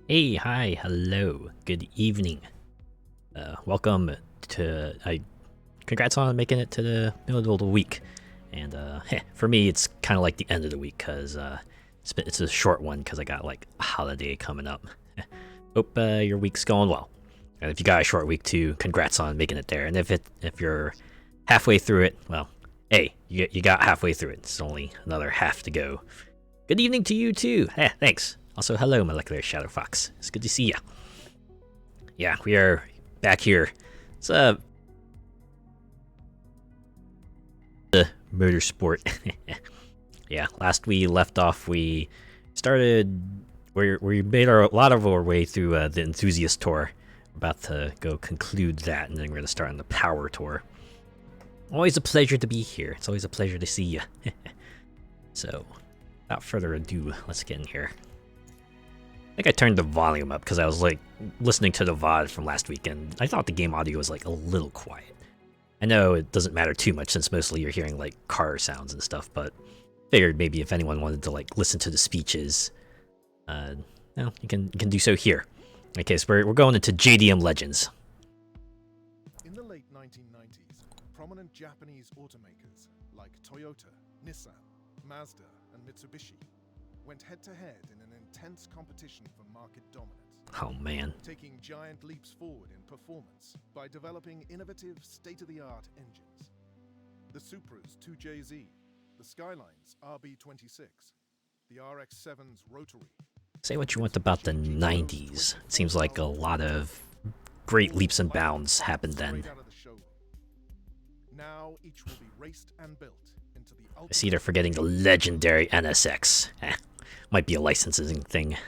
Hey, hi, hello, good evening. Welcome to. Congrats on making it to the middle of the week. And for me, it's kind of like the end of the week because it's a short one because I got like a holiday coming up. Hope your week's going well. And if you got a short week too, congrats on making it there. And if you're halfway through it, well, hey, you got halfway through it. It's only another half to go. Good evening to you too. Thanks. Also, hello, Molecular Shadow Fox. It's good to see ya. Yeah, we are back here. It's the motorsport. Yeah, last we left off, we started. We made a lot of our way through the enthusiast tour. We're about to go conclude that, and then we're gonna start on the power tour. Always a pleasure to be here. It's always a pleasure to see you. So, without further ado, let's get in here. I think I turned the volume up because I was like listening to the VOD from last week, and I thought the game audio was like a little quiet. I know it doesn't matter too much since mostly you're hearing like car sounds and stuff, but figured maybe if anyone wanted to like listen to the speeches, no, you can do so here. Okay, so we're going into JDM Legends. In the late 1990s, prominent Japanese automakers like Toyota, Nissan, Mazda, and Mitsubishi went head-to-head in an intense competition for market dominance. Oh man. Taking giant leaps forward in performance by developing innovative, state-of-the-art engines. The Supra's 2JZ, the Skyline's RB26, the RX-7's rotary. Say what you want about the 90s. It seems like a lot of great leaps and bounds happened then. Now each will be raced and built into the I see they're forgetting the legendary NSX. Might be a licensing thing.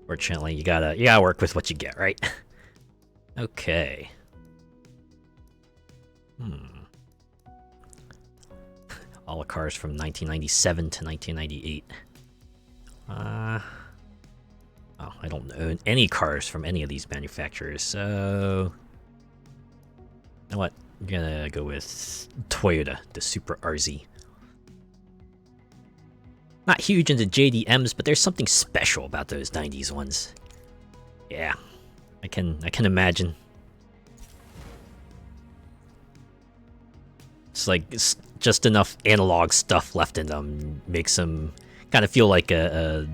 Fortunately, you gotta work with what you get, right? Okay. All the cars from 1997 to 1998. Oh, I don't own any cars from any of these manufacturers, so you know what? I'm gonna go with Toyota, the Supra RZ. Not huge into JDMs, but there's something special about those 90s ones. Yeah, I can imagine. It's like just enough analog stuff left in them makes them kind of feel like a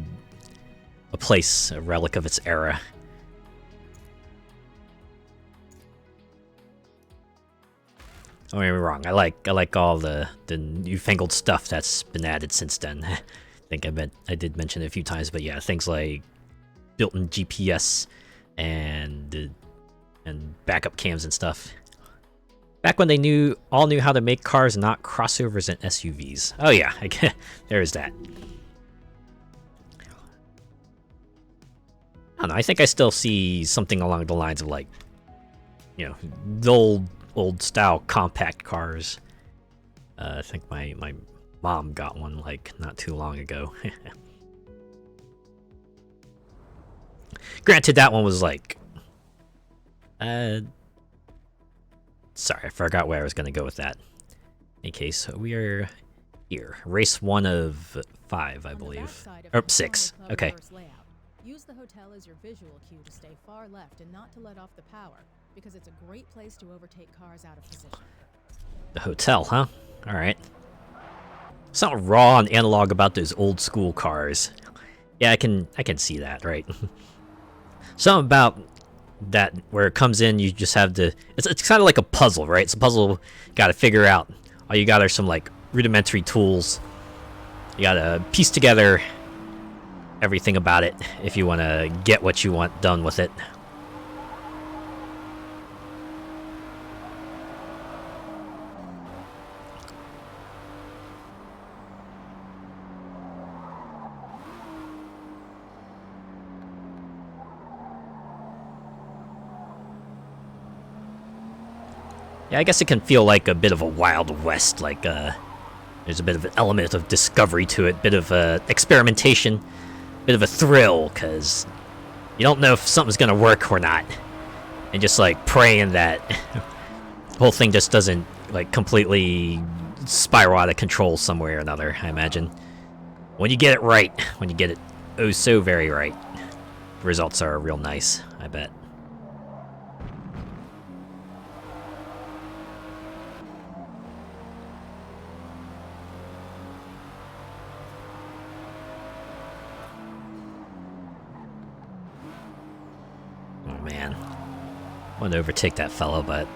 place, a relic of its era. Don't get me wrong, I like all the newfangled stuff that's been added since then. I think I did mention it a few times, but yeah, things like built-in GPS and backup cams and stuff. Back when they all knew how to make cars, not crossovers and SUVs. Oh yeah, there is that. I don't know, I think I still see something along the lines of like, you know, the old style compact cars. I think my mom got one like not too long ago. Granted, that one was like, sorry, I forgot where I was gonna go with that. In any case, we are here, race 1 of 5, I believe, or 6. Okay. Use the hotel as your visual cue to stay far left and not to let off the power, because it's a great place to overtake cars out of position. The hotel, huh? Alright. Something raw and analog about those old school cars. Yeah, I can see that, right? Something about that where it comes in, you just have to... It's kind of like a puzzle, right? It's a puzzle you gotta figure out. All you got are some, like, rudimentary tools. You gotta piece together everything about it if you want to get what you want done with it. Yeah, I guess it can feel like a bit of a Wild West, like there's a bit of an element of discovery to it, bit of experimentation, bit of a thrill, because you don't know if something's gonna work or not, and just like praying that the whole thing just doesn't like completely spiral out of control somewhere or another, I imagine. When you get it right, when you get it oh so very right, the results are real nice, I bet. Oh man. I want to overtake that fellow, but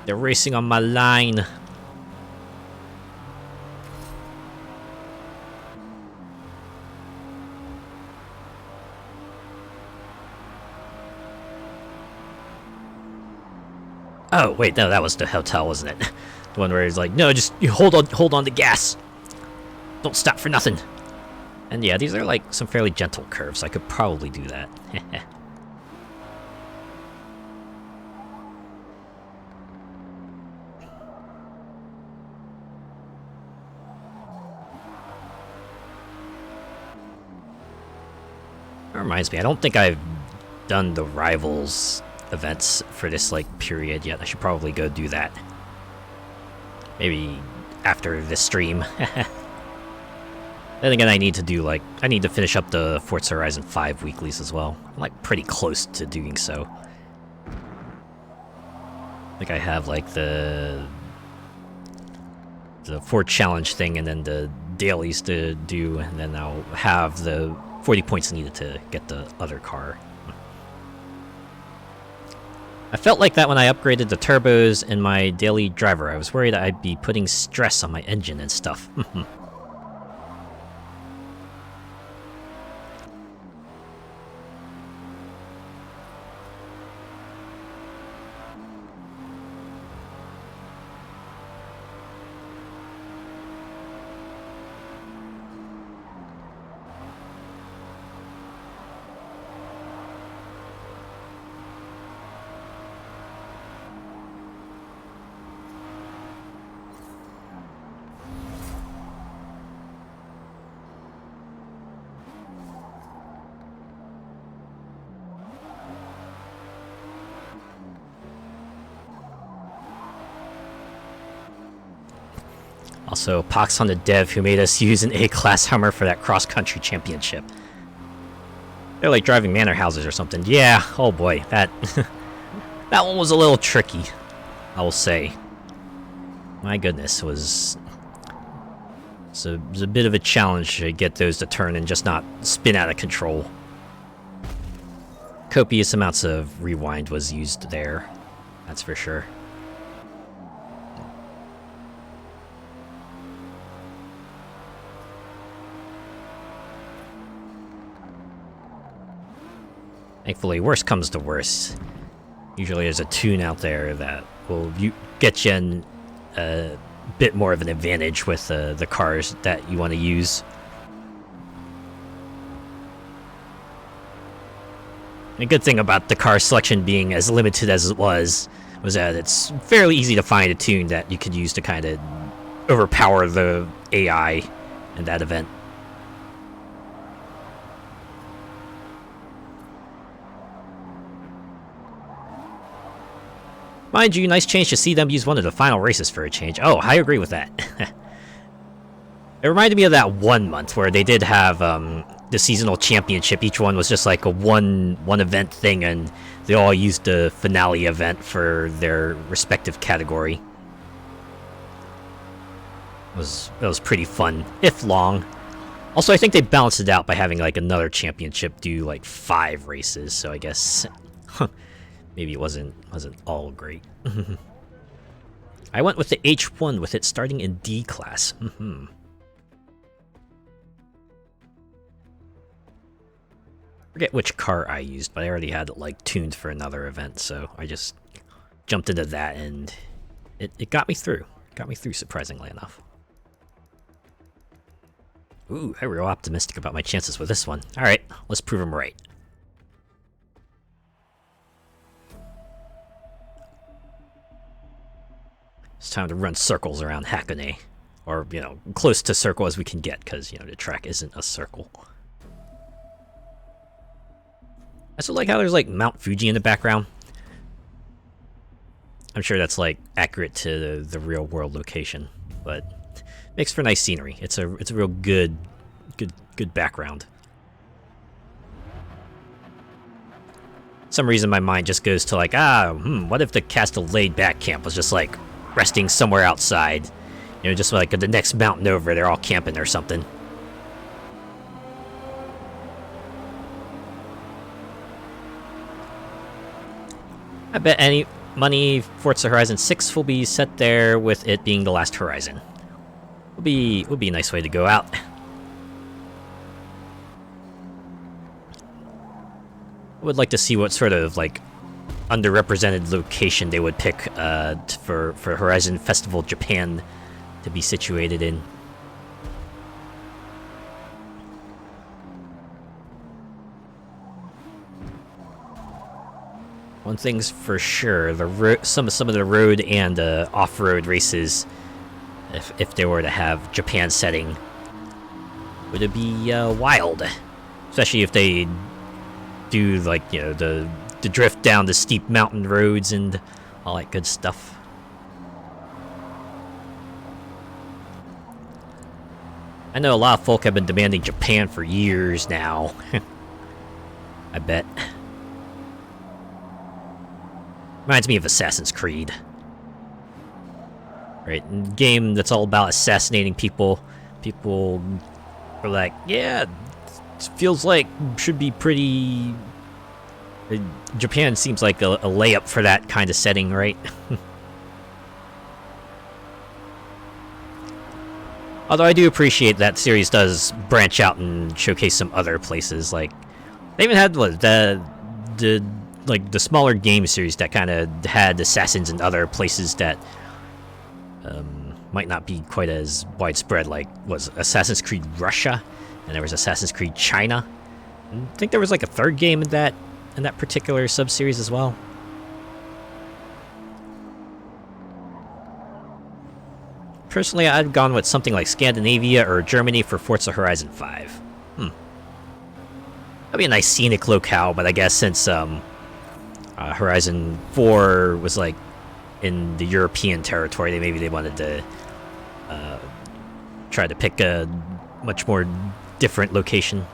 they're racing on my line. Oh, wait, no, that was the hotel, wasn't it? The one where he's like, no, just you hold on to gas. Don't stop for nothing. And yeah, these are like some fairly gentle curves. I could probably do that. That reminds me, I don't think I've done the Rivals events for this like period yet. I should probably go do that. Maybe after this stream. Then again, I need to finish up the Forza Horizon 5 weeklies as well. I'm like pretty close to doing so. I think I have like the Ford Challenge thing and then the dailies to do, and then I'll have the 40 points needed to get the other car. I felt like that when I upgraded the turbos in my daily driver. I was worried I'd be putting stress on my engine and stuff. Also, pox on the dev who made us use an A-class Hummer for that cross-country championship. They're like driving manor houses or something. Yeah, oh boy, that that one was a little tricky, I will say. My goodness, it was a bit of a challenge to get those to turn and just not spin out of control. Copious amounts of rewind was used there, that's for sure. Thankfully, worst comes to worst. Usually there's a tune out there that will get you in a bit more of an advantage with the cars that you want to use. The good thing about the car selection being as limited as it was that it's fairly easy to find a tune that you could use to kind of overpower the AI in that event. Mind you, nice change to see them use one of the final races for a change. Oh, I agree with that. It reminded me of that one month where they did have the seasonal championship. Each one was just like a one event thing, and they all used the finale event for their respective category. It was pretty fun, if long. Also, I think they balanced it out by having like another championship do like 5 races. So I guess maybe it wasn't all great. I went with the H1 with it starting in D class. Forget which car I used, but I already had it like tuned for another event, so I just jumped into that and it got me through. Got me through surprisingly enough. Ooh, I'm real optimistic about my chances with this one. Alright, let's prove them right. It's time to run circles around Hakone. Or, you know, close to circle as we can get, because, you know, the track isn't a circle. I still like how there's, like, Mount Fuji in the background. I'm sure that's, like, accurate to the real-world location. But, Makes for nice scenery. It's a real good background. Some reason my mind just goes to like, what if the Castellade back camp was just like resting somewhere outside? You know, just like the next mountain over, they're all camping or something. I bet any money Forza Horizon 6 will be set there with it being the last Horizon. Would be a nice way to go out. I would like to see what sort of like underrepresented location they would pick for Horizon Festival Japan to be situated in. One thing's for sure: some of the road and off-road races, if they were to have Japan setting, would it be wild? Especially if they do like, you know, the drift down the steep mountain roads and all that good stuff. I know a lot of folk have been demanding Japan for years now. I bet. Reminds me of Assassin's Creed. Right, game that's all about assassinating people. People are like, yeah, it feels like should be pretty... Japan seems like a layup for that kind of setting, right? Although I do appreciate that series does branch out and showcase some other places. Like, they even had the smaller game series that kind of had assassins in other places that might not be quite as widespread. Like, was Assassin's Creed Russia, and there was Assassin's Creed China. And I think there was like a third game in that particular sub-series as well. Personally, I'd gone with something like Scandinavia or Germany for Forza Horizon 5. That'd be a nice scenic locale, but I guess since Horizon 4 was like in the European territory, maybe they wanted to try to pick a much more different location.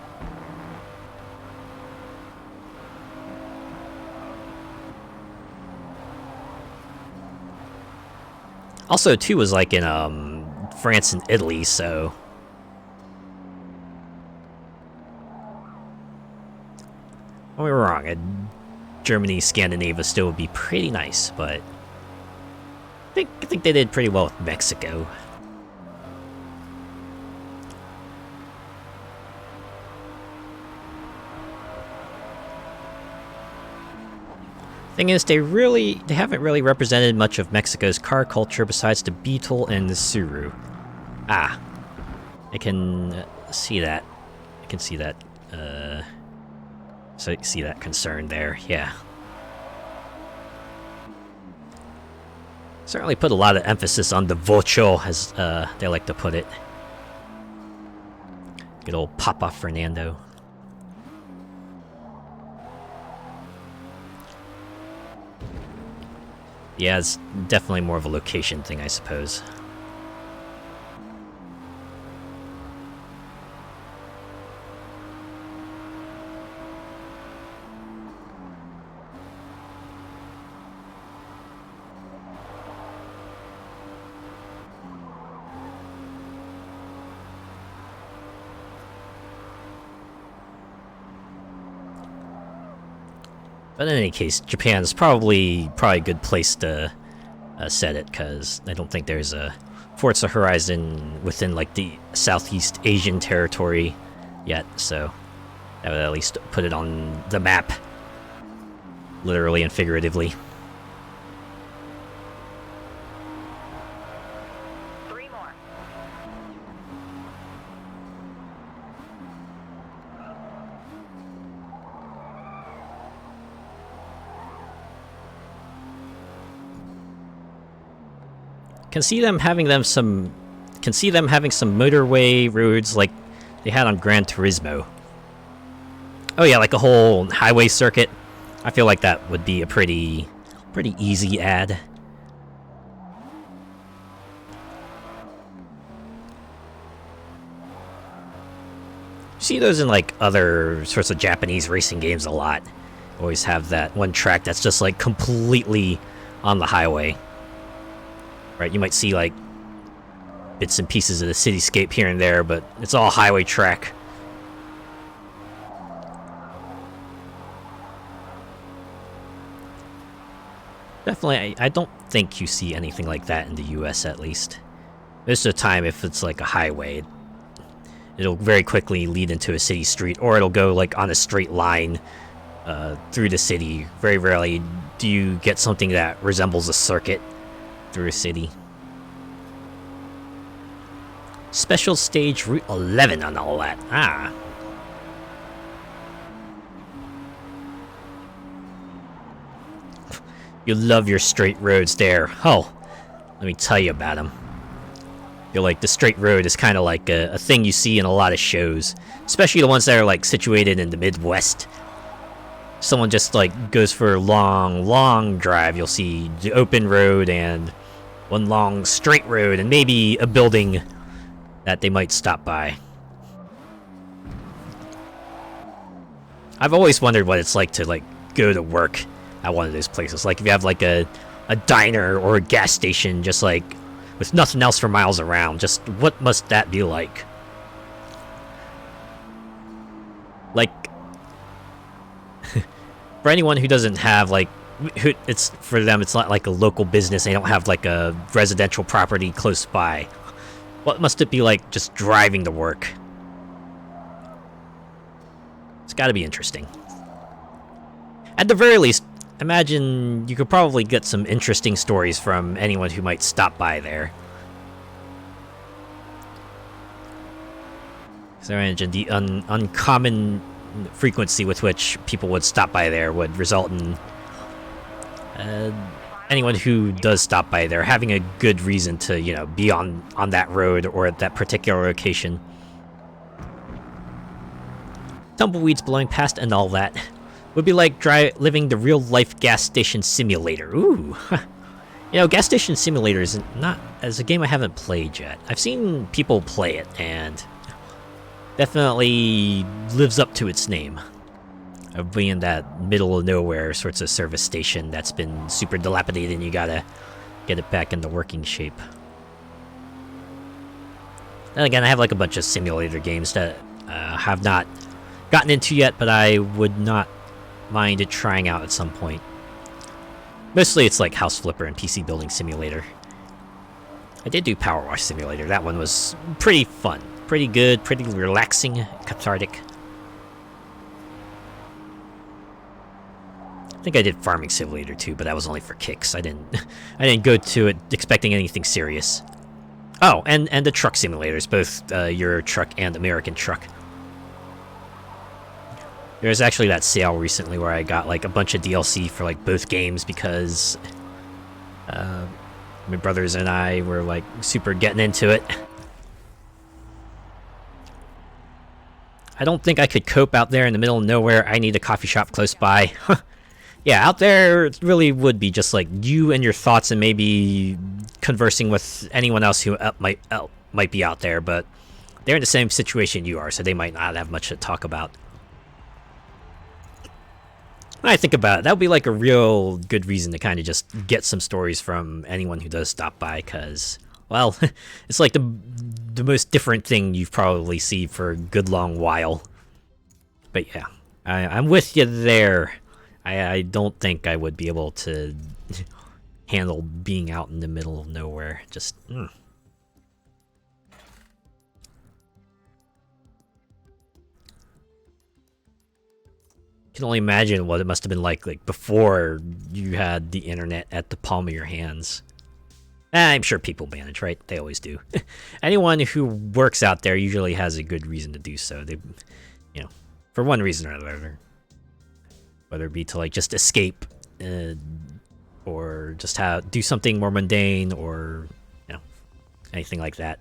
Also, 2 was like in France and Italy, so... Don't get me wrong, Germany, Scandinavia still would be pretty nice, but... I think they did pretty well with Mexico. Thing is, they haven't really represented much of Mexico's car culture besides the Beetle and the Suru. I can see that. I can see that. So see that concern there. Yeah. Certainly put a lot of emphasis on the vocho, as they like to put it. Good old Papa Fernando. Yeah, it's definitely more of a location thing, I suppose. But in any case, Japan's probably a good place to set it, because I don't think there's a Forza Horizon within like the Southeast Asian territory yet, so that would at least put it on the map, literally and figuratively. Can see them having some motorway roads like they had on Gran Turismo. Oh yeah, like a whole highway circuit. I feel like that would be a pretty easy add. see those in like other sorts of Japanese racing games a lot. Always have that one track that's just like completely on the highway. Right, you might see like bits and pieces of the cityscape here and there, but it's all highway track. Definitely, I don't think you see anything like that in the US at least. Most of the time, if it's like a highway, it'll very quickly lead into a city street, or it'll go like on a straight line through the city. Very rarely do you get something that resembles a circuit through a city. Special stage Route 11 on all that. Ah. You love your straight roads there. Oh, let me tell you about them. You're like, the straight road is kind of like a thing you see in a lot of shows. Especially the ones that are like situated in the Midwest. Someone just like goes for a long drive. You'll see the open road and one long straight road and maybe a building that they might stop by. I've always wondered what it's like to like go to work at one of those places. Like if you have like a diner or a gas station just like with nothing else for miles around, just what must that be like? Like for anyone who doesn't have like it's for them it's not like a local business, they don't have like a residential property close by. What must it be like just driving to work? It's got to be interesting. At the very least, imagine you could probably get some interesting stories from anyone who might stop by there. So I imagine the uncommon frequency with which people would stop by there would result in anyone who does stop by there having a good reason to, you know, be on that road or at that particular location. Tumbleweeds blowing past and all that. Would be like living the real-life gas station simulator. Ooh. You know, Gas Station Simulator is not as a game I haven't played yet. I've seen people play it, and definitely lives up to its name of being that middle-of-nowhere sorts of service station that's been super dilapidated and you gotta get it back into working shape. Then again, I have like a bunch of simulator games that have not gotten into yet, but I would not mind it trying out at some point. Mostly it's like House Flipper and PC Building Simulator. I did do Power Wash Simulator. That one was pretty fun. Pretty good, pretty relaxing, cathartic. I think I did Farming Simulator too, but that was only for kicks. I didn't go to it expecting anything serious. Oh, and the truck simulators, both Euro Truck and American Truck. There was actually that sale recently where I got like a bunch of DLC for like both games because my brothers and I were like super getting into it. I don't think I could cope out there in the middle of nowhere. I need a coffee shop close by. Yeah, out there it really would be just like you and your thoughts and maybe conversing with anyone else who might be out there, but they're in the same situation you are, so they might not have much to talk about. When I think about it, that would be like a real good reason to kind of just get some stories from anyone who does stop by, because, well, it's like the most different thing you've probably seen for a good long while. But yeah, I'm with you there. I don't think I would be able to handle being out in the middle of nowhere. Just, can only imagine what it must have been like before you had the internet at the palm of your hands. I'm sure people manage, right? They always do. Anyone who works out there usually has a good reason to do so. They, you know, for one reason or another. Whether it be to like just escape, or just do something more mundane, or, you know, anything like that.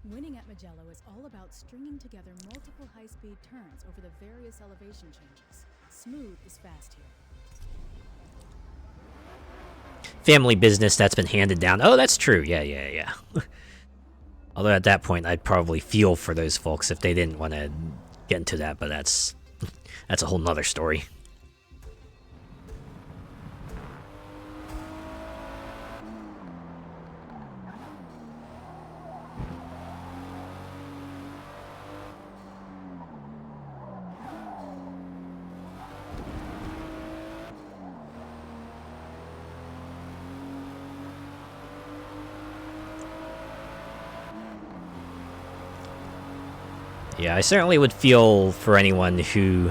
Winning at Magello is all about stringing together multiple high-speed turns over the various elevation changes. Smooth is fast here. Family business that's been handed down. Oh, that's true. Yeah. Although at that point, I'd probably feel for those folks if they didn't want to get into that, but that's a whole nother story. Yeah, I certainly would feel for anyone who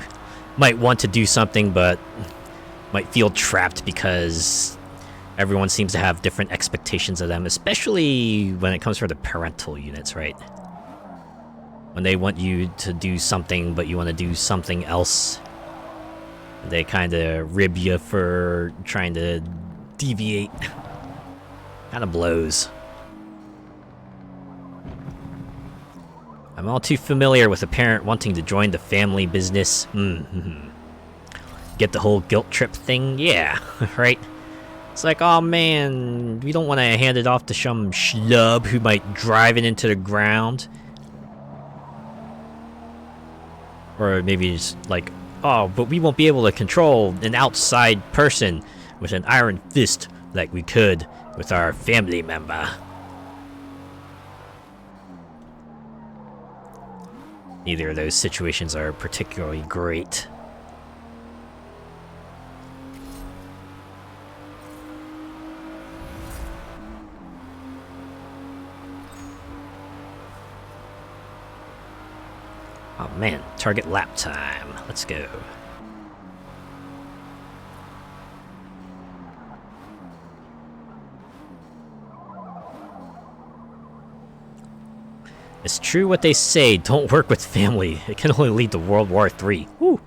might want to do something but might feel trapped because everyone seems to have different expectations of them, especially when it comes from the parental units, right? When they want you to do something but you want to do something else, they kind of rib you for trying to deviate. Kind of blows. I'm all too familiar with a parent wanting to join the family business. Get the whole guilt trip thing? Yeah, right? It's like, oh man, we don't want to hand it off to some schlub who might drive it into the ground. Or maybe it's like, oh, but we won't be able to control an outside person with an iron fist like we could with our family member. Neither of those situations are particularly great. Oh man, target lap time. Let's go. It's true what they say, don't work with family. It can only lead to World War III. Woo!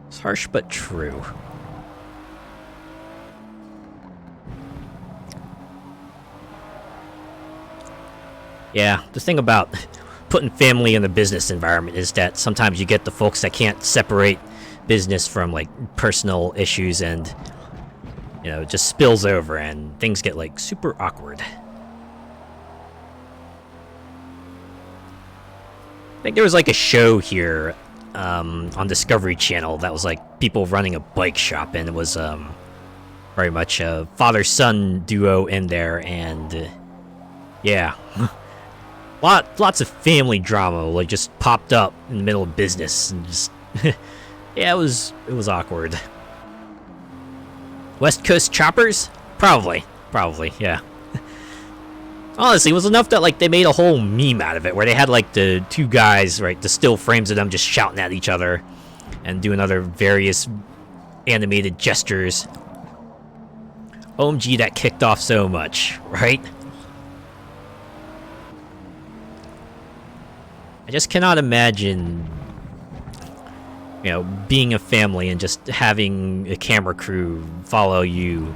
It's harsh but true. Yeah, the thing about putting family in the business environment is that sometimes you get the folks that can't separate business from, like, personal issues and, you know, it just spills over and things get, like, super awkward. I think there was like a show here on Discovery Channel that was like people running a bike shop, and it was very much a father-son duo in there, and yeah, lots of family drama like just popped up in the middle of business, and just yeah, it was awkward. West Coast choppers? Probably, yeah. Honestly, it was enough that, like, they made a whole meme out of it, where they had, like, the two guys, right, the still frames of them just shouting at each other and doing other various animated gestures. OMG, that kicked off so much, right? I just cannot imagine, you know, being a family and just having a camera crew follow you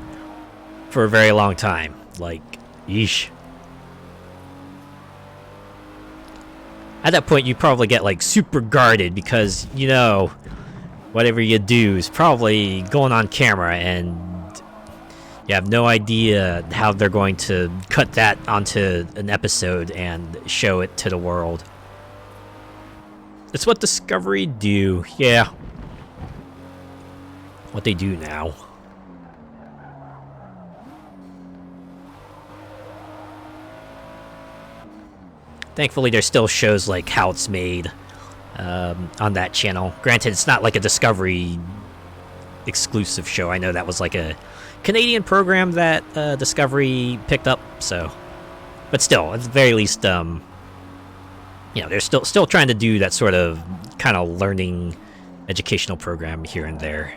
for a very long time. Like, yeesh. At that point, you probably get, like, super guarded because, you know, whatever you do is probably going on camera, and you have no idea how they're going to cut that onto an episode and show it to the world. It's what Discovery do, yeah. What they do now. Thankfully, there's still shows like How It's Made on that channel. Granted, it's not like a Discovery exclusive show. I know that was like a Canadian program that Discovery picked up, so... But still, at the very least, you know, they're still trying to do that sort of kind of learning educational program here and there.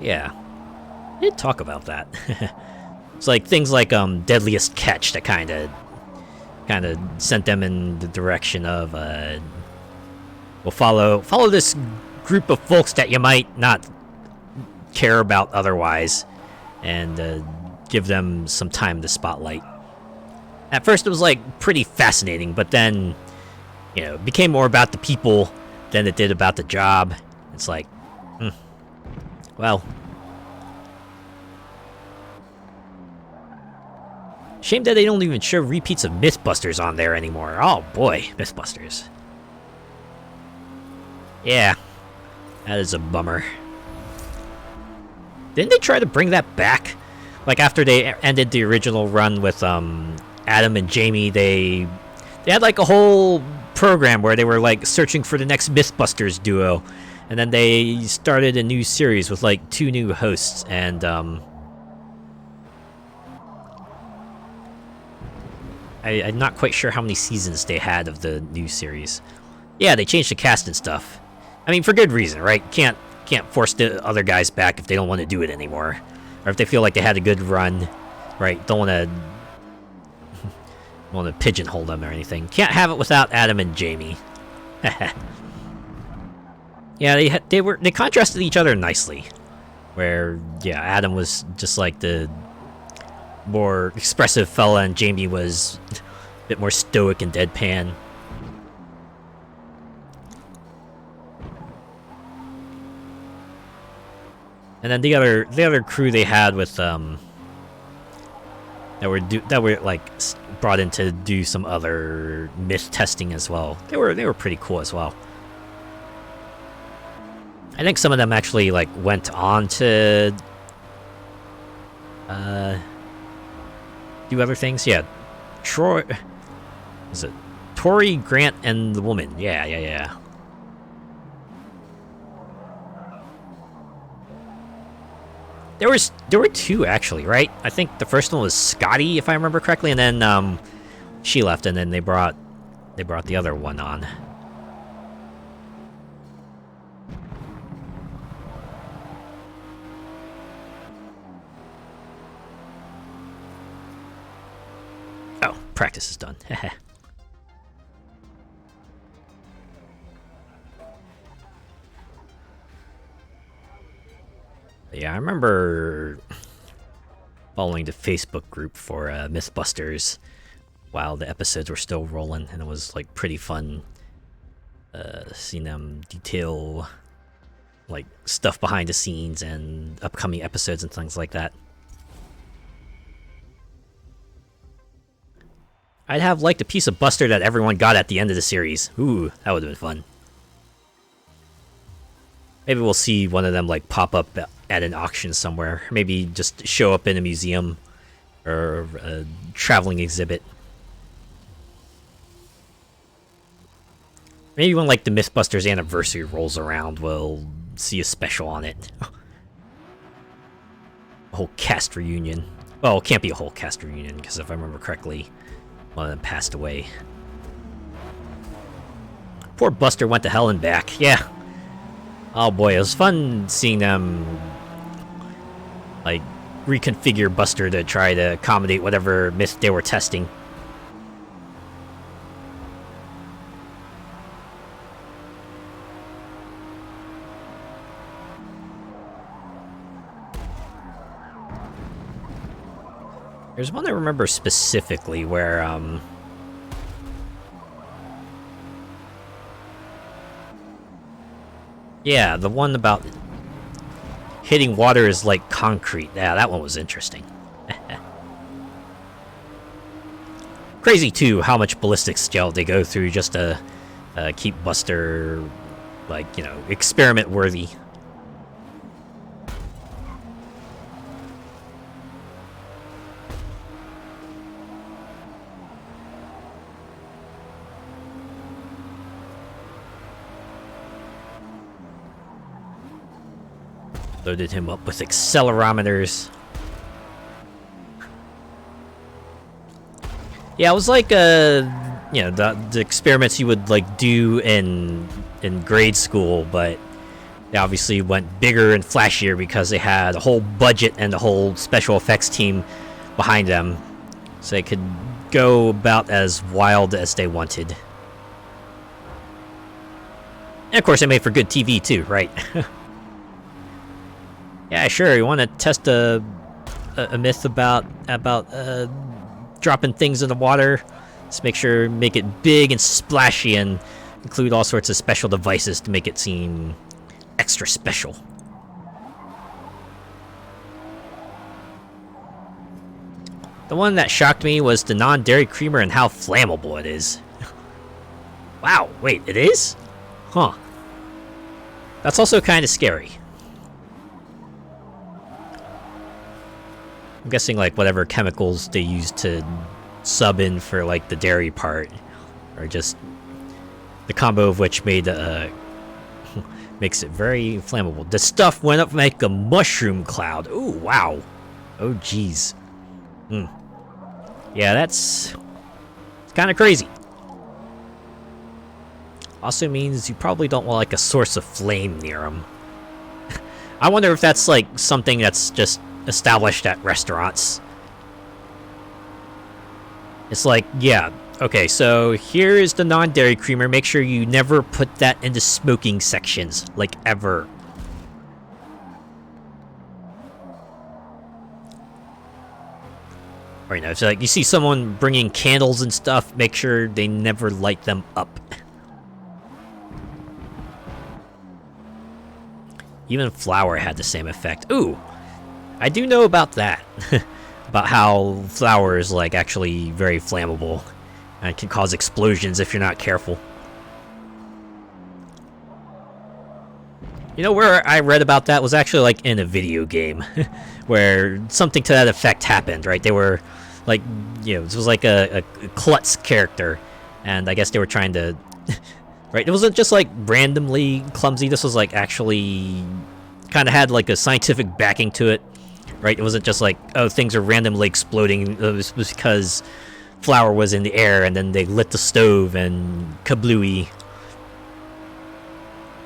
Yeah, I did talk about that. It's like things like Deadliest Catch that kind of sent them in the direction of we'll follow this group of folks that you might not care about otherwise, and give them some time in the spotlight. At first, it was like pretty fascinating, but then, you know, it became more about the people than it did about the job. It's like, Well. Shame that they don't even show repeats of Mythbusters on there anymore. Oh boy, Mythbusters. Yeah, that is a bummer. Didn't they try to bring that back? Like after they ended the original run with Adam and Jamie, they had like a whole program where they were like searching for the next Mythbusters duo, and then they started a new series with like 2 new hosts, and I'm not quite sure how many seasons they had of the new series. Yeah, they changed the cast and stuff. I mean, for good reason, right? Can't force the other guys back if they don't want to do it anymore, or if they feel like they had a good run, right? Don't want to pigeonhole them or anything. Can't have it without Adam and Jamie. Yeah, they contrasted each other nicely. Where yeah, Adam was just like the more expressive fella, and Jamie was a bit more stoic and deadpan. And then the other crew they had with that were like brought in to do some other myth testing as well. They were pretty cool as well. I think some of them actually like went on to do other things. Yeah, Troy, is it Tori, Grant, and the woman? Yeah. There were 2 actually, right? I think the first one was Scotty, if I remember correctly, and then she left, and then they brought the other one on. Oh, practice is done. Yeah, I remember following the Facebook group for Mythbusters while the episodes were still rolling, and it was like pretty fun seeing them detail like stuff behind the scenes and upcoming episodes and things like that. I'd have liked a piece of Buster that everyone got at the end of the series. Ooh, that would have been fun. Maybe we'll see one of them like pop up at an auction somewhere. Maybe just show up in a museum or a traveling exhibit. Maybe when like the Mythbusters anniversary rolls around, we'll see a special on it. A whole cast reunion. Well, it can't be a whole cast reunion, because if I remember correctly, one of them passed away. Poor Buster went to hell and back. Yeah. Oh boy, it was fun seeing them like reconfigure Buster to try to accommodate whatever myth they were testing. There's one I remember specifically where yeah, the one about hitting water is like concrete. Yeah, that one was interesting. Crazy, too, how much ballistics gel they go through just to keep Buster, like, you know, experiment-worthy. Loaded him up with accelerometers. Yeah, it was like you know, the experiments you would like do in grade school, but they obviously went bigger and flashier because they had a whole budget and a whole special effects team behind them, so they could go about as wild as they wanted. And of course, it made for good TV too, right? Yeah, sure. You want to test a myth about dropping things in the water? Let's make it big and splashy, and include all sorts of special devices to make it seem extra special. The one that shocked me was the non-dairy creamer and how flammable it is. Wow, wait, it is? Huh. That's also kind of scary. I'm guessing like whatever chemicals they use to sub in for like the dairy part, or just the combo of which made makes it very flammable. The stuff went up like a mushroom cloud. Ooh, wow. Oh, jeez. Yeah, it's kind of crazy. Also means you probably don't want like a source of flame near them. I wonder if that's like something that's just established at restaurants. It's like, yeah, okay, so here is the non-dairy creamer. Make sure you never put that in the smoking sections, like ever. Or, you know, it's like you see someone bringing candles and stuff, make sure they never light them up. Even flour had the same effect. Ooh, I do know about that. About how flour is like actually very flammable and can cause explosions if you're not careful. You know where I read about that was actually like in a video game where something to that effect happened, right? They were like, you know, this was like a klutz character, and I guess they were trying to right? It wasn't just like randomly clumsy. This was like actually kind of had like a scientific backing to it, right? It wasn't just like, oh, things are randomly exploding. It was because flour was in the air and then they lit the stove and kablooey.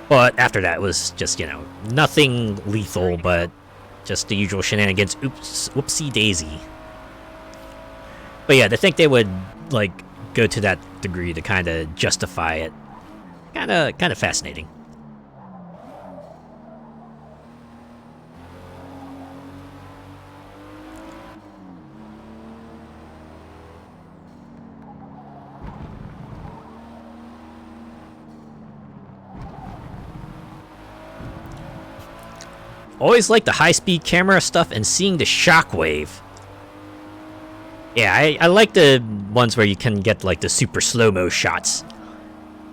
But after that, it was just, you know, nothing lethal, but just the usual shenanigans. Oops, whoopsie daisy. But yeah, to think they would like go to that degree to kind of justify it, kind of fascinating. Always like the high-speed camera stuff and seeing the shockwave. Yeah, I like the ones where you can get like the super slow-mo shots.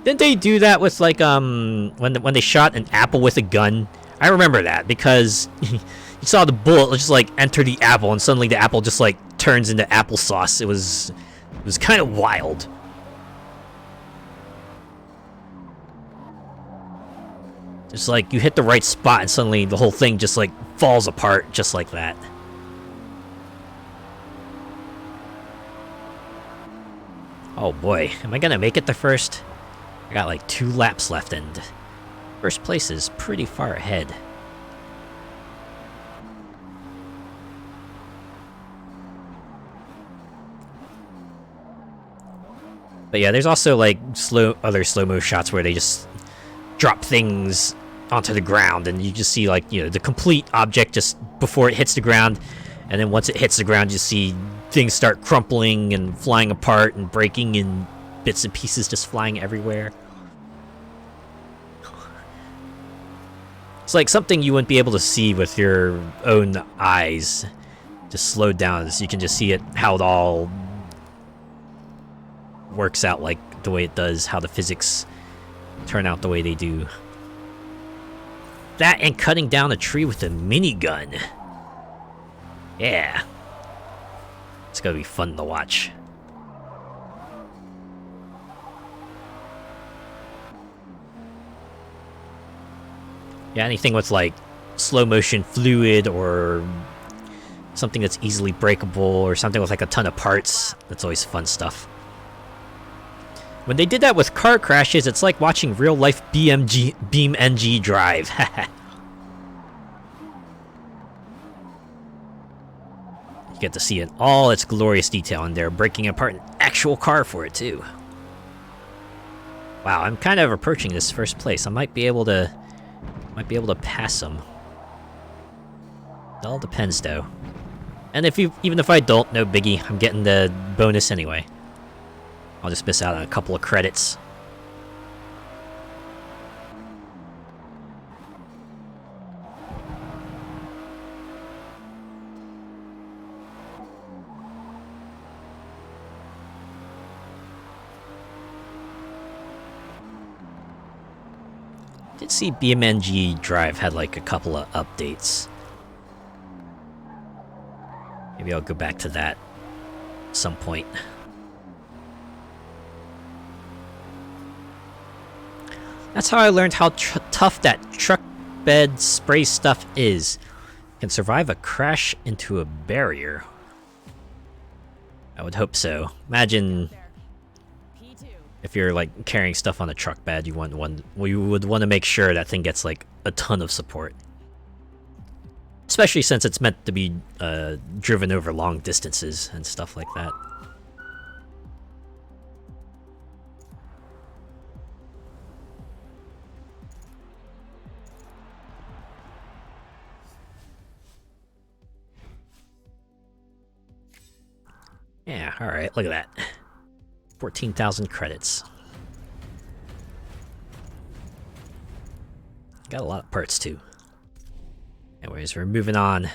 Didn't they do that with like when they shot an apple with a gun? I remember that because you saw the bullet just like enter the apple and suddenly the apple just like turns into applesauce. It was kind of wild. It's like you hit the right spot and suddenly the whole thing just like falls apart just like that. Oh boy, am I gonna make it to first? I got like 2 laps left and first place is pretty far ahead. But yeah, there's also like other slow-mo shots where they just drop things onto the ground and you just see like, you know, the complete object just before it hits the ground, and then once it hits the ground you see things start crumpling and flying apart and breaking in bits and pieces just flying everywhere. It's like something you wouldn't be able to see with your own eyes, just slowed down so you can just see it, how it all works out like the way it does, how the physics turn out the way they do. That and cutting down a tree with a minigun. Yeah. It's gonna be fun to watch. Yeah, anything with like slow motion fluid or something that's easily breakable or something with like a ton of parts, that's always fun stuff. When they did that with car crashes, it's like watching real-life BeamNG drive. You get to see it all its glorious detail, and they're breaking apart an actual car for it too. Wow, I'm kind of approaching this first place. I might be able to pass them. It all depends, though. And even if I don't, no biggie. I'm getting the bonus anyway. I'll just miss out on a couple of credits. did see BMNG Drive had like a couple of updates. Maybe I'll go back to that at some point. That's how I learned how tough that truck bed spray stuff is. Can survive a crash into a barrier. I would hope so. Imagine if you're like carrying stuff on a truck bed, you would want to make sure that thing gets like a ton of support. Especially since it's meant to be driven over long distances and stuff like that. Yeah, alright, look at that. 14,000 credits. Got a lot of parts too. Anyways, we're moving on.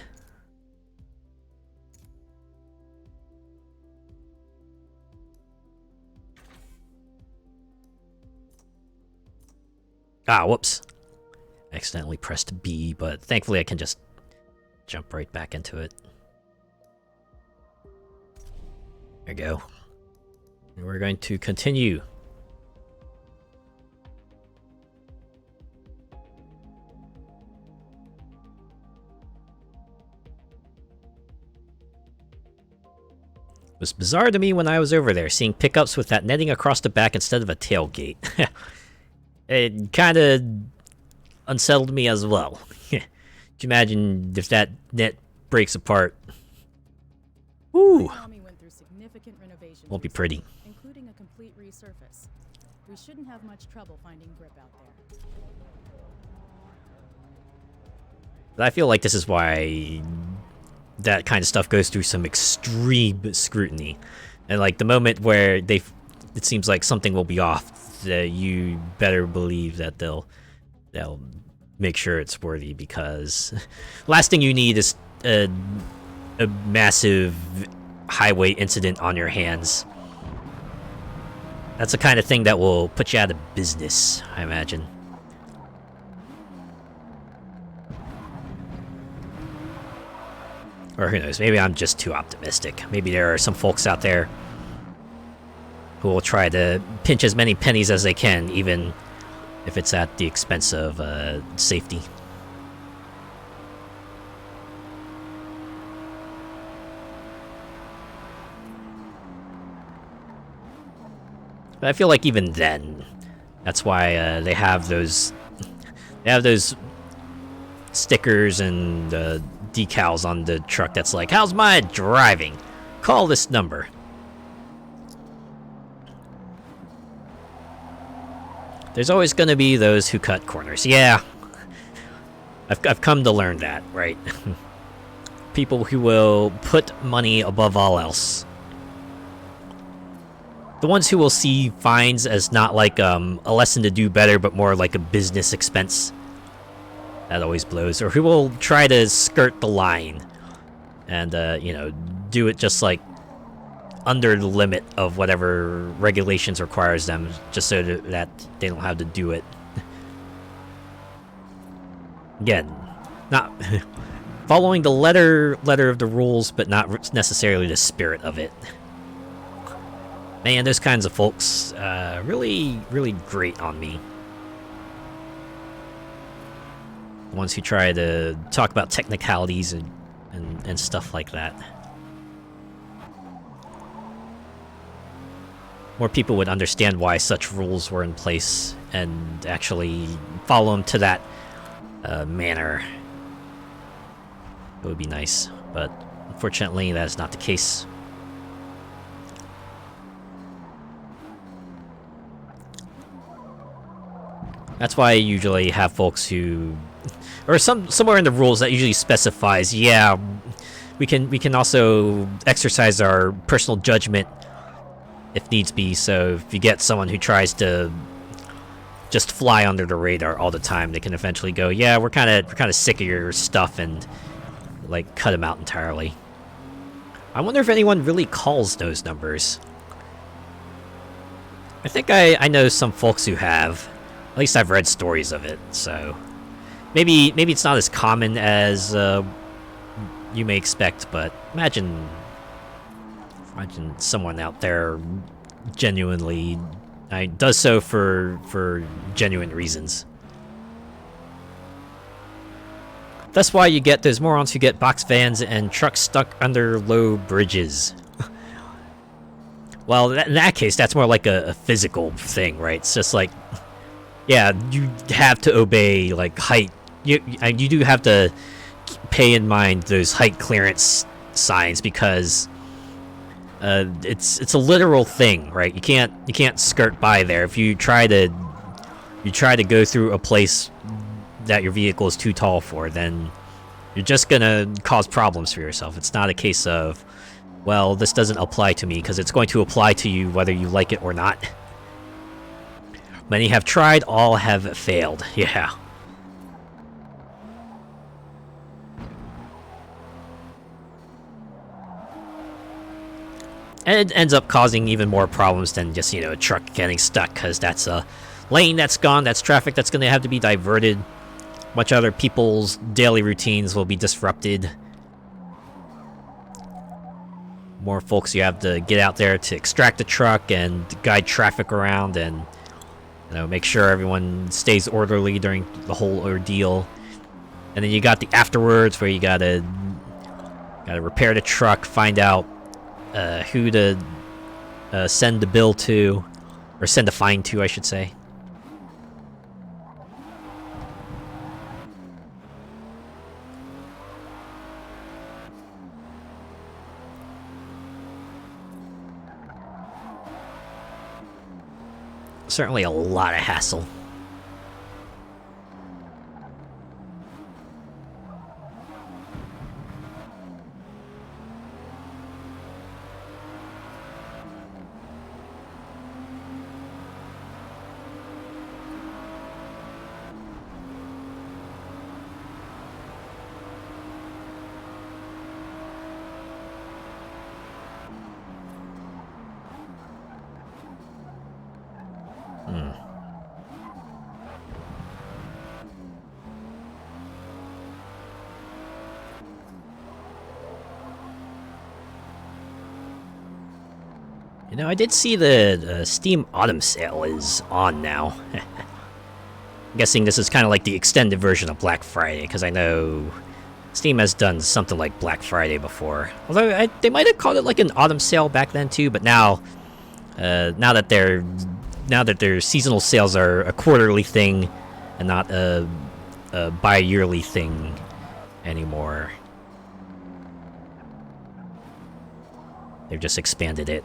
Ah, whoops. I accidentally pressed B, but thankfully I can just jump right back into it. There we go. And we're going to continue. It was bizarre to me when I was over there, seeing pickups with that netting across the back instead of a tailgate. It kinda unsettled me as well. Could you imagine if that net breaks apart? Ooh! Won't be pretty. Including a complete resurface. We shouldn't have much trouble finding grip out there. But I feel like this is why that kind of stuff goes through some extreme scrutiny. And like the moment where it seems like something will be off, that you better believe that they'll make sure it's worthy, because last thing you need is a massive highway incident on your hands. That's the kind of thing that will put you out of business, I imagine. Or who knows, maybe I'm just too optimistic. Maybe there are some folks out there who will try to pinch as many pennies as they can, even if it's at the expense of safety. But I feel like even then, that's why they have those stickers and decals on the truck that's like, "How's my driving? Call this number." There's always going to be those who cut corners. Yeah, I've come to learn that, right? People who will put money above all else. The ones who will see fines as not like a lesson to do better, but more like a business expense. That always blows. Or who will try to skirt the line and, you know, do it just like under the limit of whatever regulations requires them, just so that they don't have to do it. Again, not following the letter of the rules, but not necessarily the spirit of it. Man, those kinds of folks really grate on me. The ones who try to talk about technicalities and stuff like that. More people would understand why such rules were in place and actually follow them to that manner. It would be nice, but unfortunately that is not the case. That's why I usually have folks who, or somewhere in the rules that usually specifies, yeah, we can also exercise our personal judgment if needs be. So if you get someone who tries to just fly under the radar all the time, they can eventually go, yeah, we're kind of sick of your stuff, and like cut them out entirely. I wonder if anyone really calls those numbers. I think I know some folks who have. least I've read stories of it, so maybe it's not as common as you may expect, but imagine someone out there genuinely does so for genuine reasons. That's why you get those morons who get box vans and trucks stuck under low bridges. Well, in that case, that's more like a physical thing, right? It's just like, yeah, you have to obey like height. You do have to pay in mind those height clearance signs because it's a literal thing, right? You can't skirt by there. If you try to go through a place that your vehicle is too tall for, then you're just gonna cause problems for yourself. It's not a case of, well, this doesn't apply to me, because it's going to apply to you whether you like it or not. Many have tried, all have failed. Yeah. And it ends up causing even more problems than just, a truck getting stuck, because that's a lane that's gone, that's traffic that's going to have to be diverted. Much other people's daily routines will be disrupted. More folks you have to get out there to extract the truck and guide traffic around and make sure everyone stays orderly during the whole ordeal. And then you got the afterwards where you gotta repair the truck, find out who to send the bill to, or send a fine to, I should say. Certainly a lot of hassle. I did see the Steam Autumn Sale is on now. I'm guessing this is kind of like the extended version of Black Friday, because I know Steam has done something like Black Friday before. Although they might have called it like an Autumn Sale back then too, but now that their seasonal sales are a quarterly thing and not a bi-yearly thing anymore, they've just expanded it.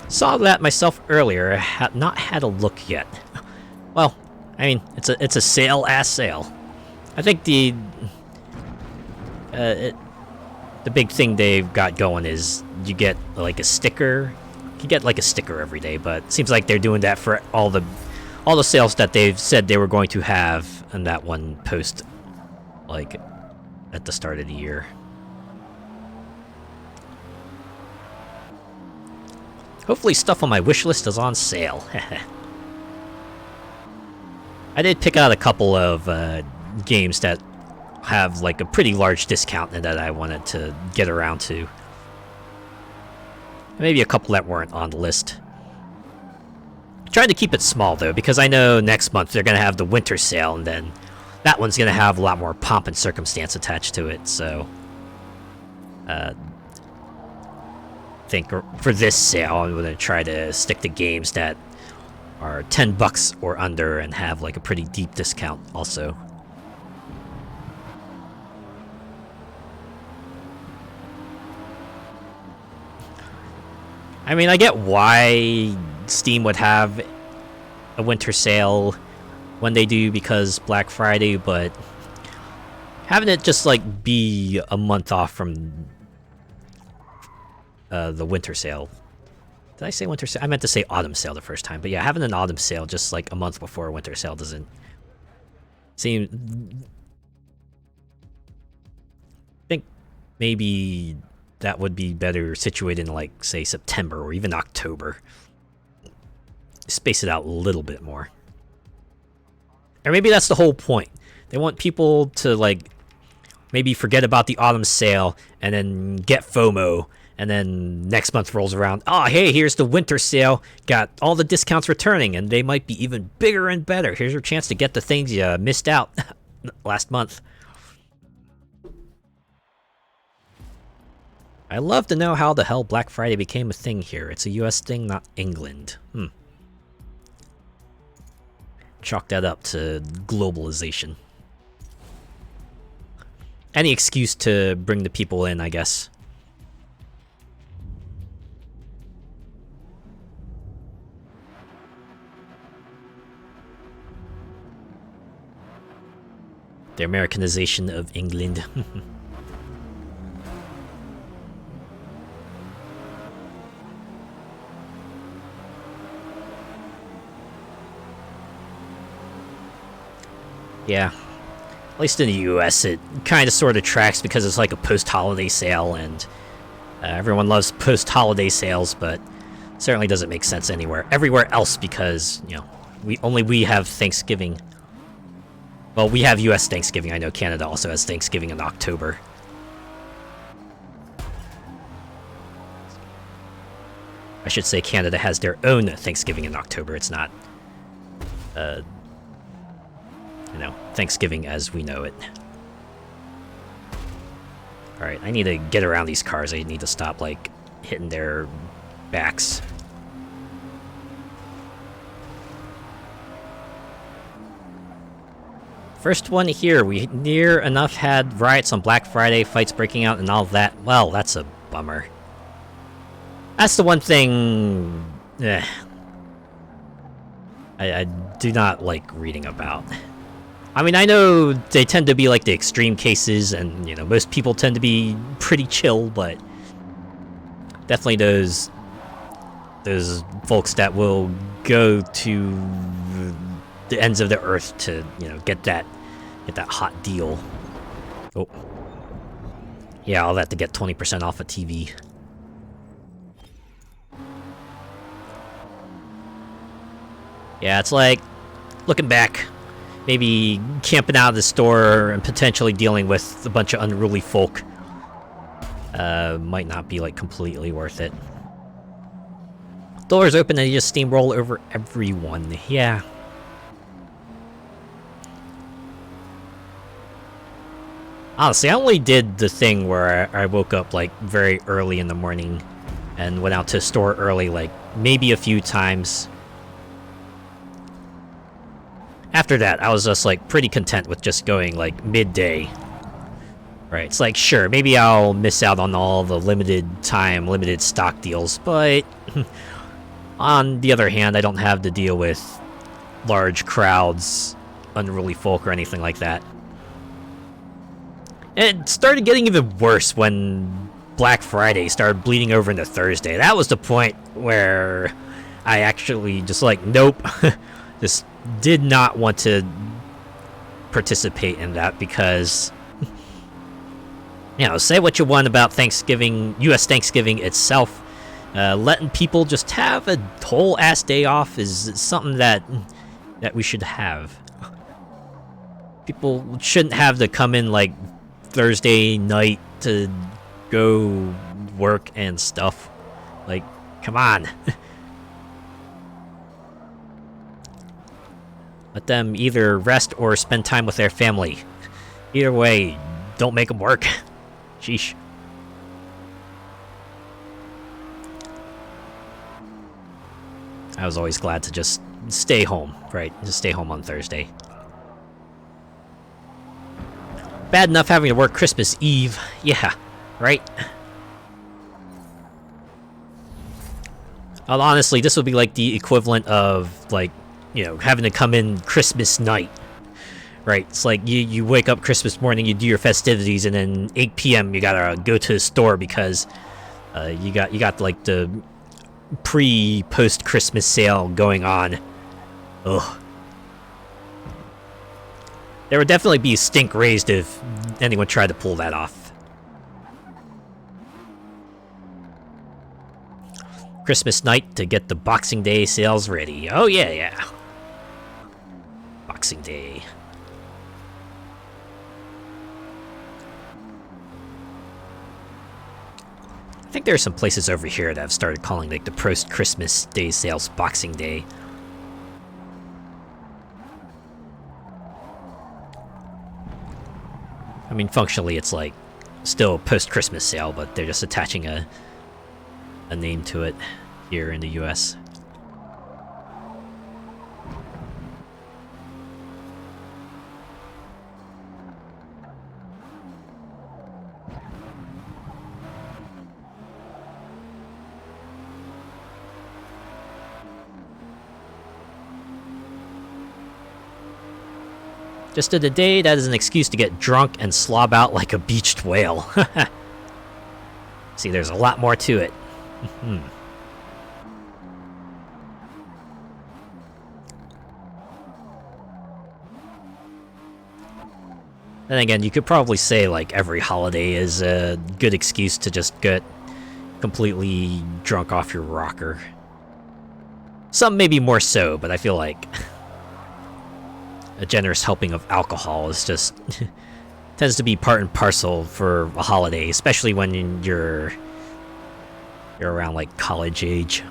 Saw that myself earlier. Had not had a look yet. Well, I mean, it's a sale-ass sale. I think the big thing they've got going is you get like a sticker. You get like a sticker every day, but it seems like they're doing that for all the sales that they've said they were going to have in that one post, like at the start of the year. Hopefully stuff on my wish list is on sale. I did pick out a couple of games that have like a pretty large discount and that I wanted to get around to. Maybe a couple that weren't on the list. Trying to keep it small though, because I know next month they're going to have the winter sale, and then that one's going to have a lot more pomp and circumstance attached to it, so think for this sale I'm going to try to stick to games that are $10 or under and have like a pretty deep discount also. I mean, I get why Steam would have a winter sale when they do, because Black Friday, but having it just like be a month off from the winter sale. Did I say winter sale? I meant to say autumn sale the first time. But yeah, having an autumn sale just like a month before a winter sale doesn't seem... I think maybe that would be better situated in like, say, September or even October. space it out a little bit more. Or maybe that's the whole point. They want people to, like, maybe forget about the autumn sale and then get FOMO. And then next month rolls around. Oh, hey, here's the winter sale. Got all the discounts returning, and they might be even bigger and better. Here's your chance to get the things you missed out last month. I'd love to know how the hell Black Friday became a thing here. It's a US thing, not England. Chalk that up to globalization. Any excuse to bring the people in, I guess. The Americanization of England. Yeah. At least in the US, it kind of sort of tracks because it's like a post-holiday sale, and everyone loves post-holiday sales, but certainly doesn't make sense everywhere else, because, you know, we have Thanksgiving. Well, we have US Thanksgiving. I know Canada also has Thanksgiving in October. I should say Canada has their own Thanksgiving in October. It's not, you know, Thanksgiving as we know it. Alright, I need to get around these cars. I need to stop, like, hitting their backs. First one here. We near enough had riots on Black Friday, fights breaking out and all that. Well, that's a bummer. That's the one thing I do not like reading about. I mean, I know they tend to be like the extreme cases, and, you know, most people tend to be pretty chill, but definitely those folks that will go to the ends of the earth to, you know, get that hot deal. Oh. Yeah, I'll have to get 20% off a TV. Yeah, it's like, looking back, maybe camping out of the store and potentially dealing with a bunch of unruly folk might not be, like, completely worth it. Doors open and you just steamroll over everyone. Yeah. Honestly, I only did the thing where I woke up, like, very early in the morning and went out to the store early, like, maybe a few times. After that, I was just, like, pretty content with just going, like, midday. Right, it's like, sure, maybe I'll miss out on all the limited time, limited stock deals, but on the other hand, I don't have to deal with large crowds, unruly folk, or anything like that. And it started getting even worse when Black Friday started bleeding over into Thursday. That was the point where I actually just, like, nope. Just did not want to participate in that because, you know, say what you want about Thanksgiving, US Thanksgiving itself, letting people just have a whole ass day off is something that we should have. People shouldn't have to come in, like, Thursday night to go work and stuff. Like, come on. Let them either rest or spend time with their family. Either way, don't make them work. Sheesh. I was always glad to just stay home, right? Just stay home on Thursday. Bad enough having to work Christmas Eve. Yeah, right? Well, honestly, this would be like the equivalent of, like, you know, having to come in Christmas night. Right? It's like you wake up Christmas morning, you do your festivities, and then 8 p.m. you gotta go to the store because you got like the pre-post Christmas sale going on. Ugh. There would definitely be a stink raised if anyone tried to pull that off. Christmas night to get the Boxing Day sales ready. Oh yeah, yeah. Boxing Day. I think there are some places over here that have started calling like the post-Christmas Day sales Boxing Day. I mean, functionally, it's like still a post-Christmas sale, but they're just attaching a name to it here in the US. Just a day that is an excuse to get drunk and slob out like a beached whale. See, there's a lot more to it. Then again, you could probably say like every holiday is a good excuse to just get completely drunk off your rocker. Some maybe more so, but I feel like a generous helping of alcohol is just tends to be part and parcel for a holiday, especially when you're around like college age.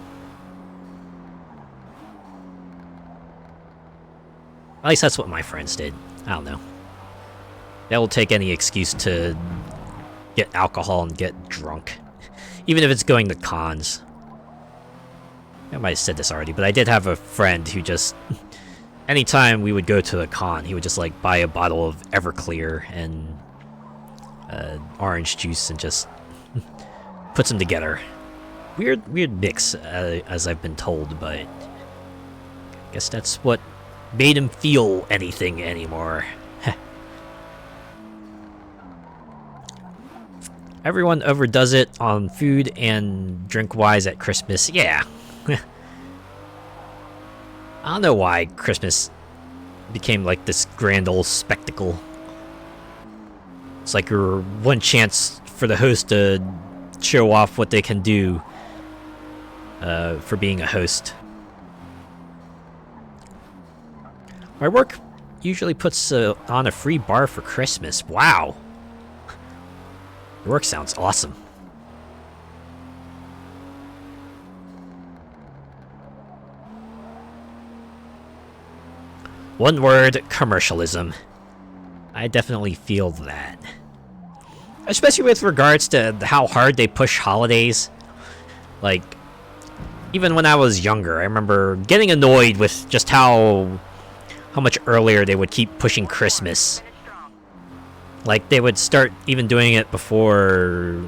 At least that's what my friends did. I don't know. They will take any excuse to get alcohol and get drunk, even if it's going to cons. I might have said this already, but I did have a friend who just anytime we would go to a con, he would just like buy a bottle of Everclear and orange juice and just puts them together. Weird mix, as I've been told, but I guess that's what made him feel anything anymore. Everyone overdoes it on food and drink-wise at Christmas. Yeah. I don't know why Christmas became like this grand old spectacle. It's like your one chance for the host to show off what they can do for being a host. My work usually puts on a free bar for Christmas. Wow. Your work sounds awesome. One word, commercialism. I definitely feel that. Especially with regards to how hard they push holidays. Like, even when I was younger, I remember getting annoyed with just how much earlier they would keep pushing Christmas. Like, they would start even doing it before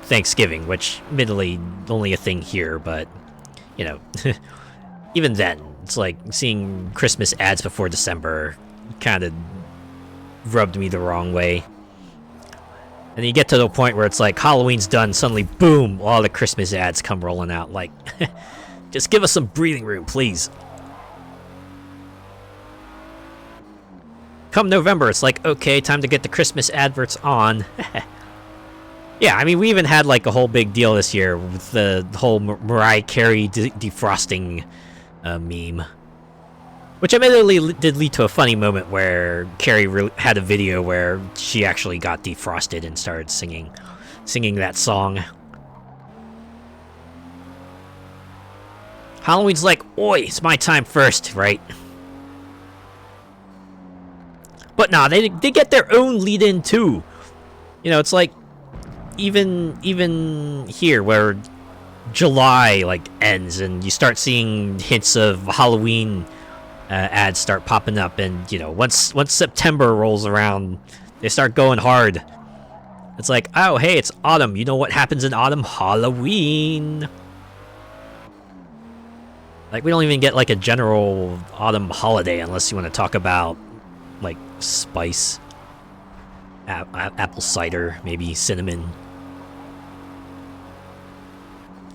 Thanksgiving, which admittedly only a thing here, but, you know, even then, it's like seeing Christmas ads before December kind of rubbed me the wrong way. And you get to the point where it's like Halloween's done, suddenly, boom, all the Christmas ads come rolling out. Like, just give us some breathing room, please. Come November, it's like, okay, time to get the Christmas adverts on. Yeah, I mean, we even had like a whole big deal this year with the whole Mariah Carey defrosting meme. Which admittedly did lead to a funny moment where Carrie had a video where she actually got defrosted and started singing that song. Halloween's like, oi, it's my time first, right? But nah, they get their own lead-in too. You know, it's like even here where July like ends and you start seeing hints of Halloween ads start popping up, and you know, once September rolls around, they start going hard. It's like, oh hey, it's autumn. You know what happens in autumn? Halloween. Like, we don't even get like a general autumn holiday unless you want to talk about like spice, apple cider, maybe cinnamon.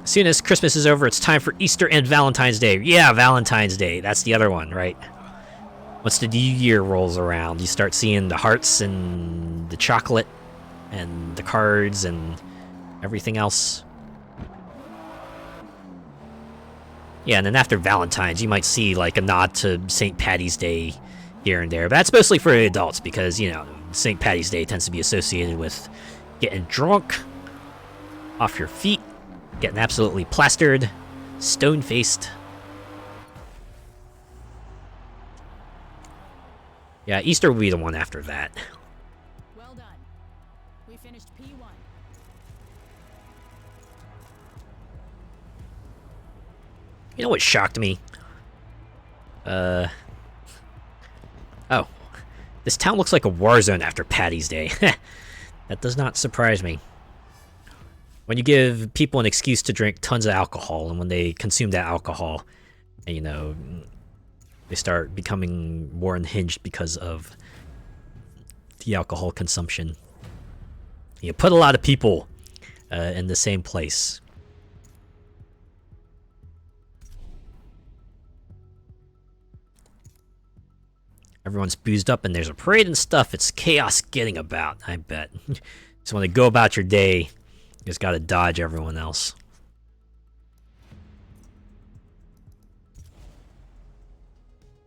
As soon as Christmas is over, it's time for Easter and Valentine's Day. Yeah, Valentine's Day. That's the other one, right? Once the new year rolls around, you start seeing the hearts and the chocolate and the cards and everything else. Yeah, and then after Valentine's, you might see like a nod to St. Patty's Day here and there. But that's mostly for adults because, you know, St. Patty's Day tends to be associated with getting drunk, off your feet, getting absolutely plastered, stone-faced. Yeah, Easter will be the one after that. Well done. We finished P1. You know what shocked me? Oh. This town looks like a war zone after Patty's Day. That does not surprise me. When you give people an excuse to drink tons of alcohol, and when they consume that alcohol, and, you know, they start becoming more unhinged because of the alcohol consumption. You put a lot of people in the same place. Everyone's boozed up and there's a parade and stuff. It's chaos getting about, I bet. So when they go about your day, you just gotta dodge everyone else.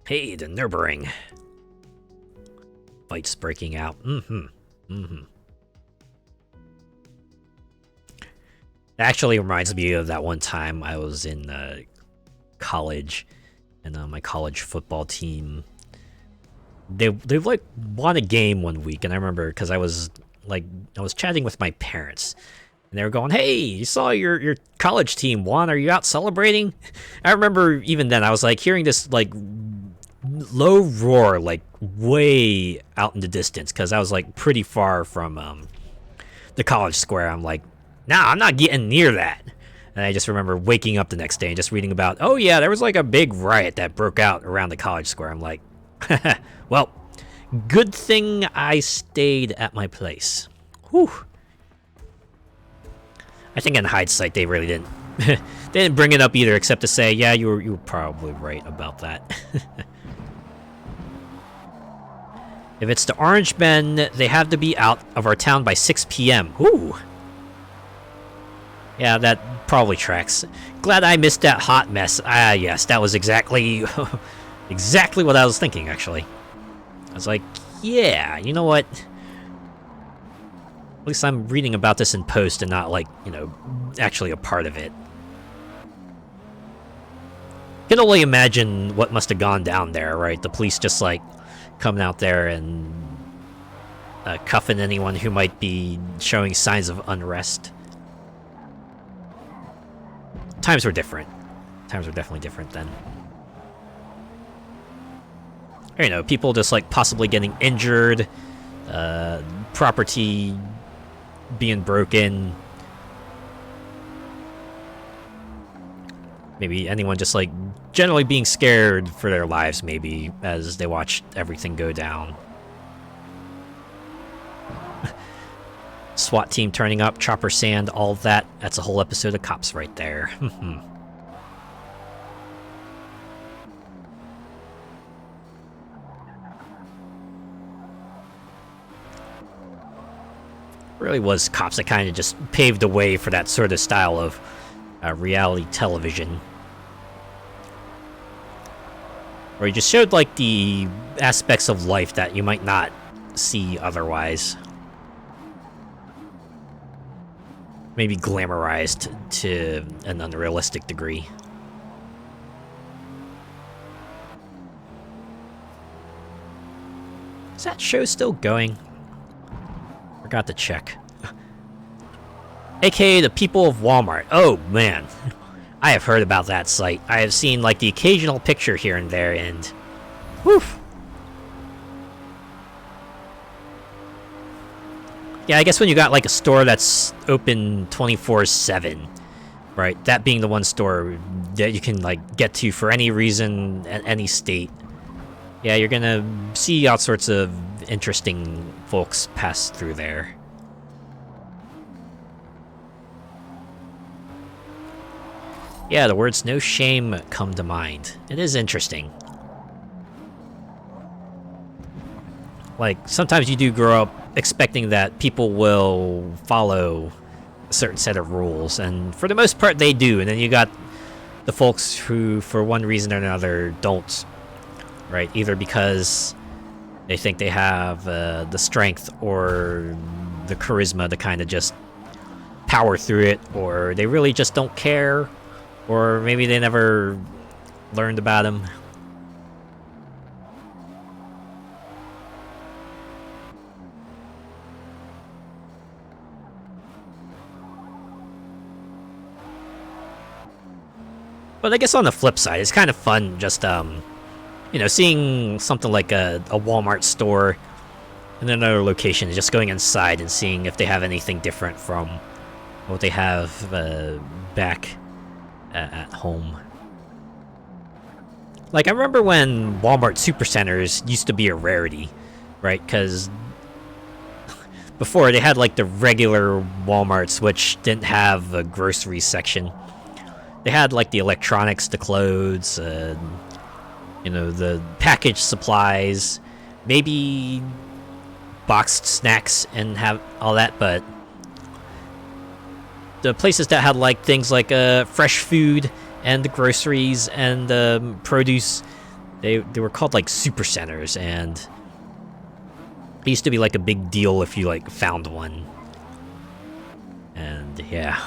Hey, the Nürburgring. Fights breaking out. It actually reminds me of that one time I was in college, and my college football team, they like won a game one week, and I remember because I was chatting with my parents, and they were going, "Hey, you saw your college team won? Are you out celebrating?" I remember even then I was like hearing this like low roar like way out in the distance because I was like pretty far from the college square. I'm like, nah, I'm not getting near that. And I just remember waking up the next day and just reading about, oh yeah, there was like a big riot that broke out around the college square. I'm like, well, good thing I stayed at my place. Whew. I think in hindsight they really didn't they didn't bring it up either, except to say, yeah, you were probably right about that. If it's the Orange Men, they have to be out of our town by 6 p.m. Ooh. Yeah, that probably tracks. Glad I missed that hot mess. Ah, yes, that was exactly exactly what I was thinking, actually. I was like, yeah, you know what? At least I'm reading about this in post and not, like, you know, actually a part of it. You can only imagine what must have gone down there, right? The police just, like, coming out there and cuffing anyone who might be showing signs of unrest. Times were different. Times were definitely different then. Or, you know, people just, like, possibly getting injured, property being broken. Maybe anyone just, like, generally being scared for their lives, maybe, as they watch everything go down. SWAT team turning up, chopper sand, all of that. That's a whole episode of Cops right there. Really was Cops that kind of just paved the way for that sort of style of reality television. Where he just showed, like, the aspects of life that you might not see otherwise. Maybe glamorized to an unrealistic degree. Is that show still going? Forgot to check. AKA the people of Walmart. Oh, man. I have heard about that site. I have seen, like, the occasional picture here and there, and... whew. Yeah, I guess when you got, like, a store that's open 24/7, right? That being the one store that you can, like, get to for any reason, at any state. Yeah, you're gonna see all sorts of interesting folks pass through there. Yeah, the words "no shame" come to mind. It is interesting. Like, sometimes you do grow up expecting that people will follow a certain set of rules, and for the most part they do, and then you got the folks who, for one reason or another, don't, right? Either because they think they have the strength or the charisma to kind of just power through it, or they really just don't care, or maybe they never learned about him. But I guess on the flip side, it's kind of fun just, you know, seeing something like a Walmart store in another location, and just going inside and seeing if they have anything different from what they have back at home. Like, I remember when Walmart Supercenters used to be a rarity, right? Because before, they had, like, the regular Walmarts, which didn't have a grocery section. They had, like, the electronics, the clothes, you know, the packaged supplies, maybe boxed snacks and have all that, but the places that had, like, things like fresh food and the groceries and produce, they were called, like, Supercenters, and it used to be, like, a big deal if you, like, found one. And, yeah.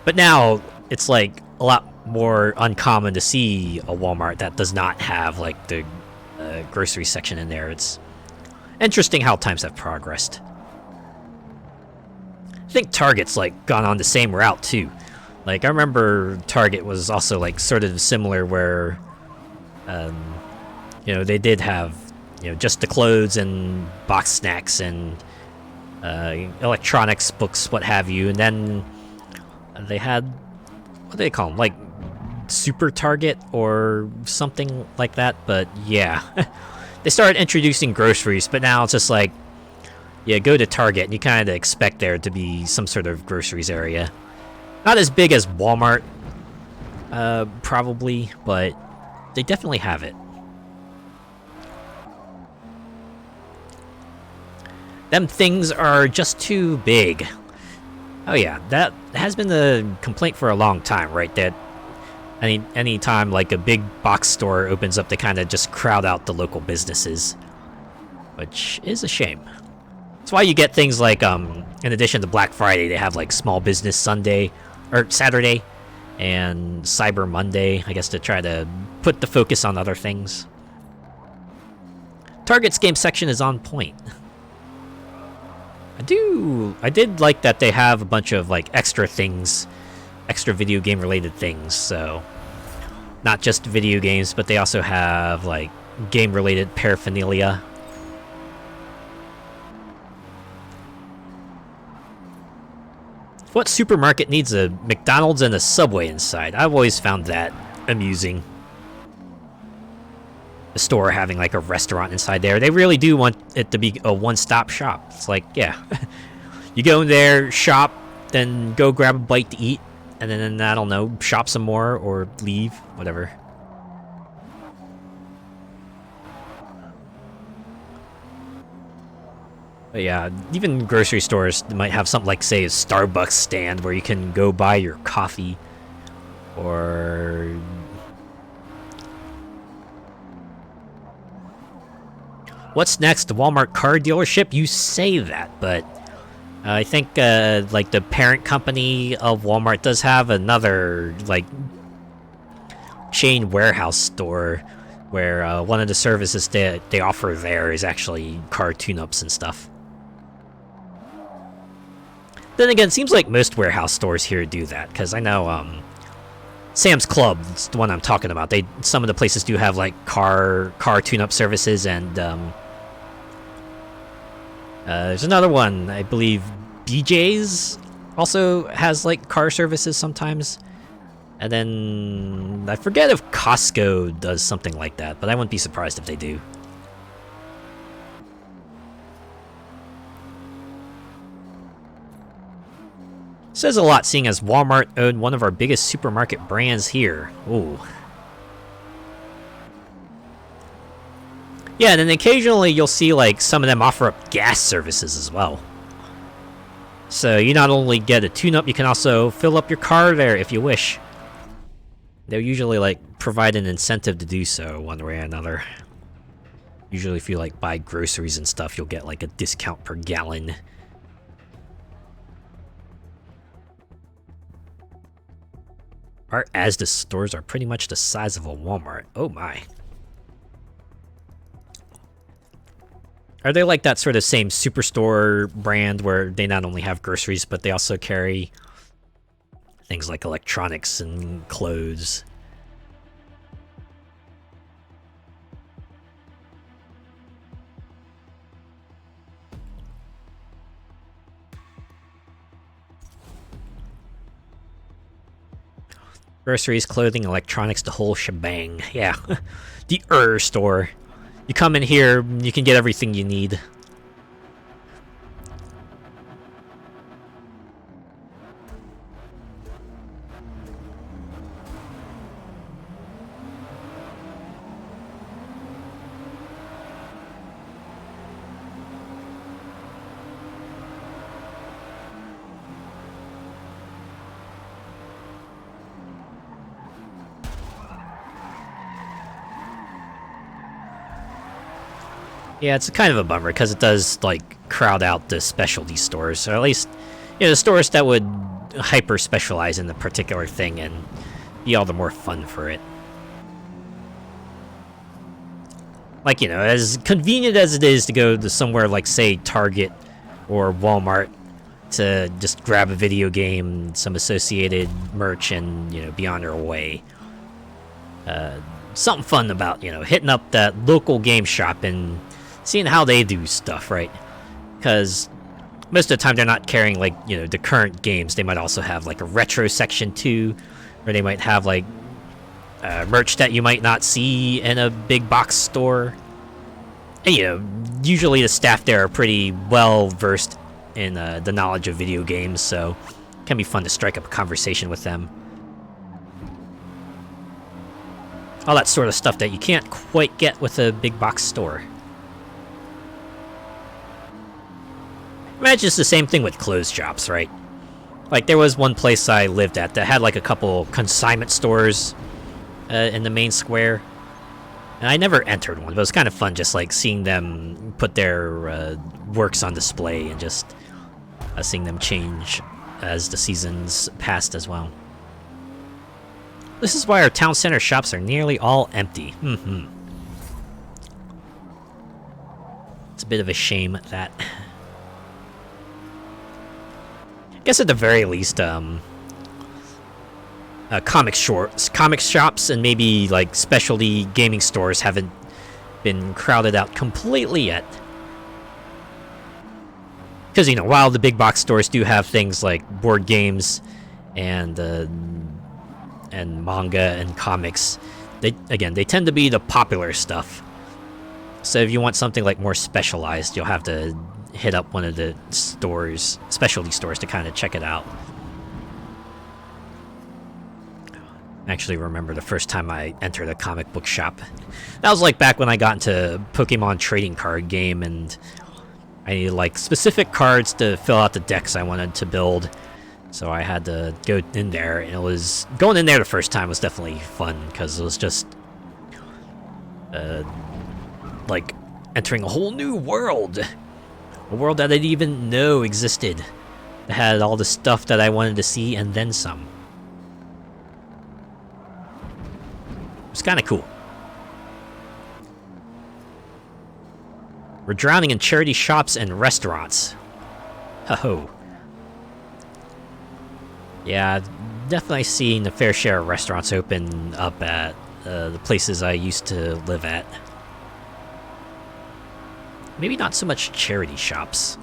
But now, it's, like, a lot more uncommon to see a Walmart that does not have, like, the grocery section in there. It's interesting how times have progressed. I think Target's, like, gone on the same route, too. Like, I remember Target was also, like, sort of similar where, you know, they did have, you know, just the clothes and boxed snacks and electronics, books, what have you, and then they had, what do they call them, like, Super Target or something like that, but yeah. They started introducing groceries, but now it's just like, yeah, go to Target, and you kind of expect there to be some sort of groceries area. Not as big as Walmart, probably, but they definitely have it. Them things are just too big. Oh yeah, that has been the complaint for a long time, right? That any time like a big box store opens up, they kind of just crowd out the local businesses, which is a shame. That's why you get things like, in addition to Black Friday, they have like Small Business Sunday, or Saturday, and Cyber Monday, I guess, to try to put the focus on other things. Target's game section is on point. I did like that they have a bunch of like extra things, extra video game related things, so not just video games, but they also have like game related paraphernalia. What supermarket needs a McDonald's and a Subway inside? I've always found that amusing. The store having like a restaurant inside there. They really do want it to be a one-stop shop. It's like, yeah. You go in there, shop, then go grab a bite to eat, and then, I don't know, shop some more or leave, whatever. But yeah, even grocery stores might have something like, say, a Starbucks stand where you can go buy your coffee, or what's next? The Walmart car dealership? You say that, but I think like the parent company of Walmart does have another like chain warehouse store where one of the services they offer there is actually car tune-ups and stuff. Then again, it seems like most warehouse stores here do that, because I know Sam's Club, it's the one I'm talking about. Some of the places do have like car tune-up services, and there's another one, I believe BJ's also has like car services sometimes. And then I forget if Costco does something like that, but I wouldn't be surprised if they do. Says a lot seeing as Walmart owned one of our biggest supermarket brands here. Ooh. Yeah, and then occasionally you'll see like some of them offer up gas services as well. So you not only get a tune-up, you can also fill up your car there if you wish. They'll usually like provide an incentive to do so one way or another. Usually if you like buy groceries and stuff, you'll get like a discount per gallon. Our Asda stores are pretty much the size of a Walmart. Oh my. Are they like that sort of same superstore brand where they not only have groceries, but they also carry things like electronics and clothes? Groceries, clothing, electronics, the whole shebang. Yeah. The store. You come in here, you can get everything you need. Yeah, it's kind of a bummer because it does like crowd out the specialty stores, or at least, you know, the stores that would hyper specialize in the particular thing and be all the more fun for it. Like, you know, as convenient as it is to go to somewhere like, say, Target or Walmart to just grab a video game, some associated merch, and, you know, be on your way. Something fun about, you know, hitting up that local game shop and seeing how they do stuff, right? Because most of the time they're not carrying, like, you know, the current games. They might also have, like, a retro section, too. Or they might have, like, merch that you might not see in a big box store. And, you know, usually the staff there are pretty well-versed in the knowledge of video games, so it can be fun to strike up a conversation with them. All that sort of stuff that you can't quite get with a big box store. Imagine it's the same thing with clothes shops, right? Like, there was one place I lived at that had, like, a couple consignment stores in the main square. And I never entered one, but it was kind of fun just, like, seeing them put their works on display and just seeing them change as the seasons passed as well. This is why our town center shops are nearly all empty. It's a bit of a shame, that. I guess at the very least, comic shops and maybe like specialty gaming stores haven't been crowded out completely yet. Because, you know, while the big box stores do have things like board games and manga and comics, they tend to be the popular stuff. So if you want something like more specialized, you'll have to hit up one of the stores, specialty stores, to kind of check it out. I actually remember the first time I entered a comic book shop. That was like back when I got into Pokemon trading card game, and I needed like specific cards to fill out the decks I wanted to build. So I had to go in there, and it was going in there the first time was definitely fun because it was just like entering a whole new world. A world that I didn't even know existed. That had all the stuff that I wanted to see and then some. It's kind of cool. We're drowning in charity shops and restaurants. Ho-ho. Yeah, I've definitely seen a fair share of restaurants open up at the places I used to live at. Maybe not so much charity shops.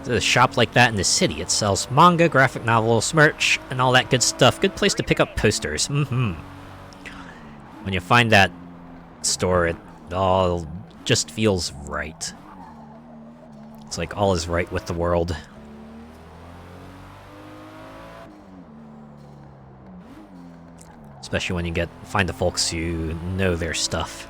There's a shop like that in the city. It sells manga, graphic novels, merch, and all that good stuff. Good place to pick up posters. When you find that store, it all just feels right. It's like all is right with the world. Especially when you find the folks who know their stuff.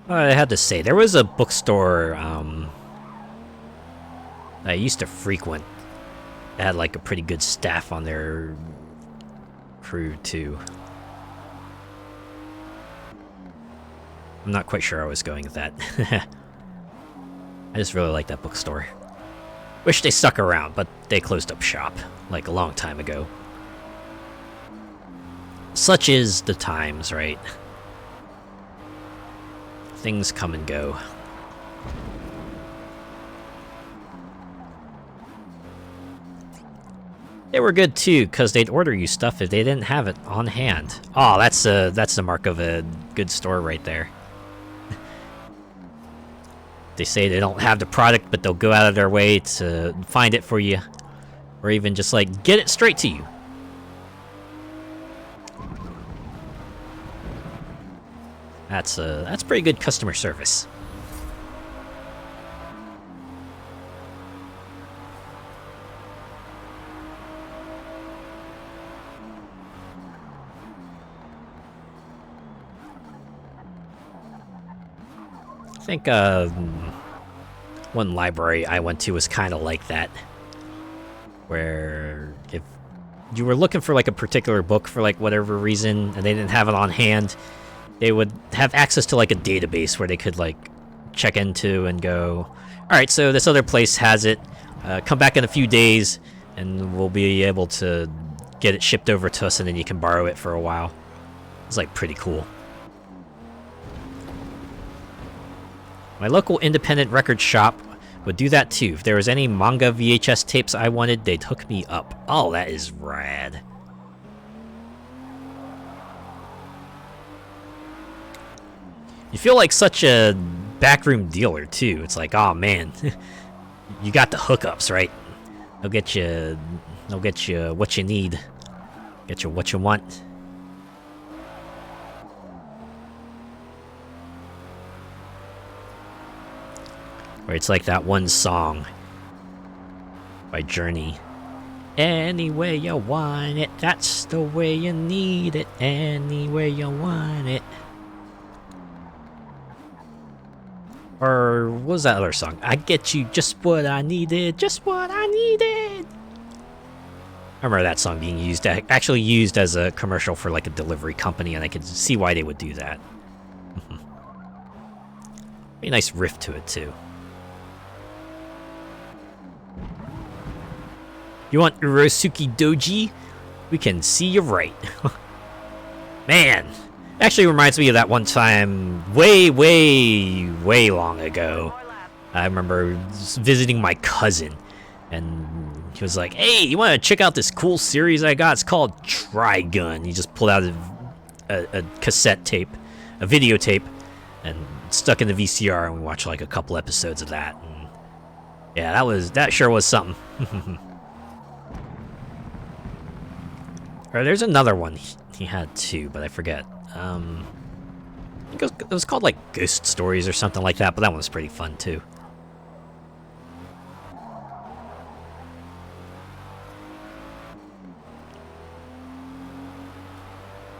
I had to say, there was a bookstore I used to frequent. It had like a pretty good staff on their crew too. I'm not quite sure I was going with that. I just really like that bookstore. Wish they stuck around, but they closed up shop like a long time ago. Such is the times, right? Things come and go. They were good too, because they'd order you stuff if they didn't have it on hand. Oh, that's the mark of a good store right there. They say they don't have the product, but they'll go out of their way to find it for you. Or even just like, get it straight to you. That's pretty good customer service. I think one library I went to was kind of like that, where if you were looking for like a particular book for like whatever reason and they didn't have it on hand, they would have access to like a database where they could like check into and go, all right, so this other place has it. Come back in a few days and we'll be able to get it shipped over to us, and then you can borrow it for a while. It's like pretty cool. My local independent record shop would do that too. If there was any manga VHS tapes I wanted, they'd hook me up. Oh, that is rad. You feel like such a backroom dealer too. It's like, oh man, you got the hookups, right? They'll get you what you need, get you what you want. Or it's like that one song by Journey. Any way you want it, that's the way you need it. Any way you want it. Or what was that other song? I get you just what I needed, just what I needed. I remember that song being used, actually used as a commercial for like a delivery company, and I could see why they would do that. A nice riff to it too. You want Urosuki Doji? We can see you right. Man, actually reminds me of that one time way long ago. I remember visiting my cousin, and he was like, hey, you want to check out this cool series I got? It's called Trigun. He just pulled out a cassette tape, a videotape, and stuck in the VCR, and we watched like a couple episodes of that. And yeah, that sure was something. Or there's another one he had too, but I forget. It was called like Ghost Stories or something like that, but that one was pretty fun too.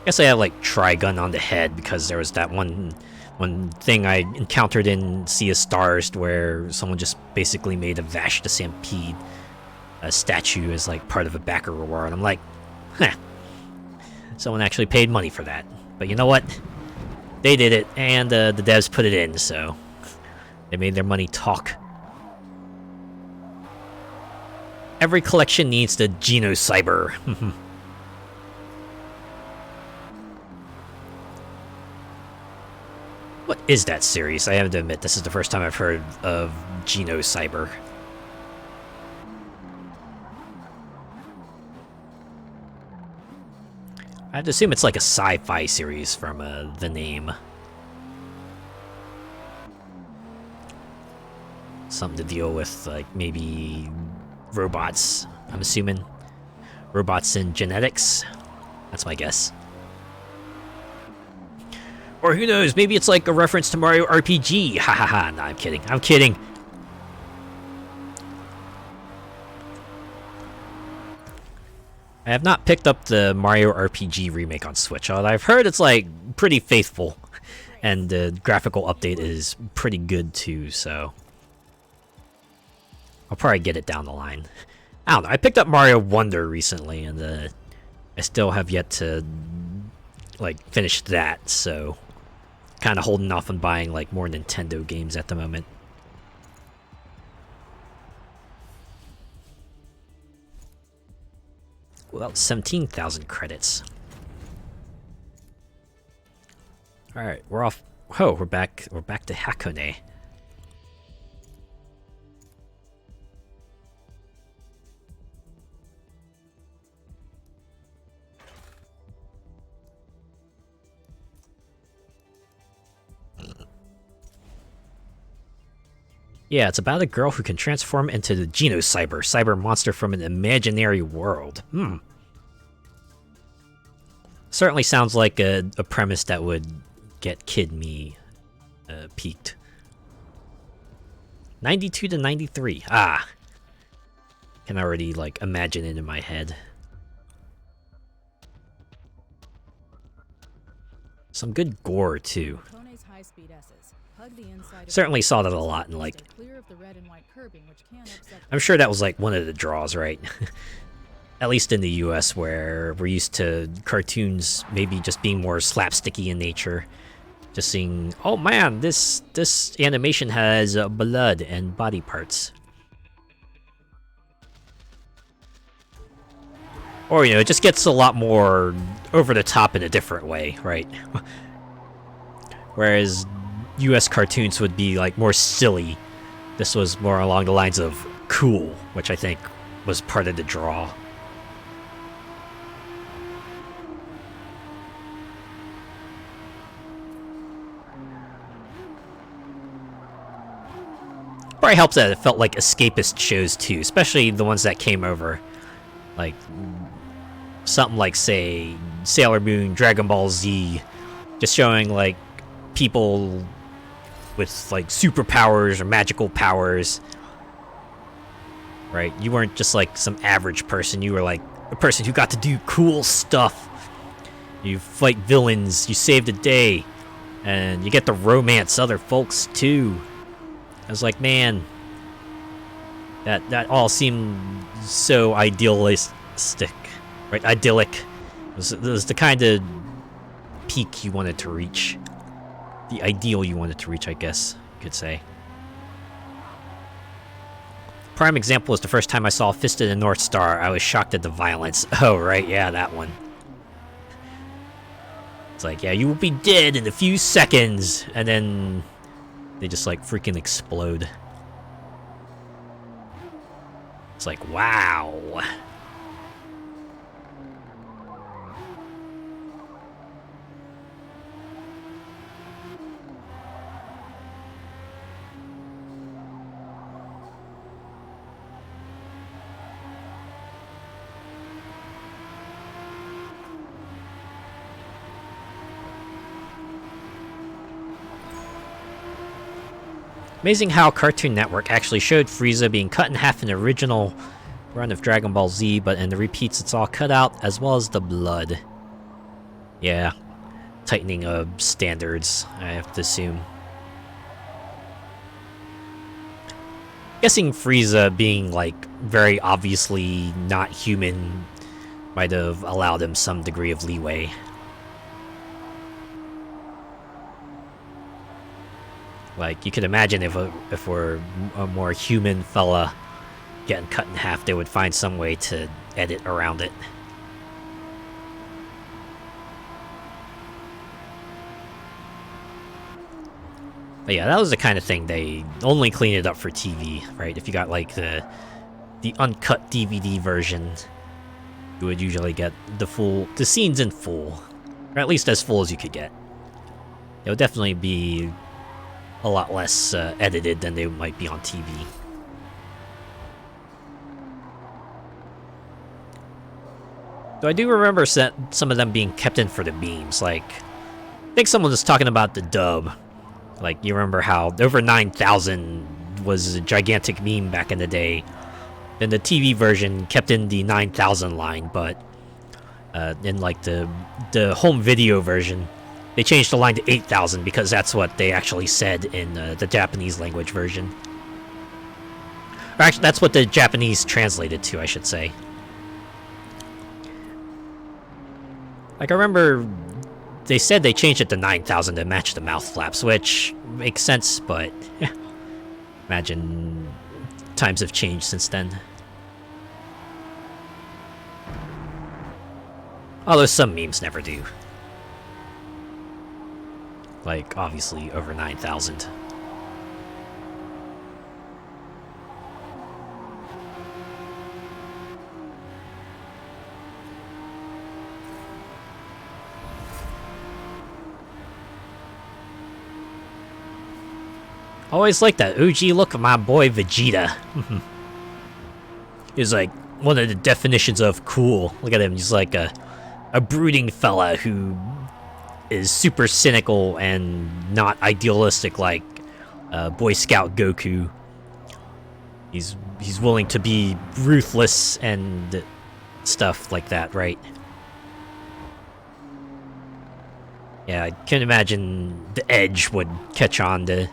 I guess I have like Trigun on the head because there was that one thing I encountered in Sea of Stars where someone just basically made a Vash the Stampede statue as like part of a backer reward, and I'm like, huh. Someone actually paid money for that. But you know what? They did it, and the devs put it in, so they made their money talk. Every collection needs the Genocyber. What is that series? I have to admit, this is the first time I've heard of Genocyber. I have to assume it's like a sci-fi series from the name. Something to deal with, like, maybe robots, I'm assuming. Robots and genetics? That's my guess. Or who knows, maybe it's like a reference to Mario RPG. Ha ha ha, no, I'm kidding. I'm kidding. I have not picked up the Mario RPG remake on Switch, although I've heard it's like pretty faithful. And the graphical update is pretty good too, so I'll probably get it down the line. I don't know, I picked up Mario Wonder recently, and I still have yet to like finish that, so kind of holding off on buying like more Nintendo games at the moment. Well, that's 17,000 credits. All right, we're off. Oh, we're back. We're back to Hakone. Yeah, it's about a girl who can transform into the Genocyber, cyber monster from an imaginary world. Certainly sounds like a premise that would get kid me peaked. 92 to 93. Ah. Can already, like, imagine it in my head. Some good gore, too. Certainly saw that a lot in, like... I'm sure that was, like, one of the draws, right? At least in the US, where we're used to cartoons maybe just being more slapsticky in nature. Just seeing, oh man, this animation has blood and body parts. Or, you know, it just gets a lot more over the top in a different way, right? Whereas US cartoons would be, like, more silly. This was more along the lines of cool, which I think was part of the draw. Probably helps that it felt like escapist shows too, especially the ones that came over. Like, something like, say, Sailor Moon, Dragon Ball Z, just showing, like, people with, like, superpowers or magical powers. Right? You weren't just, like, some average person, you were, like, a person who got to do cool stuff. You fight villains, you save the day, and you get to romance other folks too. I was like, man, that all seemed so idealistic, right? Idyllic. It was the kind of peak you wanted to reach. The ideal you wanted to reach, I guess you could say. Prime example is the first time I saw Fist of the North Star. I was shocked at the violence. Oh, right, yeah, that one. It's like, yeah, you will be dead in a few seconds, and then they just, like, freaking explode. It's like, wow. Amazing how Cartoon Network actually showed Frieza being cut in half in the original run of Dragon Ball Z, but in the repeats it's all cut out, as well as the blood. Yeah, tightening of standards, I have to assume. Guessing Frieza being, like, very obviously not human might have allowed him some degree of leeway. Like, you could imagine if we're a more human fella getting cut in half, they would find some way to edit around it. But yeah, that was the kind of thing they only clean it up for TV, right? If you got like the uncut DVD version, you would usually get the scenes in full, or at least as full as you could get. It would definitely be a lot less edited than they might be on TV. So I do remember some of them being kept in for the memes. Like, I think someone was talking about the dub. Like, you remember how over 9,000 was a gigantic meme back in the day. Then the TV version kept in the 9,000 line, but in like the home video version, they changed the line to 8,000 because that's what they actually said in the Japanese language version. Or actually, that's what the Japanese translated to, I should say. Like, I remember they said they changed it to 9,000 to match the mouth flaps, which makes sense, but imagine times have changed since then. Although some memes never do. Like, obviously, over 9,000. Always like that. Ooh, gee, look at my boy Vegeta. He's like one of the definitions of cool. Look at him. He's like a brooding fella who is super cynical and not idealistic like Boy Scout Goku. He's willing to be ruthless and stuff like that, right? Yeah, I can imagine the edge would catch on to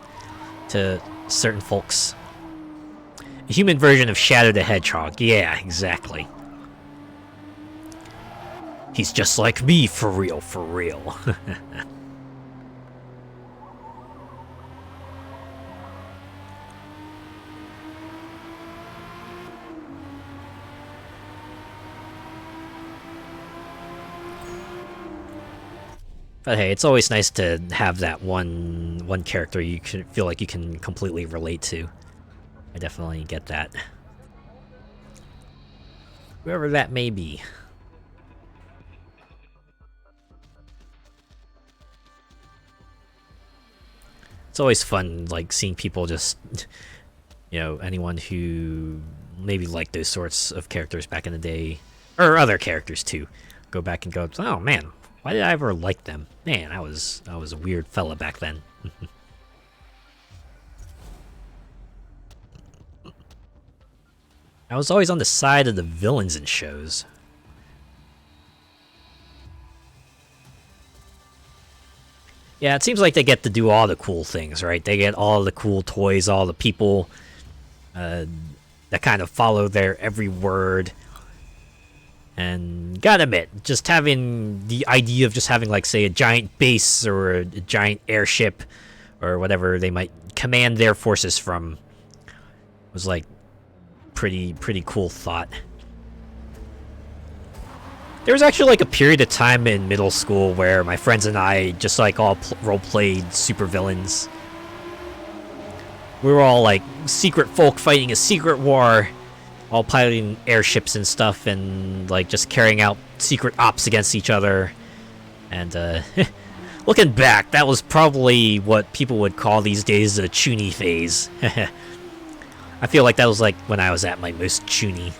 certain folks. A human version of Shadow the Hedgehog. Yeah, exactly. He's just like me, for real, for real. But hey, it's always nice to have that one character you can feel like you can completely relate to. I definitely get that. Whoever that may be. It's always fun, like, seeing people just, you know, anyone who maybe liked those sorts of characters back in the day, or other characters too, go back and go, oh man, why did I ever like them? Man, I was a weird fella back then. I was always on the side of the villains in shows. Yeah, it seems like they get to do all the cool things, right? They get all the cool toys, all the people that kind of follow their every word. And gotta admit, just having the idea of just having, like, say, a giant base or a giant airship or whatever they might command their forces from was, like, pretty cool thought. There was actually, like, a period of time in middle school where my friends and I just, like, all role-played supervillains. We were all, like, secret folk fighting a secret war, all piloting airships and stuff, and, like, just carrying out secret ops against each other. And, looking back, that was probably what people would call these days a chuny phase. I feel like that was, like, when I was at my most chuny.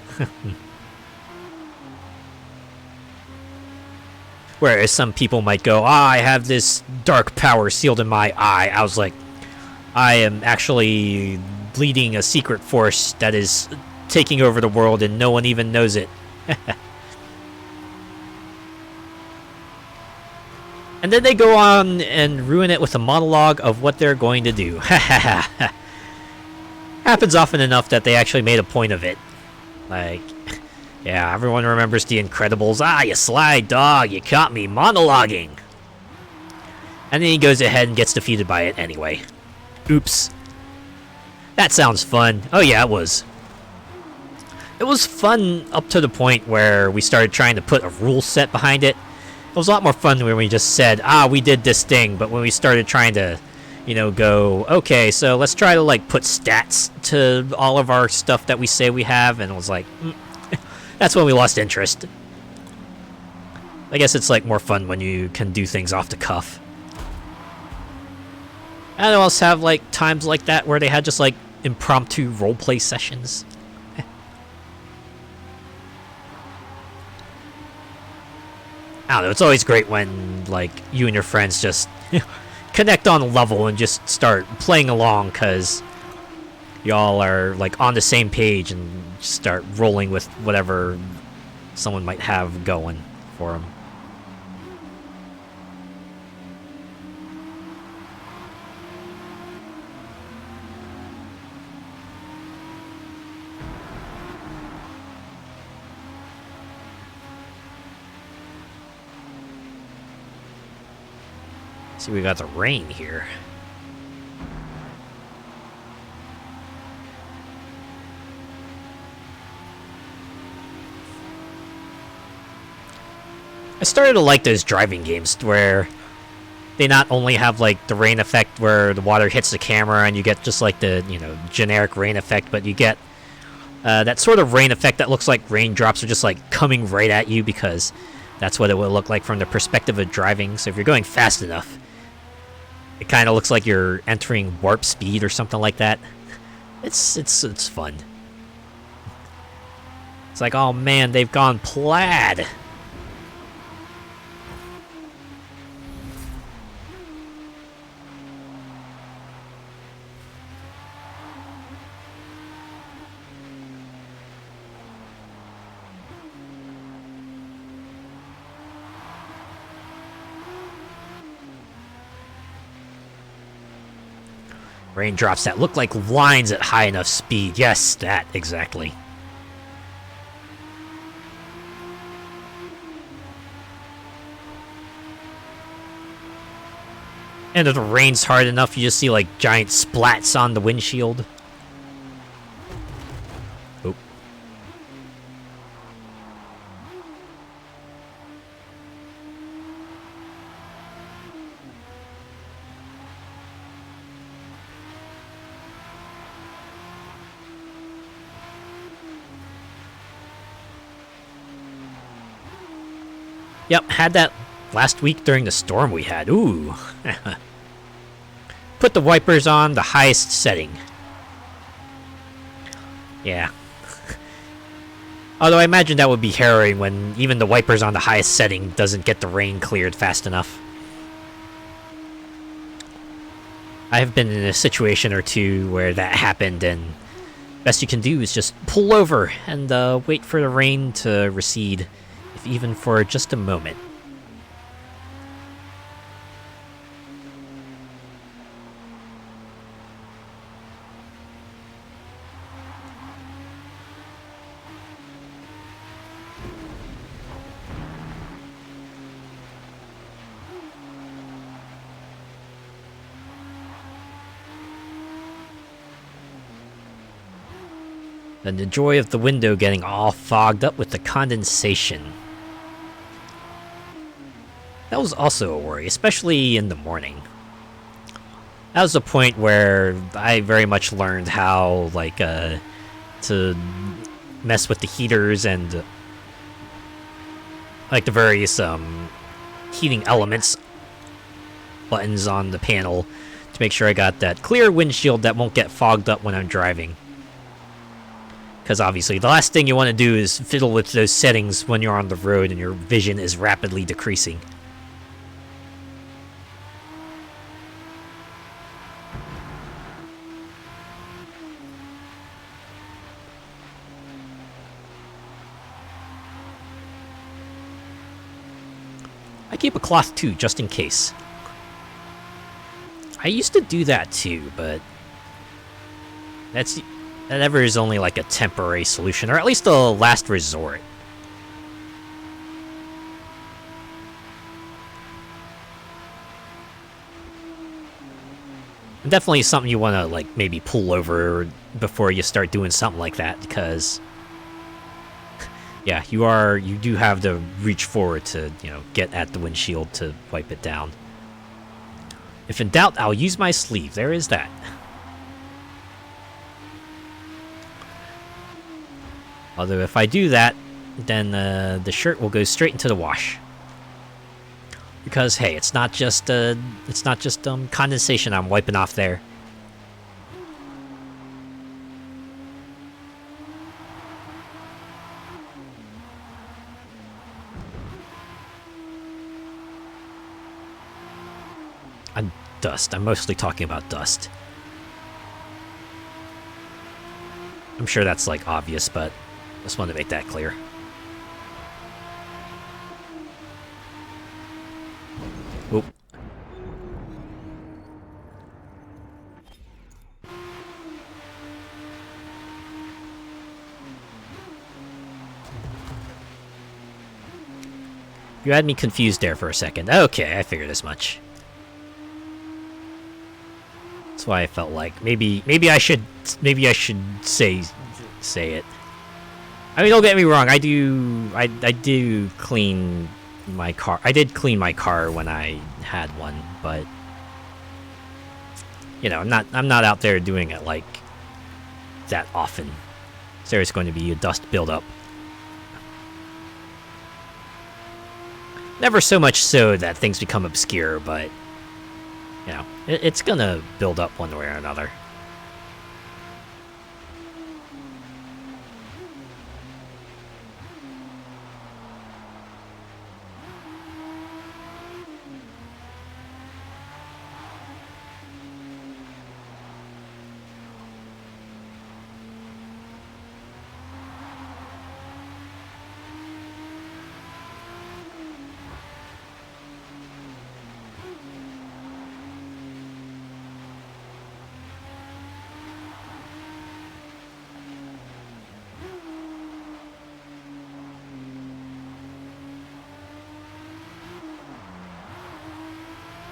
Whereas some people might go, I have this dark power sealed in my eye. I was like, I am actually leading a secret force that is taking over the world and no one even knows it. And then they go on and ruin it with a monologue of what they're going to do. Happens often enough that they actually made a point of it. Like, yeah, everyone remembers The Incredibles. Ah, you sly dog, you caught me monologuing. And then he goes ahead and gets defeated by it anyway. Oops. That sounds fun. Oh yeah, it was. It was fun up to the point where we started trying to put a rule set behind it. It was a lot more fun when we just said, ah, we did this thing, but when we started trying to, you know, go, okay, so let's try to like put stats to all of our stuff that we say we have, and it was like, that's when we lost interest. I guess it's like more fun when you can do things off the cuff. And I also have like times like that where they had just like impromptu roleplay sessions. I don't know, it's always great when like you and your friends just connect on a level and just start playing along, because y'all are like on the same page and just start rolling with whatever someone might have going for them. See, we got the rain here. I started to like those driving games where they not only have like the rain effect where the water hits the camera and you get just like the, you know, generic rain effect, but you get that sort of rain effect that looks like raindrops are just like coming right at you, because that's what it would look like from the perspective of driving. So if you're going fast enough, it kind of looks like you're entering warp speed or something like that. It's fun. It's like, oh man, they've gone plaid. Raindrops that look like lines at high enough speed. Yes, that, exactly. And if the rain's hard enough, you just see like giant splats on the windshield. Oop. Yep, had that last week during the storm we had. Ooh. Put the wipers on the highest setting. Yeah. Although I imagine that would be harrowing when even the wipers on the highest setting doesn't get the rain cleared fast enough. I have been in a situation or two where that happened, and best you can do is just pull over and wait for the rain to recede, if even for just a moment. And the joy of the window getting all fogged up with the condensation. That was also a worry, especially in the morning. That was the point where I very much learned how, like, to mess with the heaters and, like, the various, heating elements buttons on the panel to make sure I got that clear windshield that won't get fogged up when I'm driving. Because obviously, the last thing you want to do is fiddle with those settings when you're on the road and your vision is rapidly decreasing. I keep a cloth too, just in case. I used to do that too, but that ever is only like a temporary solution, or at least a last resort. And definitely something you want to like maybe pull over before you start doing something like that, because yeah, you do have to reach forward to, you know, get at the windshield to wipe it down. If in doubt, I'll use my sleeve. There is that. Although if I do that, then the shirt will go straight into the wash. Because hey, it's not just condensation I'm wiping off there. Dust. I'm mostly talking about dust. I'm sure that's like obvious, but just wanted to make that clear. Oop. You had me confused there for a second. Okay, I figured as much. That's why I felt like maybe I should say it. I mean, don't get me wrong. I do clean my car. I did clean my car when I had one, but you know, I'm not out there doing it like that often. So there's going to be a dust buildup. Never so much so that things become obscure, but you know, it's gonna build up one way or another.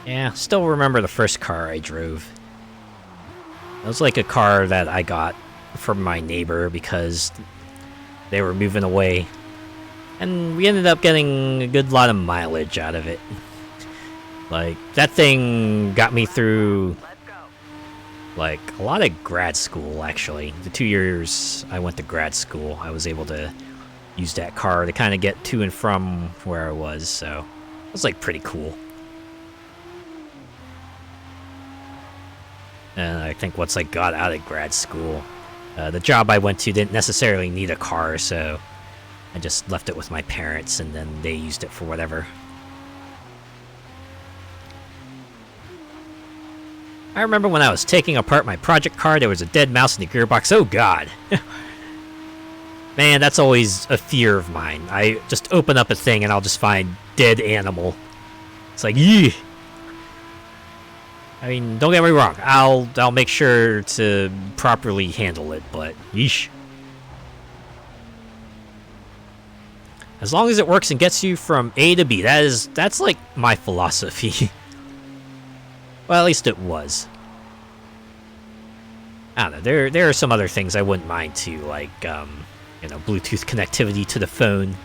Yeah, still remember the first car I drove. It was like a car that I got from my neighbor because they were moving away. And we ended up getting a good lot of mileage out of it. Like, that thing got me through, like, a lot of grad school, actually. The 2 years I went to grad school, I was able to use that car to kind of get to and from where I was, so it was, like, pretty cool. And I think once I got out of grad school, the job I went to didn't necessarily need a car, so I just left it with my parents, and then they used it for whatever. I remember when I was taking apart my project car, there was a dead mouse in the gearbox. Oh god! Man, that's always a fear of mine. I just open up a thing and I'll just find dead animal. It's like, yee! I mean, don't get me wrong, I'll make sure to properly handle it, but yeesh. As long as it works and gets you from A to B, that's like my philosophy. Well, at least it was. I don't know, there are some other things I wouldn't mind too, like, you know, Bluetooth connectivity to the phone,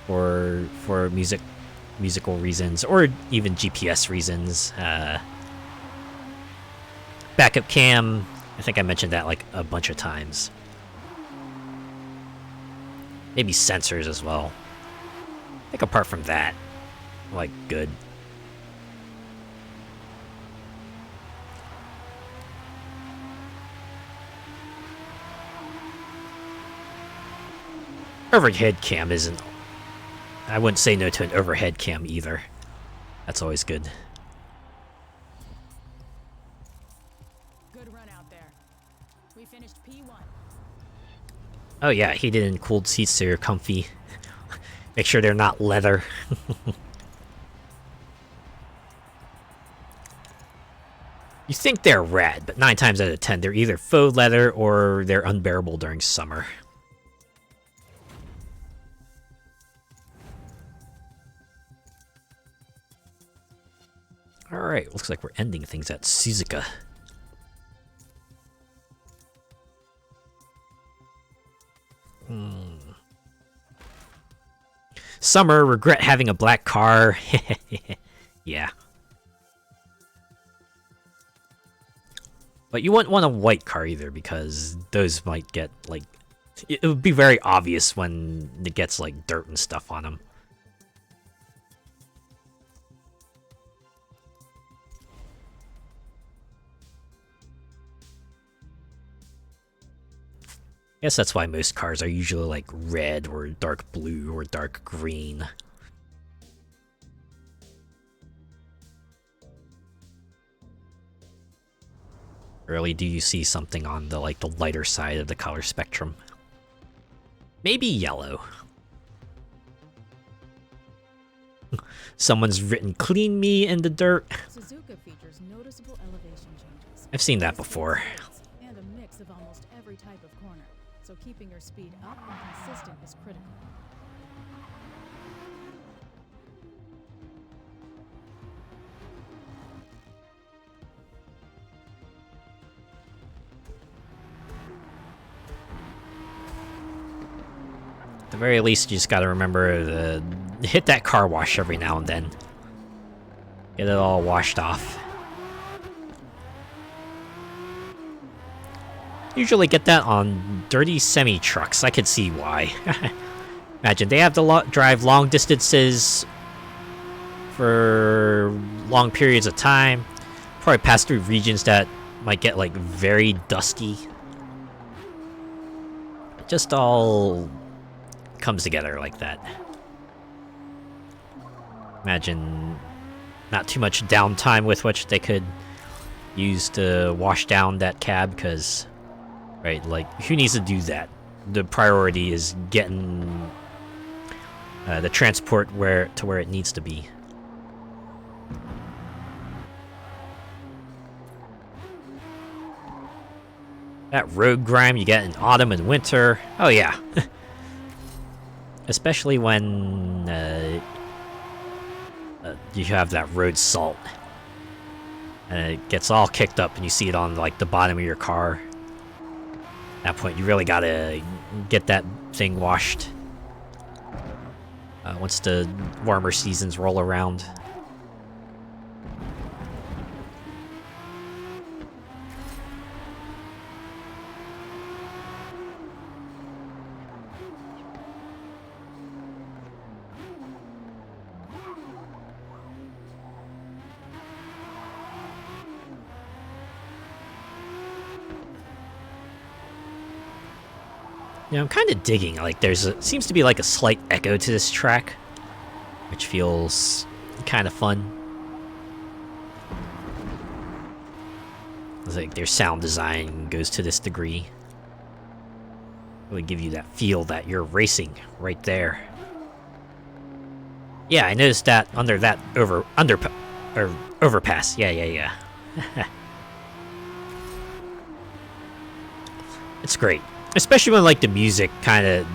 or for musical reasons, or even GPS reasons. Backup cam, I think I mentioned that like a bunch of times. Maybe sensors as well. I think apart from that, like, good. Overhead cam isn't... I wouldn't say no to an overhead cam either. That's always good. Oh yeah, heated and cooled seats so you're comfy. Make sure they're not leather. You think they're rad, but 9 times out of 10 they're either faux leather or they're unbearable during summer. Alright, looks like we're ending things at Suzuka. Summer, regret having a black car. Yeah. But you wouldn't want a white car either, because those might get, like... It would be very obvious when it gets, like, dirt and stuff on them. I guess that's why most cars are usually, like, red or dark blue or dark green. Rarely do you see something on the, like, the lighter side of the color spectrum. Maybe yellow. Someone's written "clean me" in the dirt. Suzuka features noticeable elevation changes. I've seen that before. And a mix of almost every type of corner. So keeping your speed up and consistent is critical. At the very least, you just gotta remember to hit that car wash every now and then. Get it all washed off. Usually get that on dirty semi-trucks. I could see why. Imagine, they have to drive long distances for long periods of time. Probably pass through regions that might get, like, very dusty. It just all comes together like that. Imagine not too much downtime with which they could use to wash down that cab, because, right, like, who needs to do that? The priority is getting the transport to where it needs to be. That road grime you get in autumn and winter. Oh yeah. Especially when you have that road salt. And it gets all kicked up and you see it on, like, the bottom of your car. At that point, you really gotta get that thing washed. Once the warmer seasons roll around. Yeah, I'm kind of digging, like, seems to be, like, a slight echo to this track, which feels kind of fun. It's like their sound design goes to this degree. Really give you that feel that you're racing right there. Yeah, I noticed that under that overpass. Yeah. It's great. Especially when, like, the music kind of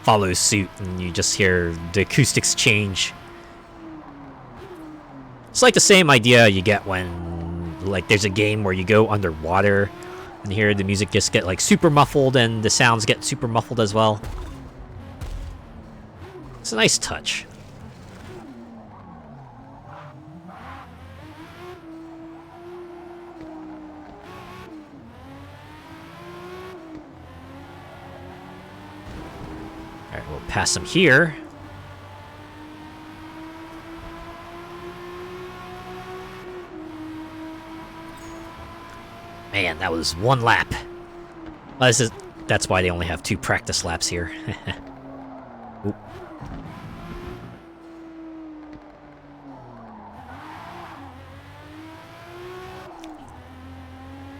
follows suit and you just hear the acoustics change. It's like the same idea you get when, like, there's a game where you go underwater and hear the music just get, like, super muffled and the sounds get super muffled as well. It's a nice touch. Alright, we'll pass them here. Man, that was one lap. Well, that's why they only have 2 practice laps here. Oop.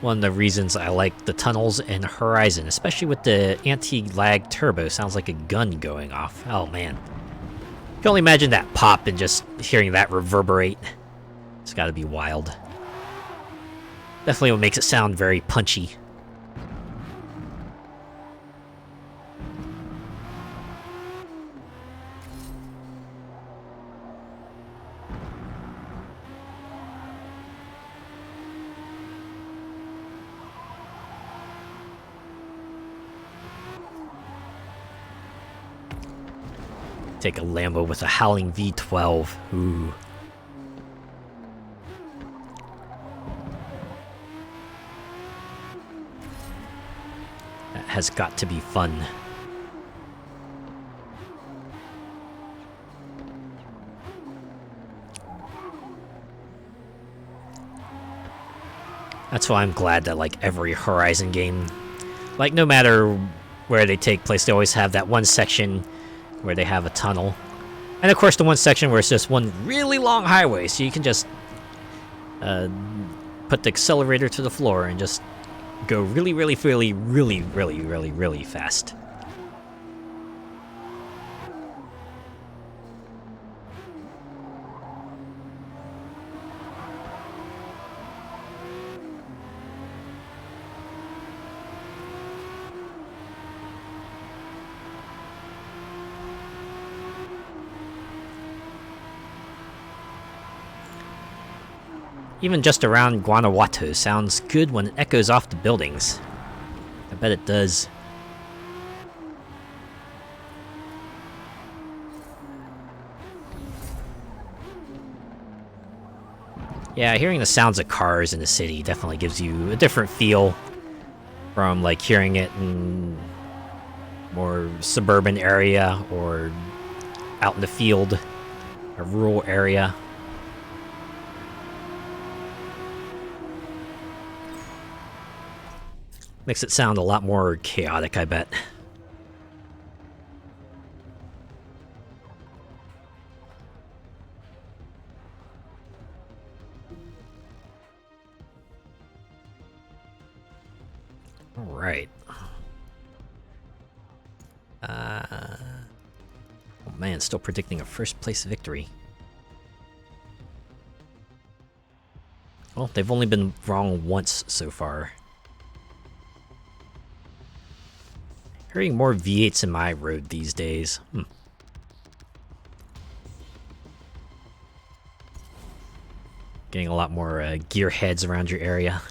One of the reasons I like the tunnels in Horizon, especially with the anti-lag turbo, sounds like a gun going off. Oh man. You can only imagine that pop and just hearing that reverberate. It's gotta be wild. Definitely what makes it sound very punchy. Take a Lambo with a howling V12. Ooh. That has got to be fun. That's why I'm glad that, like, every Horizon game, like, no matter where they take place, they always have that one section where they have a tunnel. And of course the one section where it's just one really long highway, so you can just put the accelerator to the floor and just go really fast. Even just around Guanajuato sounds good when it echoes off the buildings. I bet it does. Yeah, hearing the sounds of cars in the city definitely gives you a different feel from, like, hearing it in more suburban area or out in the field, a rural area. Makes it sound a lot more chaotic, I bet. Alright. Oh man, still predicting a first place victory. Well, they've only been wrong once so far. Hearing more V8s in my road these days. Getting a lot more gearheads around your area.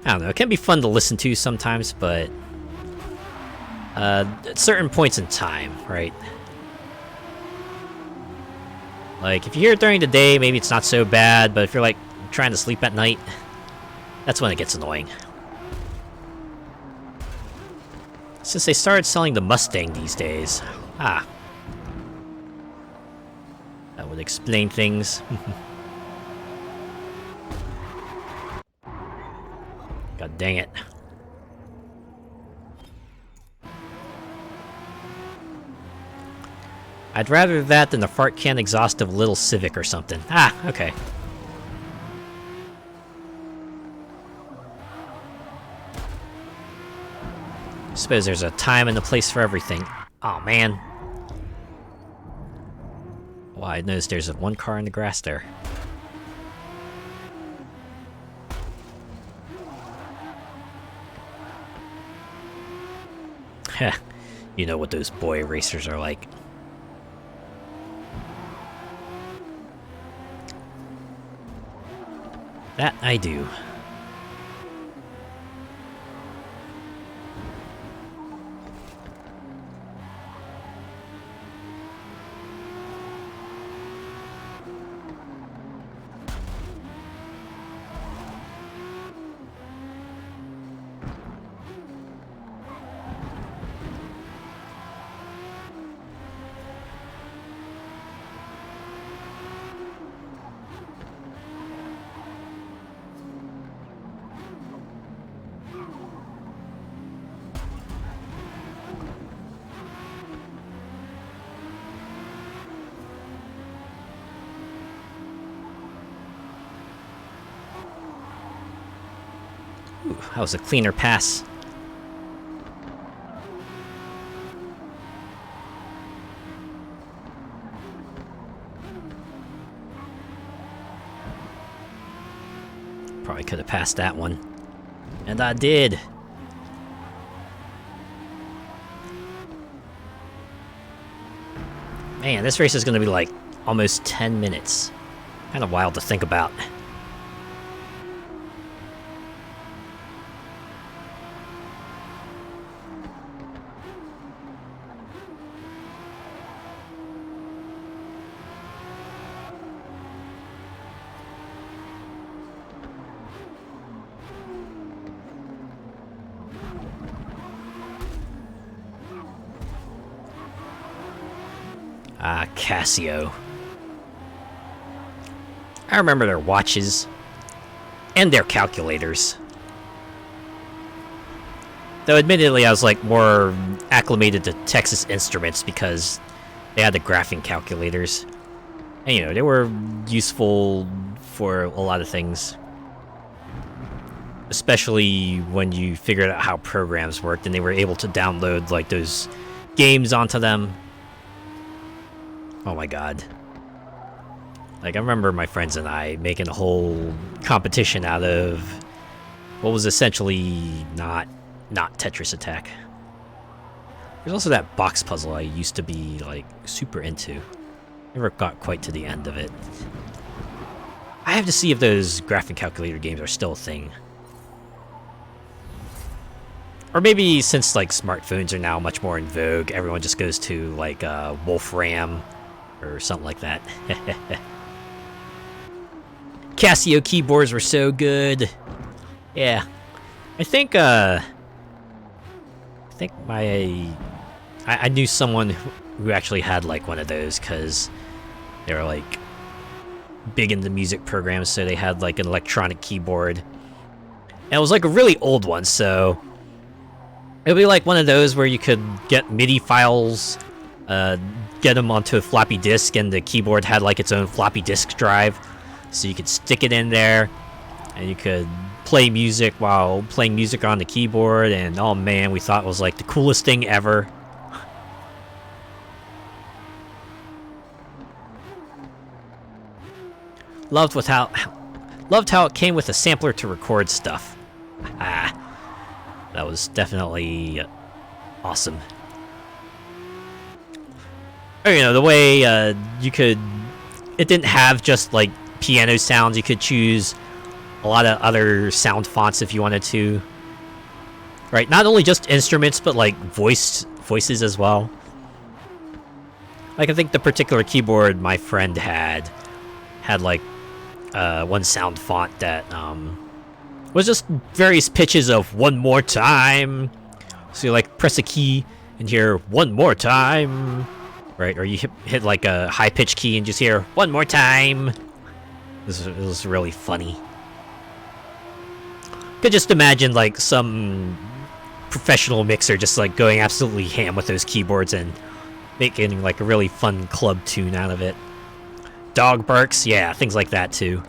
I don't know, it can be fun to listen to sometimes, but at certain points in time, right? Like, if you hear it during the day, maybe it's not so bad, but if you're, like, trying to sleep at night, that's when it gets annoying. Since they started selling the Mustang these days. That would explain things. God dang it. I'd rather that than a fart can exhaustive little Civic or something. Okay. I suppose there's a time and a place for everything. Oh man. Well, I noticed there's one car in the grass there. Heh. You know what those boy racers are like. That I do. Ooh, that was a cleaner pass. Probably could have passed that one. And I did. Man, this race is going to be like almost 10 minutes. Kind of wild to think about. Ah, Casio. I remember their watches. And their calculators. Though admittedly I was like more acclimated to Texas Instruments because they had the graphing calculators. And you know, they were useful for a lot of things. Especially when you figured out how programs worked and they were able to download like those games onto them. Oh my god. Like, I remember my friends and I making a whole competition out of what was essentially not Tetris Attack. There's also that box puzzle I used to be, like, super into. Never got quite to the end of it. I have to see if those graphing calculator games are still a thing. Or maybe since, like, smartphones are now much more in vogue, everyone just goes to, like, Wolfram or something like that. Casio keyboards were so good. Yeah. I think I knew someone who actually had, like, one of those, because they were, like, big into music programs, so they had, like, an electronic keyboard. And it was, like, a really old one, so it would be like one of those where you could get MIDI files, get them onto a floppy disk, and the keyboard had like its own floppy disk drive, so you could stick it in there, and you could play music while playing music on the keyboard, and oh man, we thought it was like the coolest thing ever. Loved how it came with a sampler to record stuff. Ah. That was definitely awesome. Or, you know, the way you could... It didn't have just, like, piano sounds. You could choose a lot of other sound fonts if you wanted to. Right? Not only just instruments, but, like, voices as well. Like, I think the particular keyboard my friend had, like, one sound font that, was just various pitches of one more time. So you like press a key and hear one more time, right? Or you hit like a high pitch key and just hear one more time. It was really funny. Could just imagine like some professional mixer just like going absolutely ham with those keyboards and making like a really fun club tune out of it. Dog barks, yeah, things like that too.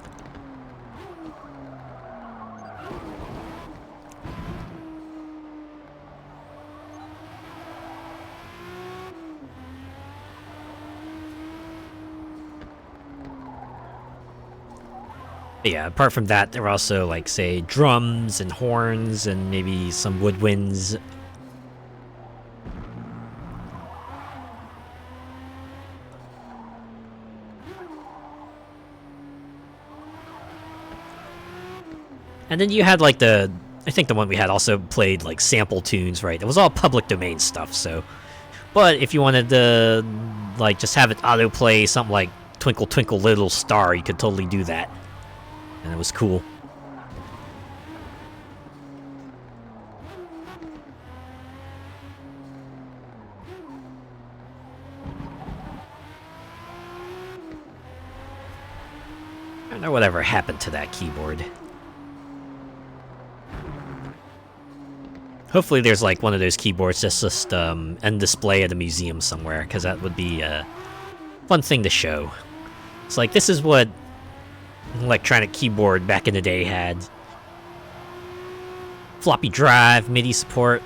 Yeah, apart from that, there were also, like, say, drums and horns and maybe some woodwinds. And then you had, like, I think the one we had also played, like, sample tunes, right? It was all public domain stuff, so... But if you wanted to, like, just have it autoplay something like Twinkle Twinkle Little Star, you could totally do that. And it was cool. I don't know whatever happened to that keyboard. Hopefully there's like one of those keyboards that's just on display at a museum somewhere, because that would be a fun thing to show. It's like, this is what an electronic keyboard back in the day had. Floppy drive, MIDI support.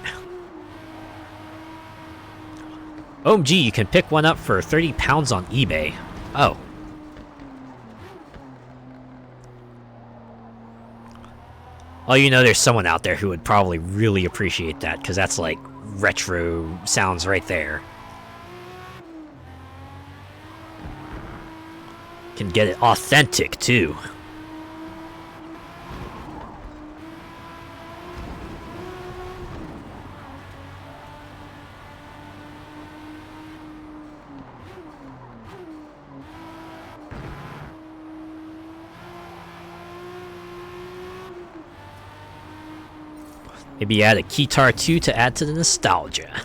OMG, you can pick one up for 30 pounds on eBay. Oh. Oh, you know there's someone out there who would probably really appreciate that, because that's like retro sounds right there. Can get it authentic, too. Maybe add a keytar too to add to the nostalgia.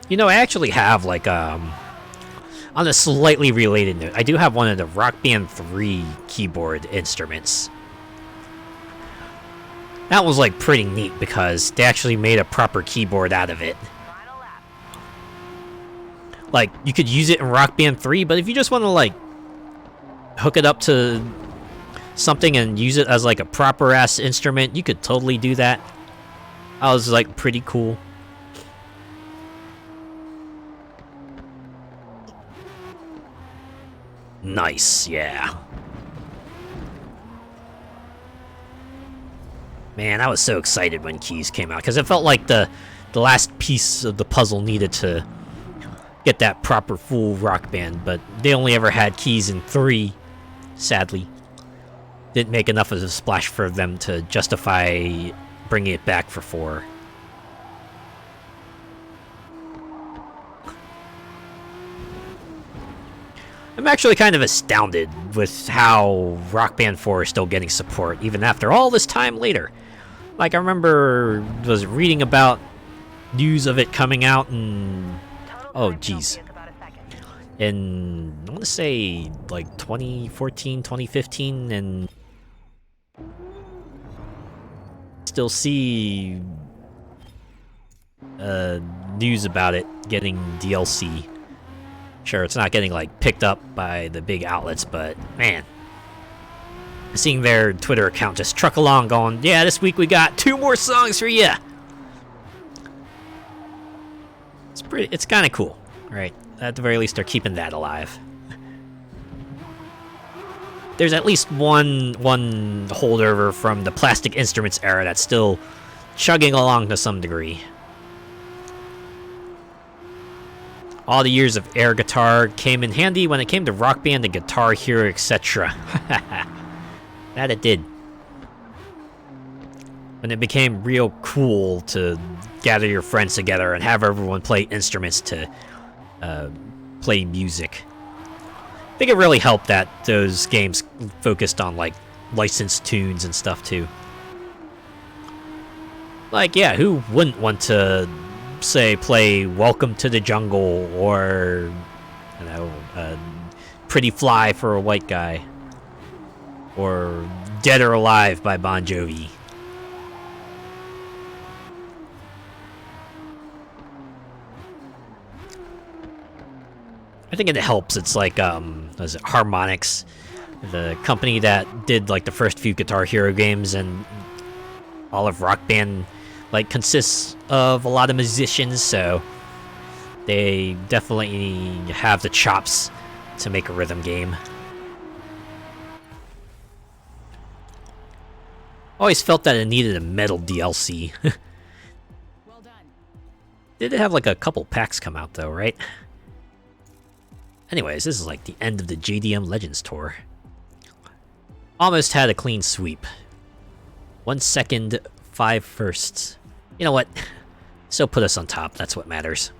You know, I actually have like on a slightly related note, I do have one of the Rock Band 3 keyboard instruments. That was like pretty neat because they actually made a proper keyboard out of it. Like, you could use it in Rock Band 3, but if you just want to like hook it up to something and use it as like a proper ass instrument, you could totally do that. That was like pretty cool. Nice, yeah. Man, I was so excited when Keys came out because it felt like the last piece of the puzzle needed to get that proper full Rock Band, but they only ever had Keys in 3, sadly. Didn't make enough of a splash for them to justify bringing it back for 4. I'm actually kind of astounded with how Rock Band 4 is still getting support, even after all this time later. Like, I remember was reading about news of it coming out in... Oh, jeez. In, I want to say, like, 2014, 2015, and... Still see... news about it getting DLC. Sure, it's not getting, like, picked up by the big outlets, but, man. Seeing their Twitter account just truck along going, yeah, this week we got 2 more songs for ya! It's kind of cool, right? At the very least, they're keeping that alive. There's at least one holdover from the Plastic Instruments era that's still chugging along to some degree. All the years of air guitar came in handy when it came to Rock Band and Guitar Hero, etc. That it did. When it became real cool to gather your friends together and have everyone play instruments to play music. I think it really helped that those games focused on, like, licensed tunes and stuff, too. Like, yeah, who wouldn't want to... say play Welcome to the Jungle or, you know, Pretty Fly for a White Guy or Dead or Alive by Bon Jovi. I think it helps. It's like was it Harmonix, the company that did like the first few Guitar Hero games, and all of Rock Band like consists of a lot of musicians, so they definitely have the chops to make a rhythm game. Always felt that it needed a metal DLC. Well done. Did it have like a couple packs come out though, right? Anyways, this is like the end of the JDM Legends tour. Almost had a clean sweep. 1 second, 5 firsts. You know what? Still put us on top, that's what matters.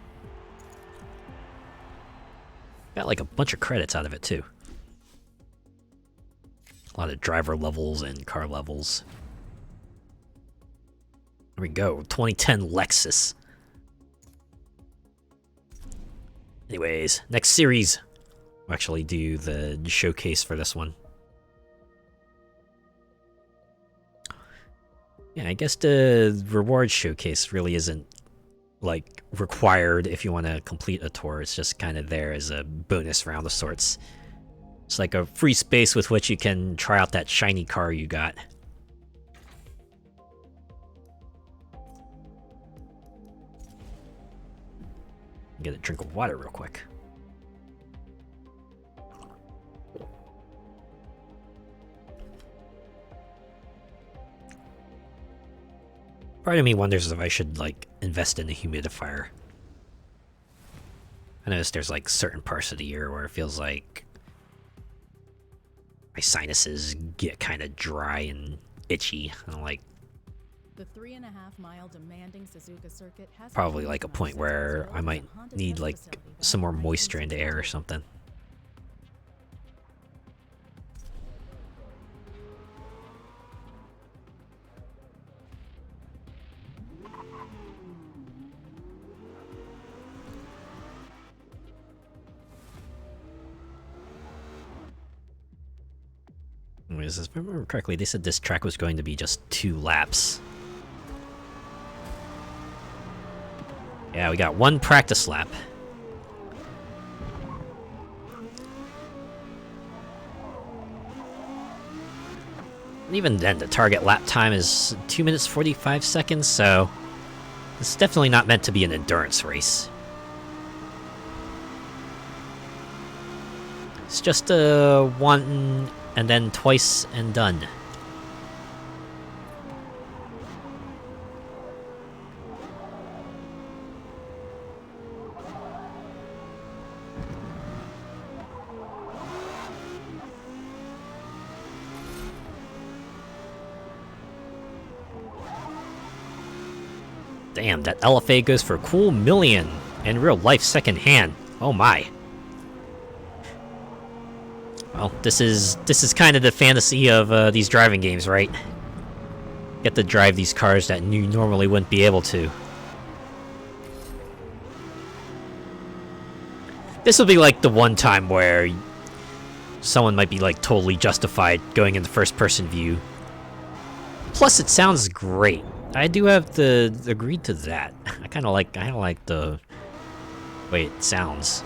Got like a bunch of credits out of it too. A lot of driver levels and car levels. There we go, 2010 Lexus. Anyways, next series. We'll actually do the showcase for this one. Yeah, I guess the reward showcase really isn't, like, required if you want to complete a tour. It's just kind of there as a bonus round of sorts. It's like a free space with which you can try out that shiny car you got. Get a drink of water real quick. Part of me wonders if I should, like, invest in a humidifier. I noticed there's, like, certain parts of the year where it feels like my sinuses get kind of dry and itchy. And, like, The 3.5-mile demanding Suzuka circuit has probably, like, a point where I might need, like, some more moisture in the air or something. If I remember correctly, they said this track was going to be just 2 laps. Yeah, we got 1 practice lap. And even then, the target lap time is 2 minutes 45 seconds, so it's definitely not meant to be an endurance race. It's just one and then twice and done. Damn, that LFA goes for a cool million in real life secondhand. Oh my. Well, this is kind of the fantasy of these driving games, right? Get to drive these cars that you normally wouldn't be able to. This will be like the one time where someone might be like totally justified going into first-person view. Plus, it sounds great. I do have to agree to that. I kind of like the way it sounds.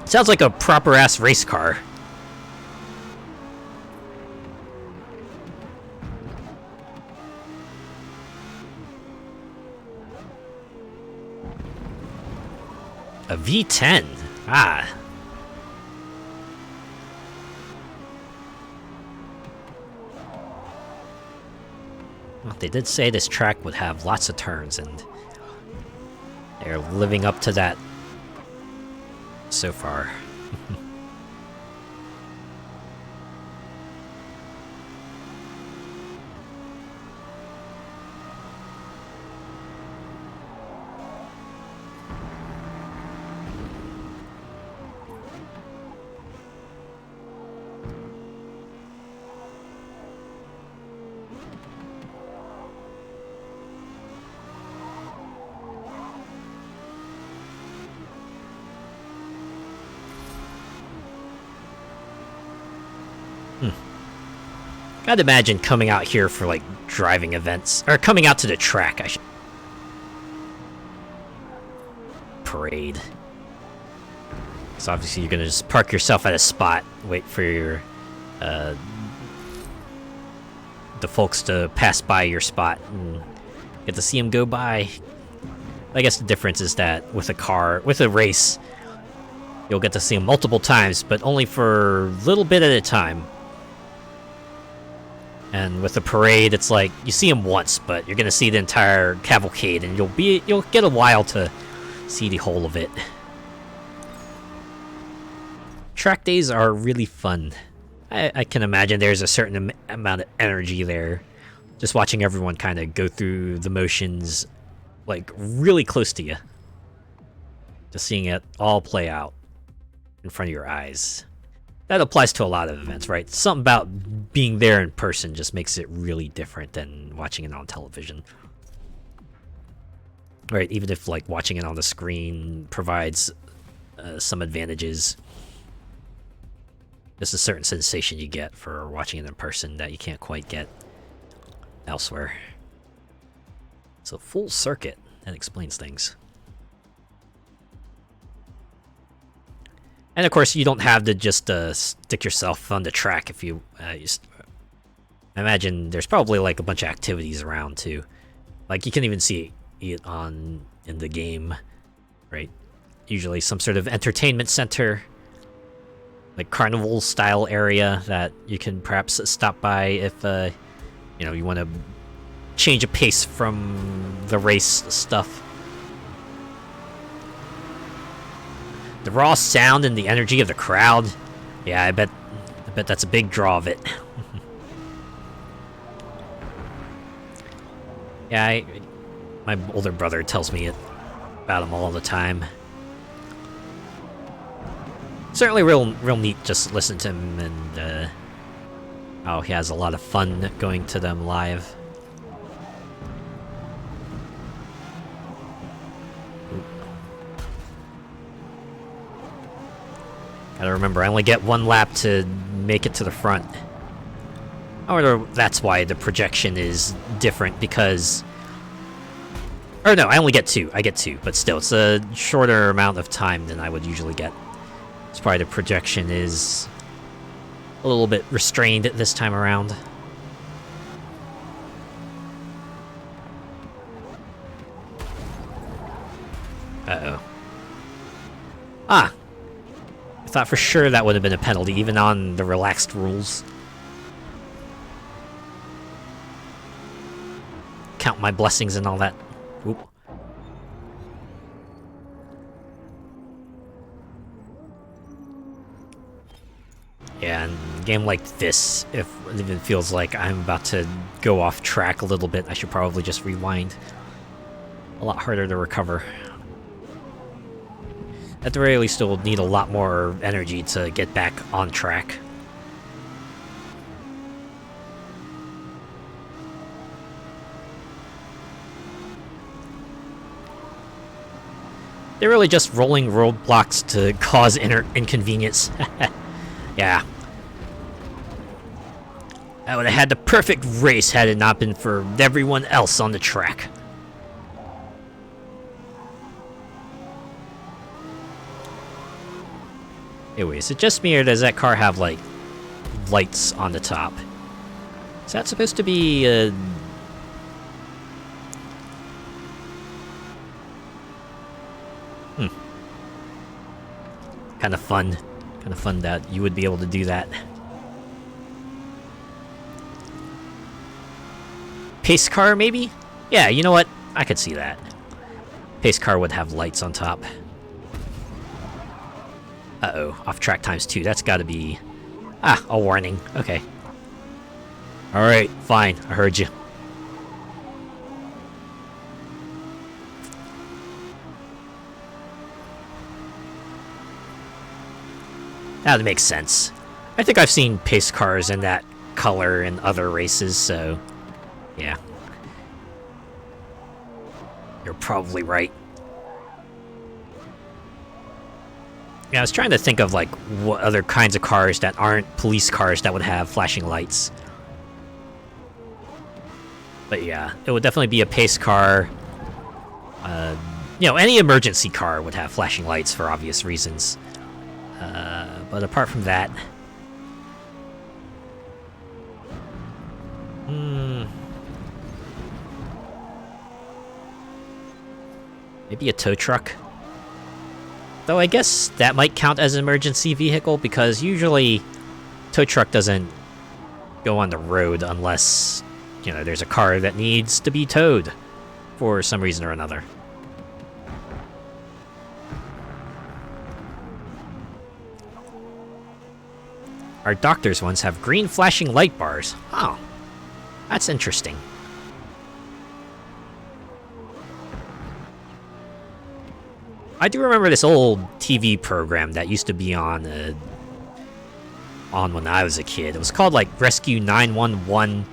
It sounds like a proper-ass race car. A V10? Ah. Well, they did say this track would have lots of turns, and they're living up to that so far. I'd imagine coming out here for, like, driving events, or coming out to the track, I should... Parade. So obviously you're gonna just park yourself at a spot, wait for your, the folks to pass by your spot, and get to see them go by. I guess the difference is that with a race, you'll get to see them multiple times, but only for a little bit at a time. And with a parade, it's like you see them once, but you're gonna see the entire cavalcade, and you'll get a while to see the whole of it. Track days are really fun. I can imagine there's a certain amount of energy there, just watching everyone kind of go through the motions, like really close to you, just seeing it all play out in front of your eyes. That applies to a lot of events, right? Something about being there in person just makes it really different than watching it on television. Right, even if like watching it on the screen provides some advantages, there's a certain sensation you get for watching it in person that you can't quite get elsewhere. So full circuit, that explains things. And of course, you don't have to just stick yourself on the track if you... I imagine there's probably like a bunch of activities around too. Like you can even see it in the game, right? Usually some sort of entertainment center, like carnival style area that you can perhaps stop by if you want to change a pace from the race stuff. The raw sound and the energy of the crowd. Yeah, I bet that's a big draw of it. Yeah, my older brother tells me about him all the time. Certainly real neat just listen to him, and how he has a lot of fun going to them live. Gotta remember, I only get one lap to make it to the front. I wonder if that's why the projection is different, because... Or no, I only get 2. I get 2, but still, it's a shorter amount of time than I would usually get. That's probably the projection is a little bit restrained this time around. Uh-oh. Ah! I thought for sure that would have been a penalty, even on the relaxed rules. Count my blessings and all that. Oop. Yeah, and a game like this, if it even feels like I'm about to go off track a little bit, I should probably just rewind. A lot harder to recover. At the very least, it will need a lot more energy to get back on track. They're really just rolling roadblocks to cause inconvenience. Yeah. I would have had the perfect race had it not been for everyone else on the track. Anyway, is it just me, or does that car have, like, lights on the top? Is that supposed to be, Kind of fun. Kind of fun that you would be able to do that. Pace car, maybe? Yeah, you know what? I could see that. Pace car would have lights on top. Uh-oh, off track times 2. That's gotta be... Ah, a warning. Okay. Alright, fine. I heard you. That would make sense. I think I've seen pace cars in that color in other races, so... Yeah. You're probably right. Yeah, I was trying to think of, like, what other kinds of cars that aren't police cars that would have flashing lights. But yeah, it would definitely be a pace car. You know, any emergency car would have flashing lights for obvious reasons. But apart from that... Maybe a tow truck? Though I guess that might count as an emergency vehicle, because usually tow truck doesn't go on the road unless, you know, there's a car that needs to be towed for some reason or another. Our doctor's ones have green flashing light bars. Oh, that's interesting. I do remember this old TV program that used to be on when I was a kid. It was called, like, Rescue 911.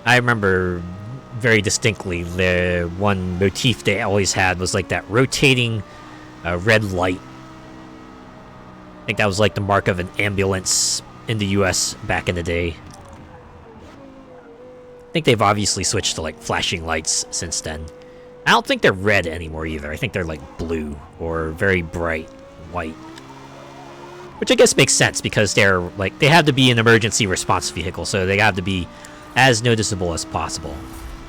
I remember very distinctly the one motif they always had was, like, that rotating red light. I think that was, like, the mark of an ambulance in the US back in the day. I think they've obviously switched to, like, flashing lights since then. I don't think they're red anymore either. I think they're, like, blue or very bright white. Which I guess makes sense, because they're, like, they have to be an emergency response vehicle, so they have to be as noticeable as possible.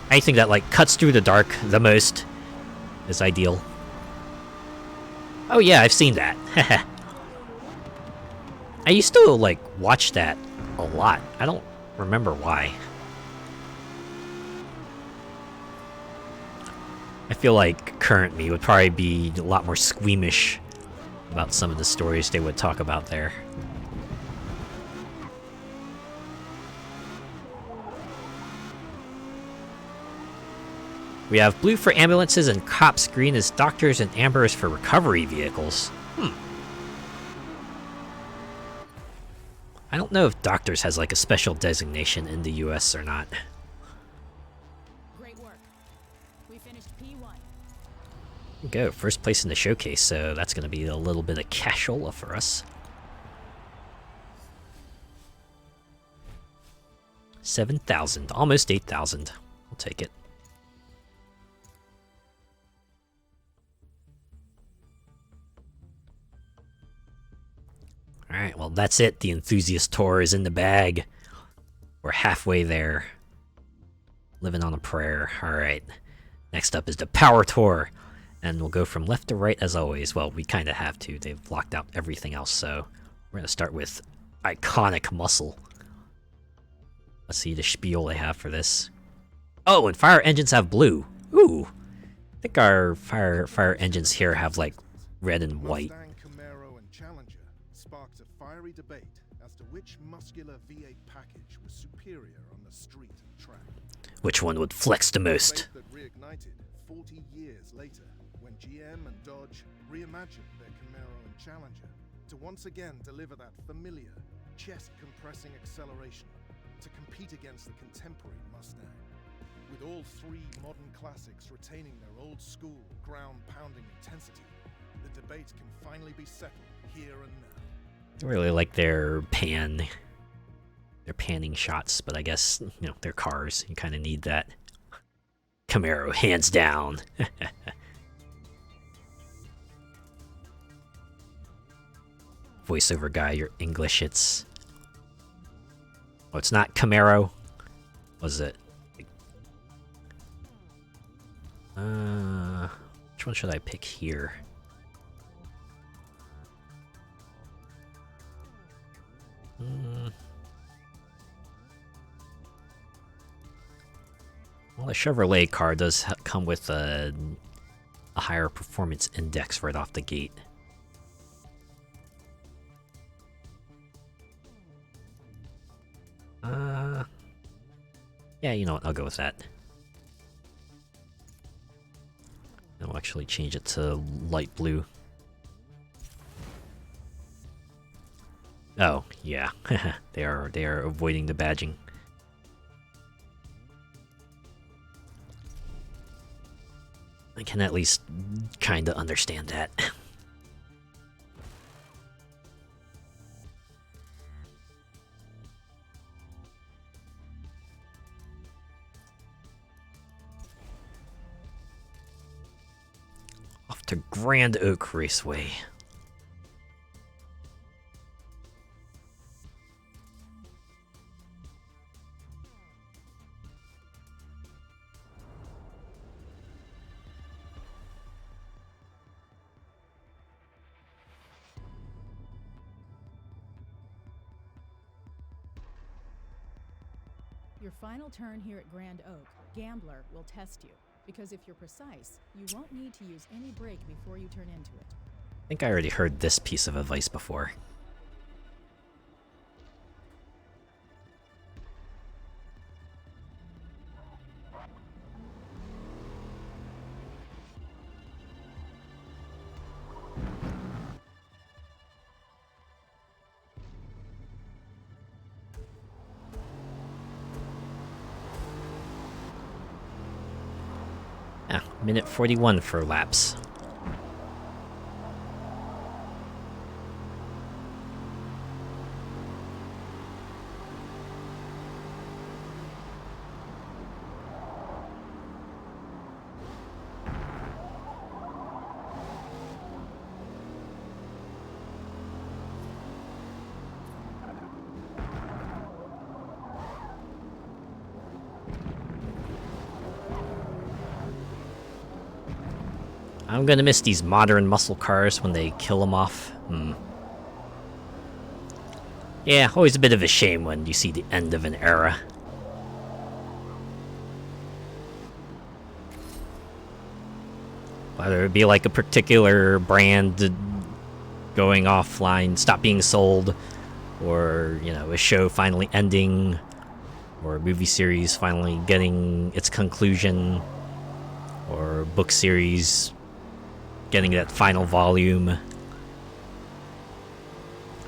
Anything that, like, cuts through the dark the most is ideal. Oh yeah, I've seen that. I used to, like, watch that a lot. I don't remember why. I feel like current me would probably be a lot more squeamish about some of the stories they would talk about there. We have blue for ambulances and cops, green is doctors, and amber is for recovery vehicles. I don't know if doctors has, like, a special designation in the US or not. Great work. We finished P1. Go, first place in the showcase, so that's going to be a little bit of cashola for us. 7,000, almost 8,000. We'll take it. Alright, well that's it. The enthusiast tour is in the bag. We're halfway there. Living on a prayer. Alright. Next up is the power tour. And we'll go from left to right as always. Well, we kind of have to. They've locked out everything else, so we're going to start with iconic muscle. Let's see the spiel they have for this. Oh, and fire engines have blue. Ooh. I think our fire engines here have like red and white. Mustang, Camaro, and Challenger sparked a fiery debate as to which muscular V8 package was superior on the street and track. Which one would flex the most? Debate that reignited 40 years later when GM and Dodge reimagined their Camaro and Challenger to once again deliver that familiar, chest-compressing acceleration to compete against the contemporary Mustang. With all three modern classics retaining their old-school, ground-pounding intensity, the debate can finally be settled here and now. I really like their panning shots, but I guess, you know, they're cars. You kind of need that. Camaro, hands down. Voiceover guy, you're English. It's... Oh, it's not Camaro. Was it? Which one should I pick here? Well, the Chevrolet car does come with a higher performance index right off the gate. Yeah, you know what, I'll go with that. I'll actually change it to light blue. Oh, yeah. they are avoiding the badging. I can at least kinda understand that. Off to Grand Oak Raceway. Your final turn here at Grand Oak, Gambler, will test you. Because if you're precise, you won't need to use any brake before you turn into it. I think I already heard this piece of advice before. Ah, minute 41 for laps. I'm gonna miss these modern muscle cars when they kill them off. Yeah, always a bit of a shame when you see the end of an era. Whether it be like a particular brand going offline, stop being sold, or, you know, a show finally ending, or a movie series finally getting its conclusion, or a book series getting that final volume.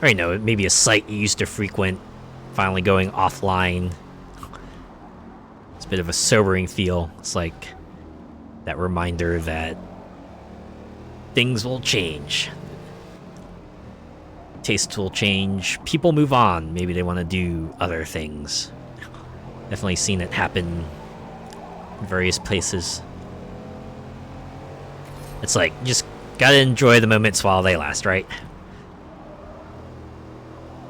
Or, you know, maybe a site you used to frequent finally going offline. It's a bit of a sobering feel. It's like that reminder that things will change. Tastes will change. People move on. Maybe they want to do other things. Definitely seen it happen in various places. It's like, you just gotta enjoy the moments while they last, right?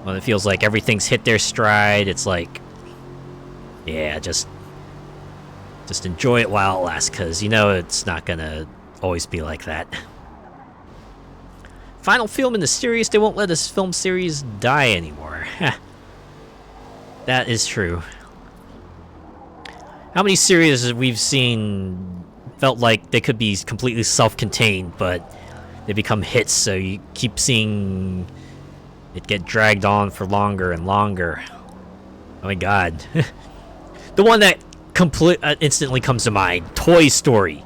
When it feels like everything's hit their stride, it's like, yeah, just enjoy it while it lasts, because you know it's not gonna always be like that. Final film in the series, they won't let this film series die anymore. That is true. How many series we've seen felt like they could be completely self-contained, but they become hits, so you keep seeing it get dragged on for longer and longer. Oh my god. The one that instantly comes to mind, Toy Story.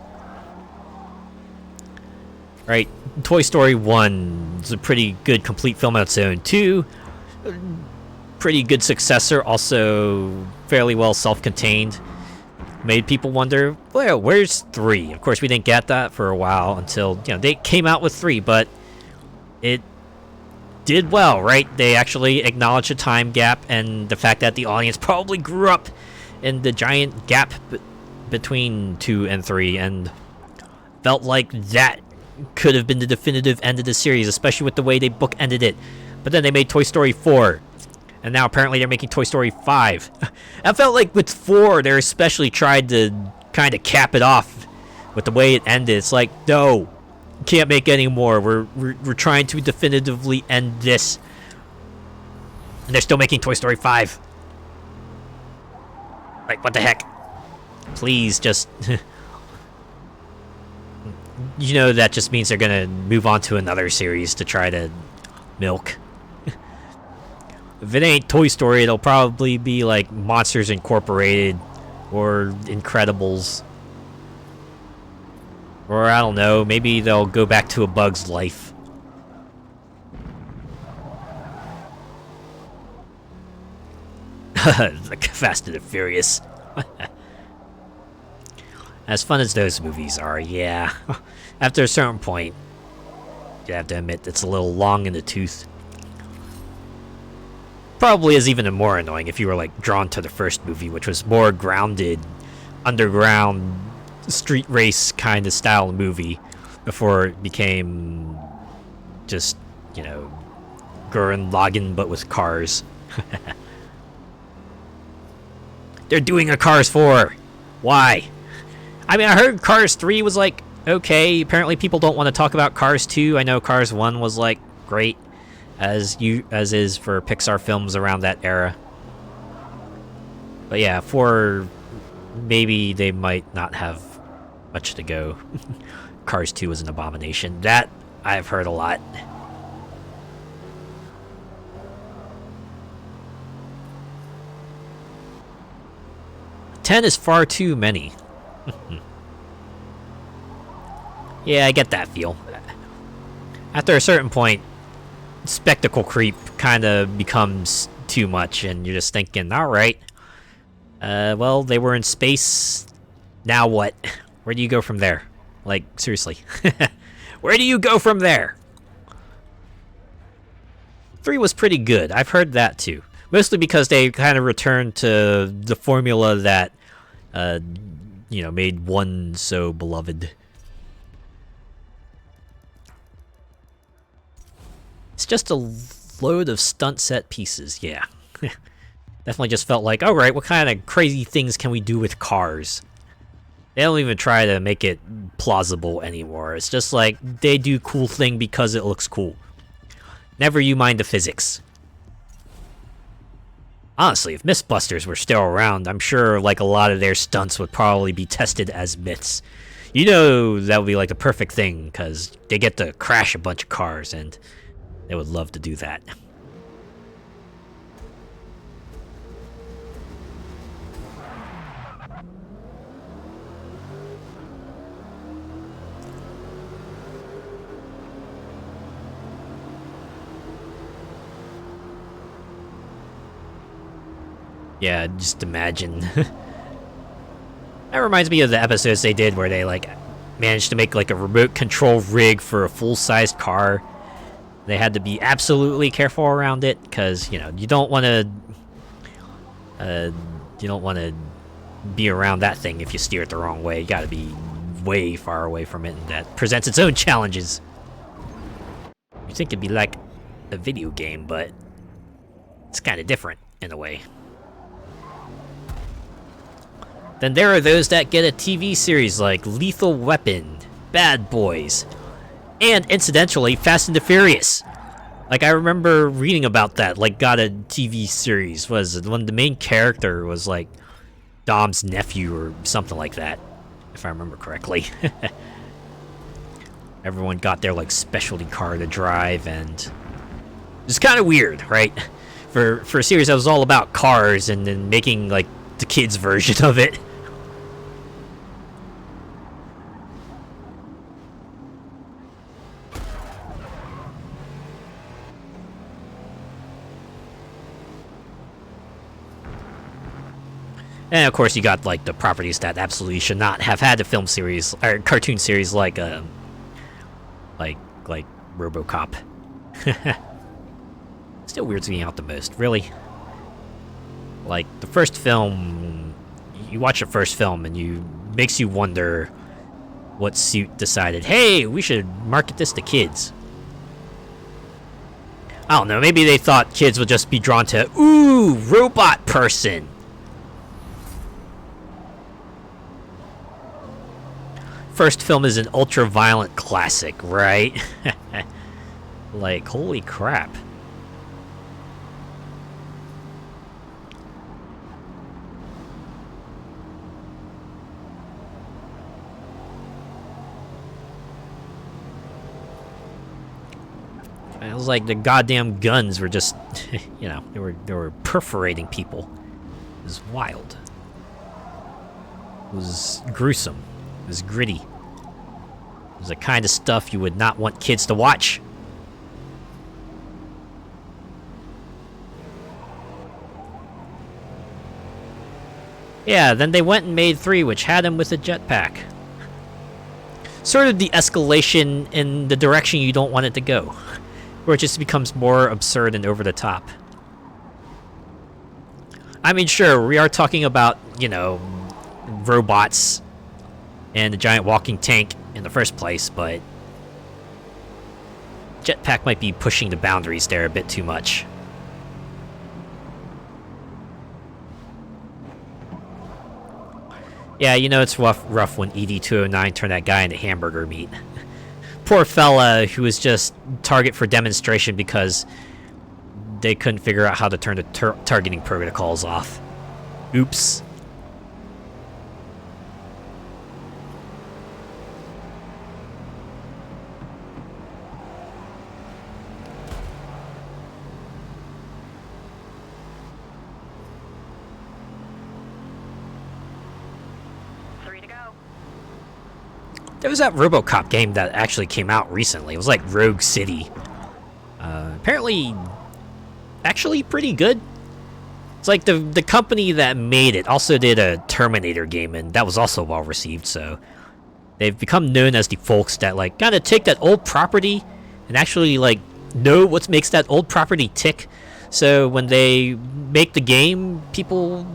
Right, Toy Story 1 is a pretty good complete film on its own. 2, pretty good successor, also fairly well self-contained. Made people wonder, well, where's 3? Of course, we didn't get that for a while until, you know, they came out with 3, but it did well, right? They actually acknowledged the time gap and the fact that the audience probably grew up in the giant gap between 2 and 3, and felt like that could have been the definitive end of the series, especially with the way they bookended it. But then they made Toy Story 4, and now apparently they're making Toy Story 5. I felt like with 4, they especially tried to kind of cap it off with the way it ended. It's like, no, can't make any more. We're trying to definitively end this, and they're still making Toy Story 5. Like, what the heck? Please, just... You know, that just means they're gonna move on to another series to try to milk. If it ain't Toy Story, it'll probably be like Monsters Incorporated or Incredibles. Or I don't know, maybe they'll go back to A Bug's Life. Like Fast and the Furious. As fun as those movies are, yeah. After a certain point, you have to admit it's a little long in the tooth. Probably is even more annoying if you were like drawn to the first movie, which was more grounded, underground, street race kind of style movie, before it became just, you know, Gurren Lagann but with cars. They're doing a Cars 4. Why? I mean, I heard Cars 3 was, like, okay. Apparently people don't want to talk about Cars 2. I know Cars 1 was, like, great, as is for Pixar films around that era. But yeah, 4, maybe they might not have much to go. Cars 2 was an abomination. That, I've heard a lot. Ten is far too many. Yeah, I get that feel. After a certain point, spectacle creep kind of becomes too much, and you're just thinking, alright, well, they were in space, now what? Where do you go from there? Like, seriously. Where do you go from there? 3 was pretty good, I've heard that too. Mostly because they kind of returned to the formula that, you know, made 1 so beloved. It's just a load of stunt set pieces, yeah. Definitely just felt like, alright, what kind of crazy things can we do with cars? They don't even try to make it plausible anymore. It's just like, they do cool thing because it looks cool. Never you mind the physics. Honestly, if Mythbusters were still around, I'm sure like a lot of their stunts would probably be tested as myths. You know, that would be like the perfect thing, because they get to crash a bunch of cars, and they would love to do that. Yeah, just imagine. That reminds me of the episodes they did where they like managed to make like a remote control rig for a full-sized car. They had to be absolutely careful around it because, you know, you don't want to You don't want to be around that thing if you steer it the wrong way. You got to be way far away from it, and that presents its own challenges. You think it'd be like a video game, but it's kind of different in a way. Then there are those that get a TV series like Lethal Weapon, Bad Boys, and incidentally, Fast and the Furious. Like, I remember reading about that, like, got a TV series. Was when the main character was like Dom's nephew or something like that, if I remember correctly. Everyone got their like specialty car to drive, and it's kind of weird, right? For a series that was all about cars, and then making like the kids' version of it. And of course, you got like the properties that absolutely should not have had a film series or cartoon series like RoboCop. Still weirds me out the most, really. Like the first film, you watch the first film and makes you wonder what suit decided, hey, we should market this to kids. I don't know, maybe they thought kids would just be drawn to, ooh, robot person. First film is an ultra-violent classic, right? Like, holy crap. It was like the goddamn guns were just, you know, they were perforating people. It was wild. It was gruesome. It was gritty. It was the kind of stuff you would not want kids to watch. Yeah, then they went and made 3, which had him with a jetpack. Sort of the escalation in the direction you don't want it to go, where it just becomes more absurd and over the top. I mean, sure, we are talking about, you know, robots and a giant walking tank in the first place, but jetpack might be pushing the boundaries there a bit too much. Yeah, you know it's rough when ED-209 turned that guy into hamburger meat. Poor fella who was just target for demonstration because they couldn't figure out how to turn the targeting protocols off. Oops. There was that RoboCop game that actually came out recently. It was like Rogue City. Apparently, actually pretty good. It's like the company that made it also did a Terminator game, and that was also well received. So they've become known as the folks that like kind of take that old property and actually like know what makes that old property tick. So when they make the game, people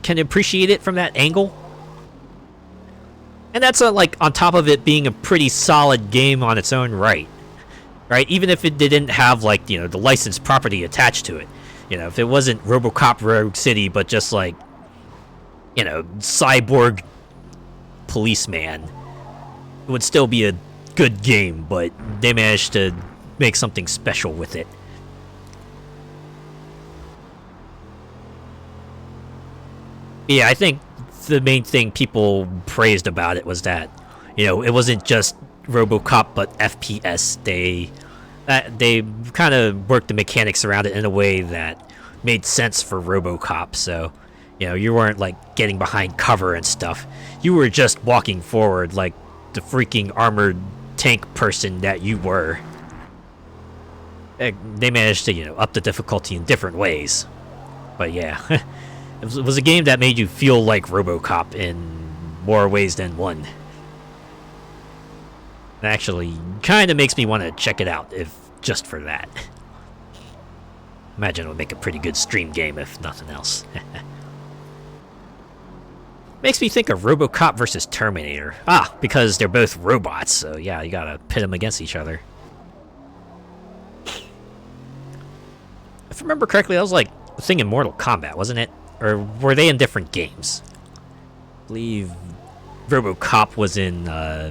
can appreciate it from that angle. And that's like on top of it being a pretty solid game on its own right, even if it didn't have like, you know, the licensed property attached to it. You know, if it wasn't RoboCop Rogue City, but just like, you know, cyborg policeman, it would still be a good game. But they managed to make something special with it. Yeah, I think the main thing people praised about it was that, you know, it wasn't just RoboCop but FPS. They kind of worked the mechanics around it in a way that made sense for RoboCop. So, you know, you weren't like getting behind cover and stuff. You were just walking forward like the freaking armored tank person that you were. They managed to, you know, up the difficulty in different ways. But yeah. It was a game that made you feel like RoboCop in more ways than one. It actually kind of makes me want to check it out, if just for that. Imagine it would make a pretty good stream game, if nothing else. Makes me think of RoboCop versus Terminator. Ah, because they're both robots, so yeah, you gotta pit them against each other. If I remember correctly, that was like a thing in Mortal Kombat, wasn't it? Or were they in different games? I believe RoboCop was in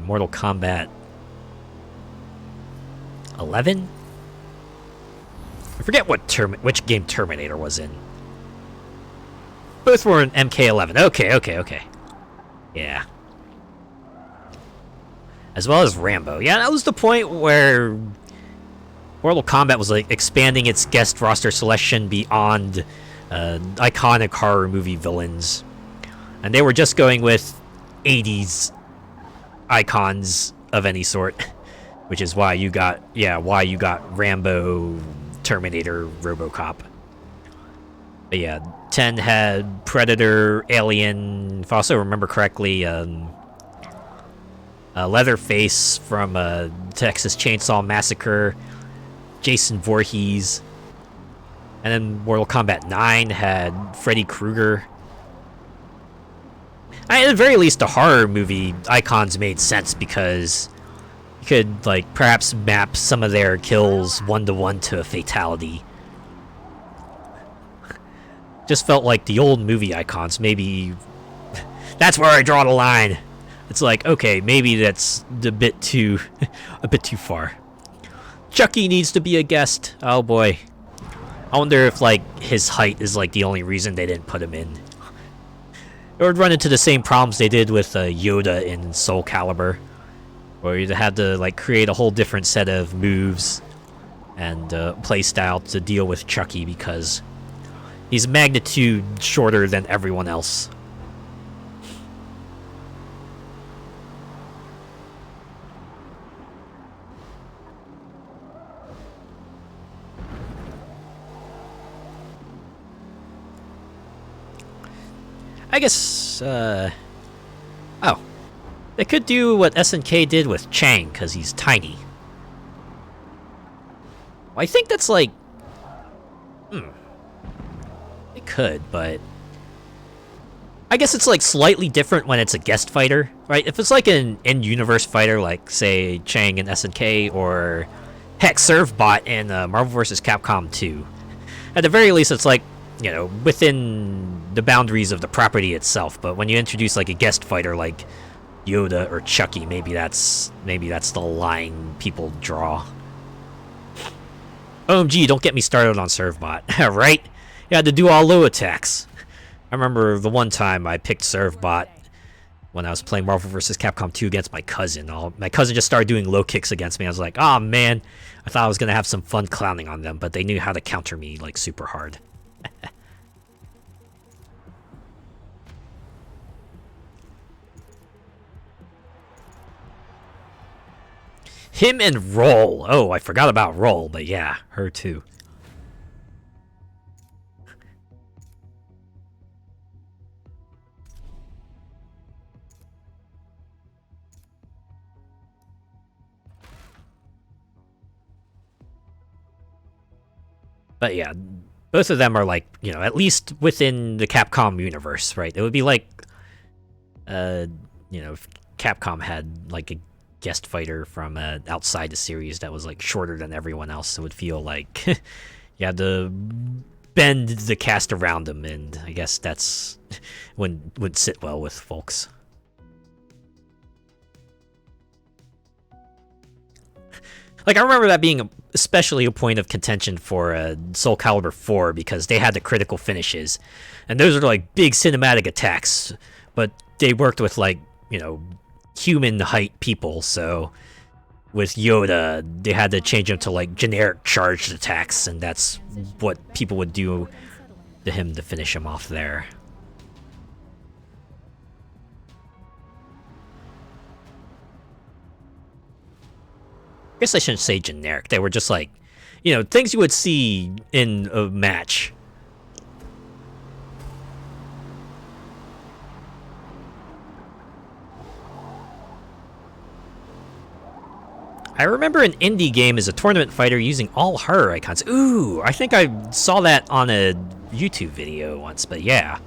Mortal Kombat 11? I forget which game Terminator was in. Both were in MK11. Okay. Yeah. As well as Rambo. Yeah, that was the point where Mortal Kombat was like expanding its guest roster selection beyond iconic horror movie villains. And they were just going with 80s icons of any sort. Which is why you got Rambo, Terminator, RoboCop. But yeah, 10 had Predator, Alien, if I also remember correctly, Leatherface from Texas Chainsaw Massacre, Jason Voorhees, and then Mortal Kombat 9 had Freddy Krueger. At the very least, the horror movie icons made sense because you could, like, perhaps map some of their kills one-to-one to a fatality. Just felt like the old movie icons, maybe that's where I draw the line. It's like, okay, maybe that's a bit too far. Chucky needs to be a guest. Oh boy. I wonder if like his height is like the only reason they didn't put him in. It would run into the same problems they did with Yoda in Soul Calibur, where you had to like create a whole different set of moves and play style to deal with Chucky because he's magnitude shorter than everyone else. I guess, oh. They could do what SNK did with Chang, because he's tiny. Well, I think that's like... It could, but... I guess it's like slightly different when it's a guest fighter, right? If it's like an in-universe fighter, like, say, Chang in SNK, or heck, Servbot in Marvel vs. Capcom 2. At the very least, it's like, you know, within the boundaries of the property itself, but when you introduce like a guest fighter like Yoda or Chucky, maybe that's the line people draw. OMG, don't get me started on Servbot. Right? You had to do all low attacks. I remember the one time I picked Servbot when I was playing Marvel vs. Capcom 2 against my cousin. My cousin just started doing low kicks against me. I was like, oh man, I thought I was gonna have some fun clowning on them, but they knew how to counter me like super hard. Him and Roll. Oh, I forgot about Roll, but yeah, her too. But yeah, both of them are like, you know, at least within the Capcom universe, right? It would be like, you know, if Capcom had like a guest fighter from outside the series that was like shorter than everyone else, it would feel like you had to bend the cast around them, and I guess that's would sit well with folks. Like, I remember that being especially a point of contention for Soul Calibur 4, because they had the critical finishes, and those are like big cinematic attacks, but they worked with like, you know, human height people, so with Yoda, they had to change him to like generic charged attacks, and that's what people would do to him to finish him off there. I guess I shouldn't say generic. They were just like, you know, things you would see in a match. I remember an indie game as a tournament fighter using all horror icons. Ooh, I think I saw that on a YouTube video once, but yeah.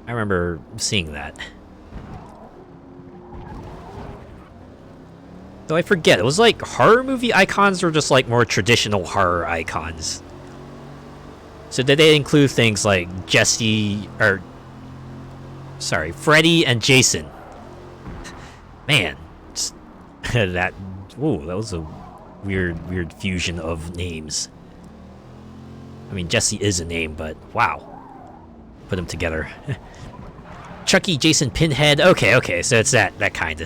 I remember seeing that. Though I forget, it was like horror movie icons or just like more traditional horror icons. So did they include things like Freddy and Jason? Man, that was a weird fusion of names. I mean, Jesse is a name, but wow. Put them together. Chucky, Jason, Pinhead. Okay, so it's that kind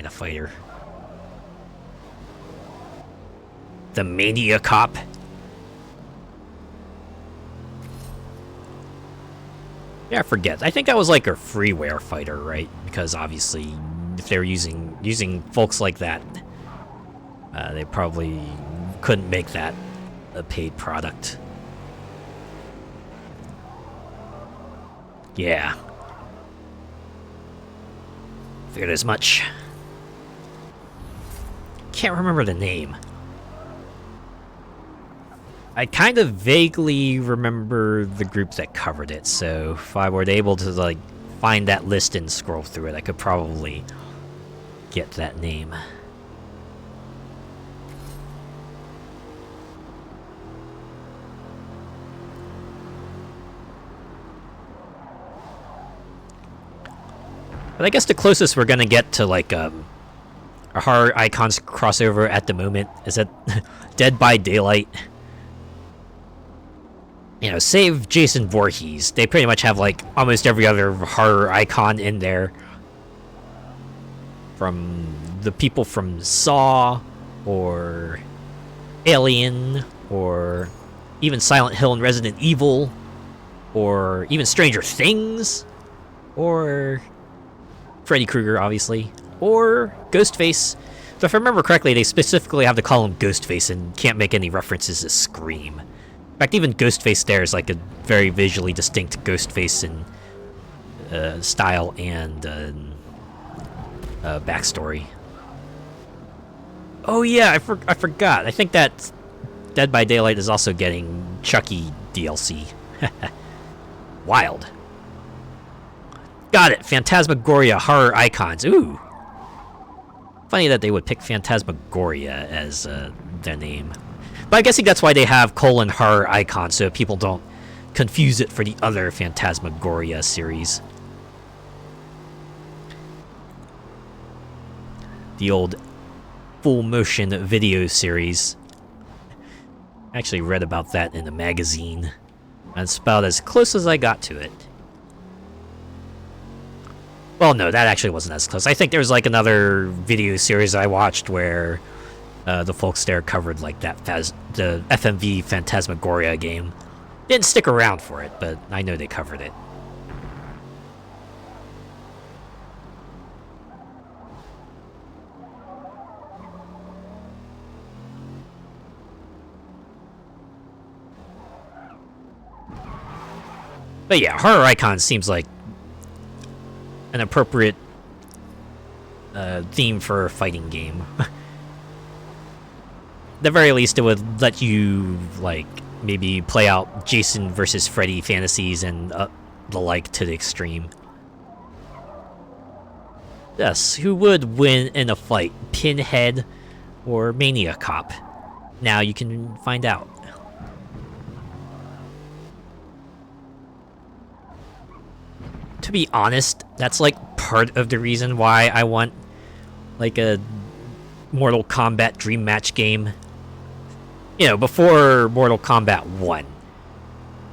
of fighter. The Mania Cop. Yeah, I forget. I think that was like a freeware fighter, right? Because obviously, if they were using folks like that, they probably couldn't make that a paid product. Yeah. Figured as much. Can't remember the name. I kind of vaguely remember the group that covered it, so if I were able to like find that list and scroll through it, I could probably get that name. But I guess the closest we're gonna get to like a horror icons crossover at the moment is that Dead by Daylight. You know, save Jason Voorhees. They pretty much have like almost every other horror icon in there. From the people from Saw, or Alien, or even Silent Hill and Resident Evil, or even Stranger Things, or Freddy Krueger, obviously, or Ghostface. So if I remember correctly, they specifically have to call him Ghostface and can't make any references to Scream. In fact, even Ghostface there is like a very visually distinct Ghostface in style and backstory. Oh yeah, I forgot. I think that Dead by Daylight is also getting Chucky DLC. Wild. Got it. Phantasmagoria horror icons. Ooh. Funny that they would pick Phantasmagoria as their name. But I'm guessing that's why they have horror icons, so people don't confuse it for the other Phantasmagoria series. The old full motion video series. I actually read about that in a magazine. That's about as close as I got to it. Well, no, that actually wasn't as close. I think there was like another video series I watched where the folks there covered like the FMV Phantasmagoria game. Didn't stick around for it, but I know they covered it. But yeah, horror icon seems like an appropriate theme for a fighting game. At the very least, it would let you, like, maybe play out Jason versus Freddy fantasies and the like to the extreme. Yes, who would win in a fight, Pinhead or Mania Cop? Now you can find out. To be honest, that's like part of the reason why I want like a Mortal Kombat Dream Match game. You know, before Mortal Kombat 1.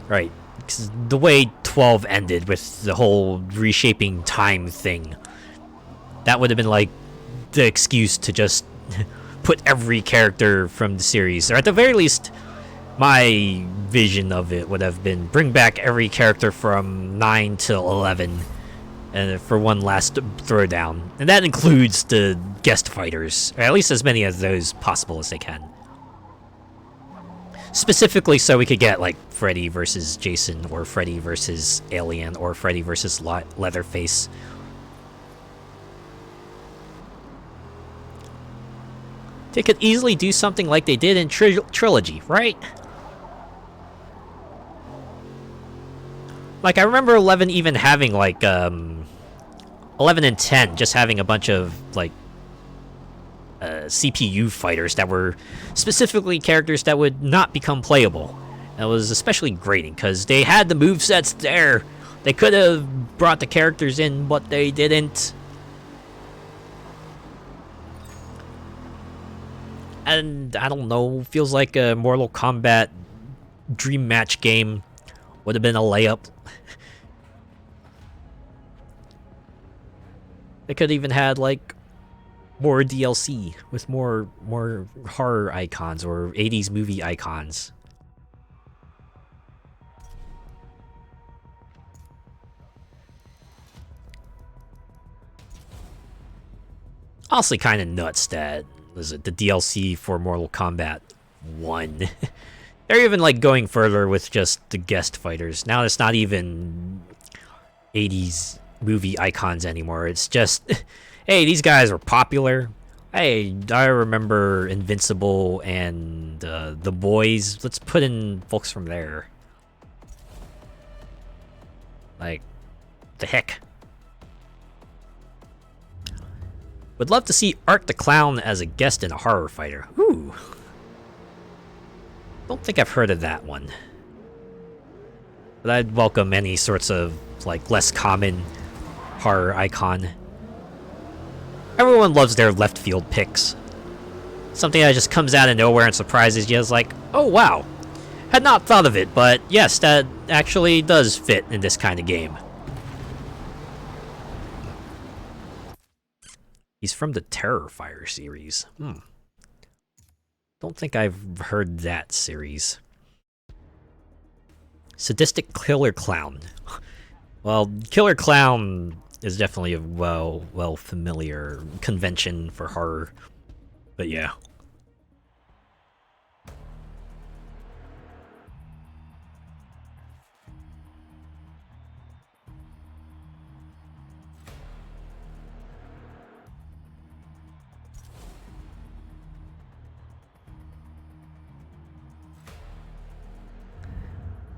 Right. 'Cause the way 12 ended with the whole reshaping time thing, that would have been like the excuse to just put every character from the series, or at the very least, my vision of it would have been bring back every character from 9 till 11 and for one last throwdown. And that includes the guest fighters, or at least as many of those possible as they can. Specifically so we could get like Freddy versus Jason, or Freddy versus Alien, or Freddy versus Leatherface. They could easily do something like they did in Trilogy, right? Like, I remember 11 even having, like, 11 and 10 just having a bunch of, like, CPU fighters that were specifically characters that would not become playable. That was especially grating because they had the movesets there. They could have brought the characters in, but they didn't. And I don't know, feels like a Mortal Kombat Dream Match game would have been a layup. They could even had like more DLC with more horror icons or 80s movie icons. Honestly, kind of nuts that was it the DLC for Mortal Kombat 1. They're even like going further with just the guest fighters. Now it's not even 80s movie icons anymore. It's just, hey, these guys were popular. Hey, I remember Invincible and The Boys. Let's put in folks from there. Like, the heck. Would love to see Art the Clown as a guest in a horror fighter. Ooh. Don't think I've heard of that one. But I'd welcome any sorts of, like, less common horror icon. Everyone loves their left field picks. Something that just comes out of nowhere and surprises you. It's like, oh wow. Had not thought of it, but yes, that actually does fit in this kind of game. He's from the Terrifier series. Don't think I've heard that series. Sadistic Killer Clown. Well, Killer Clown is definitely a well familiar convention for horror. But yeah.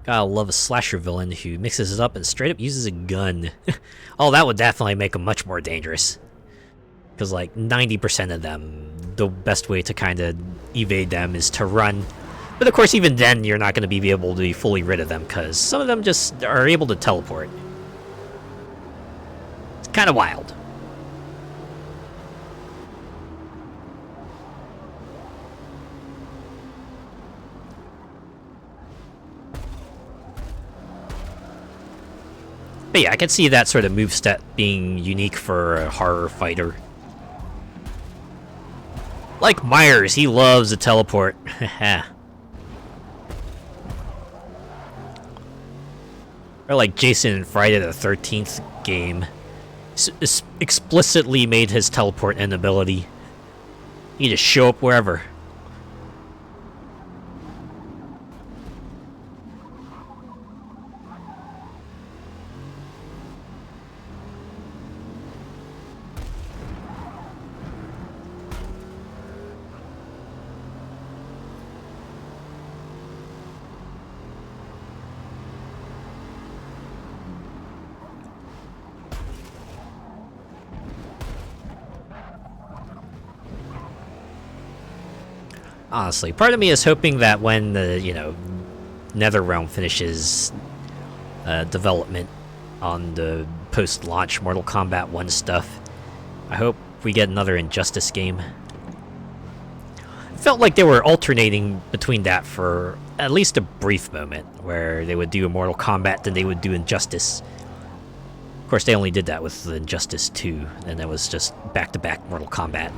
Gotta love a slasher villain who mixes it up and straight up uses a gun. Oh, that would definitely make him much more dangerous. Because like 90% of them, the best way to kind of evade them is to run. But of course, even then, you're not going to be able to be fully rid of them because some of them just are able to teleport. It's kind of wild. But yeah, I can see that sort of moveset being unique for a horror fighter. Like Myers, he loves to teleport. Or like Jason in Friday the 13th game. Explicitly made his teleport an ability. He just show up wherever. Honestly, part of me is hoping that when the, NetherRealm finishes development on the post-launch Mortal Kombat 1 stuff, I hope we get another Injustice game. It felt like they were alternating between that for at least a brief moment, where they would do a Mortal Kombat, then they would do Injustice. Of course, they only did that with the Injustice 2, and that was just back-to-back Mortal Kombat.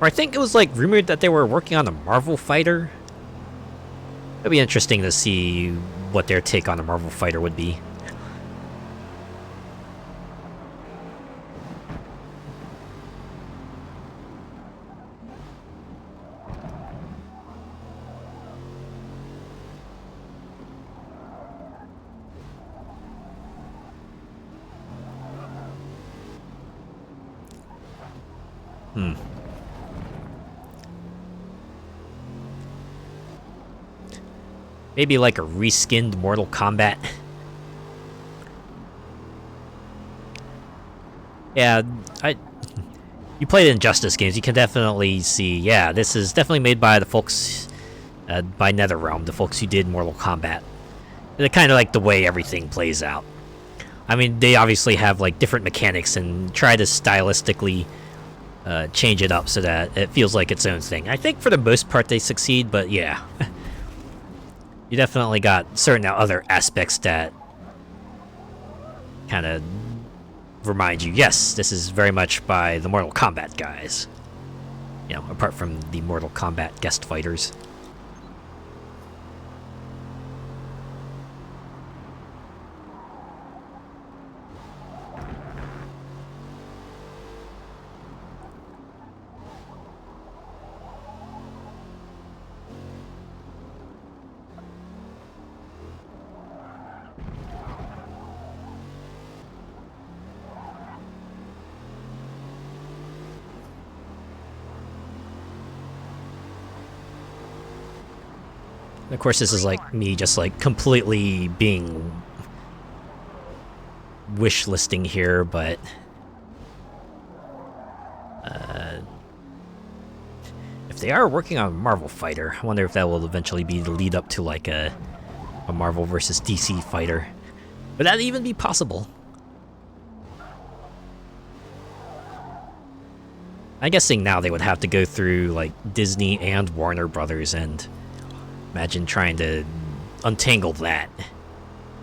Or I think it was like rumored that they were working on a Marvel fighter. It'd be interesting to see what their take on a Marvel fighter would be. Maybe like a reskinned Mortal Kombat. Yeah, you play the Injustice games, you can definitely see, yeah, this is definitely made by the folks, by NetherRealm, the folks who did Mortal Kombat. They're kind of like the way everything plays out. I mean, they obviously have like different mechanics and try to stylistically change it up so that it feels like its own thing. I think for the most part they succeed, but yeah. You definitely got certain other aspects that kind of remind you, yes, this is very much by the Mortal Kombat guys. You know, apart from the Mortal Kombat guest fighters. Of course, this is like me just like completely being wish listing here, but if they are working on a Marvel fighter, I wonder if that will eventually be the lead up to like a Marvel versus DC fighter. Would that even be possible? I'm guessing now they would have to go through like Disney and Warner Brothers, and imagine trying to untangle that.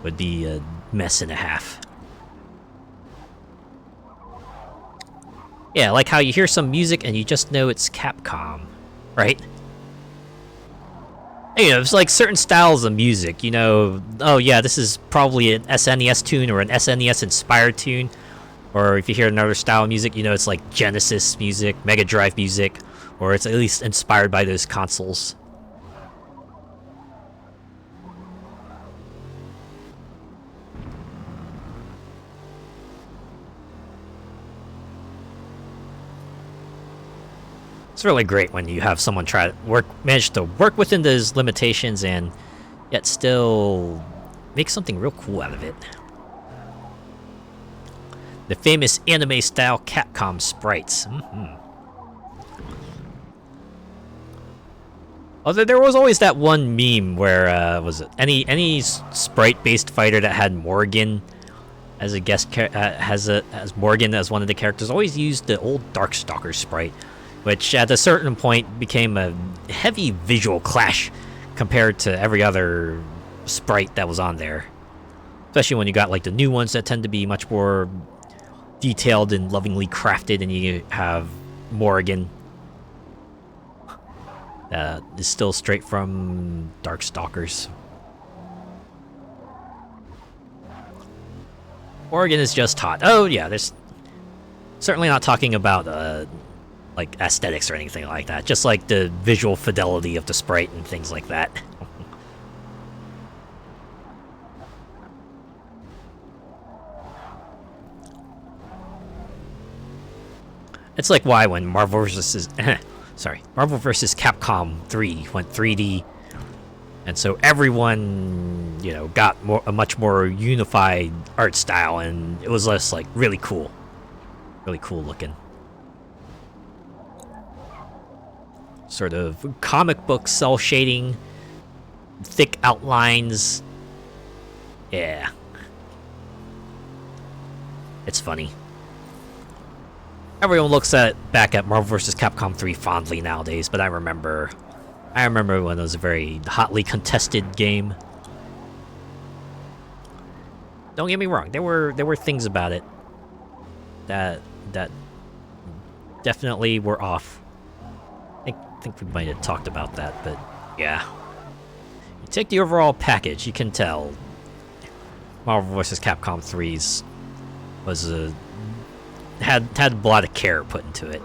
Would be a mess and a half. Yeah, like how you hear some music and you just know it's Capcom, right? You know, it's like certain styles of music, you know, oh yeah, this is probably an SNES tune or an SNES inspired tune. Or if you hear another style of music, you know it's like Genesis music, Mega Drive music, or it's at least inspired by those consoles. It's really great when you have someone try to manage to work within those limitations and yet still make something real cool out of it. The famous anime-style Capcom sprites. Although there was always that one meme where was it any sprite-based fighter that had Morgan as a guest as Morgan as one of the characters always used the old Darkstalker sprite, which at a certain point became a heavy visual clash compared to every other sprite that was on there. Especially when you got like the new ones that tend to be much more detailed and lovingly crafted, and you have Morrigan. Is still straight from Darkstalkers. Morrigan is just hot. Oh yeah, there's certainly not talking about like aesthetics or anything like that. Just like the visual fidelity of the sprite and things like that. It's like why when Marvel vs. Marvel vs. Capcom 3 went 3D, and so everyone, you know, got a much more unified art style, and it was less like really cool looking. Sort of comic book cell shading, thick outlines. Yeah, it's funny. Everyone looks back at Marvel vs. Capcom 3 fondly nowadays, but I remember when it was a very hotly contested game. Don't get me wrong, there were things about it that definitely were off. I think we might have talked about that, but yeah. You take the overall package, you can tell Marvel vs. Capcom 3's was had a lot of care put into it.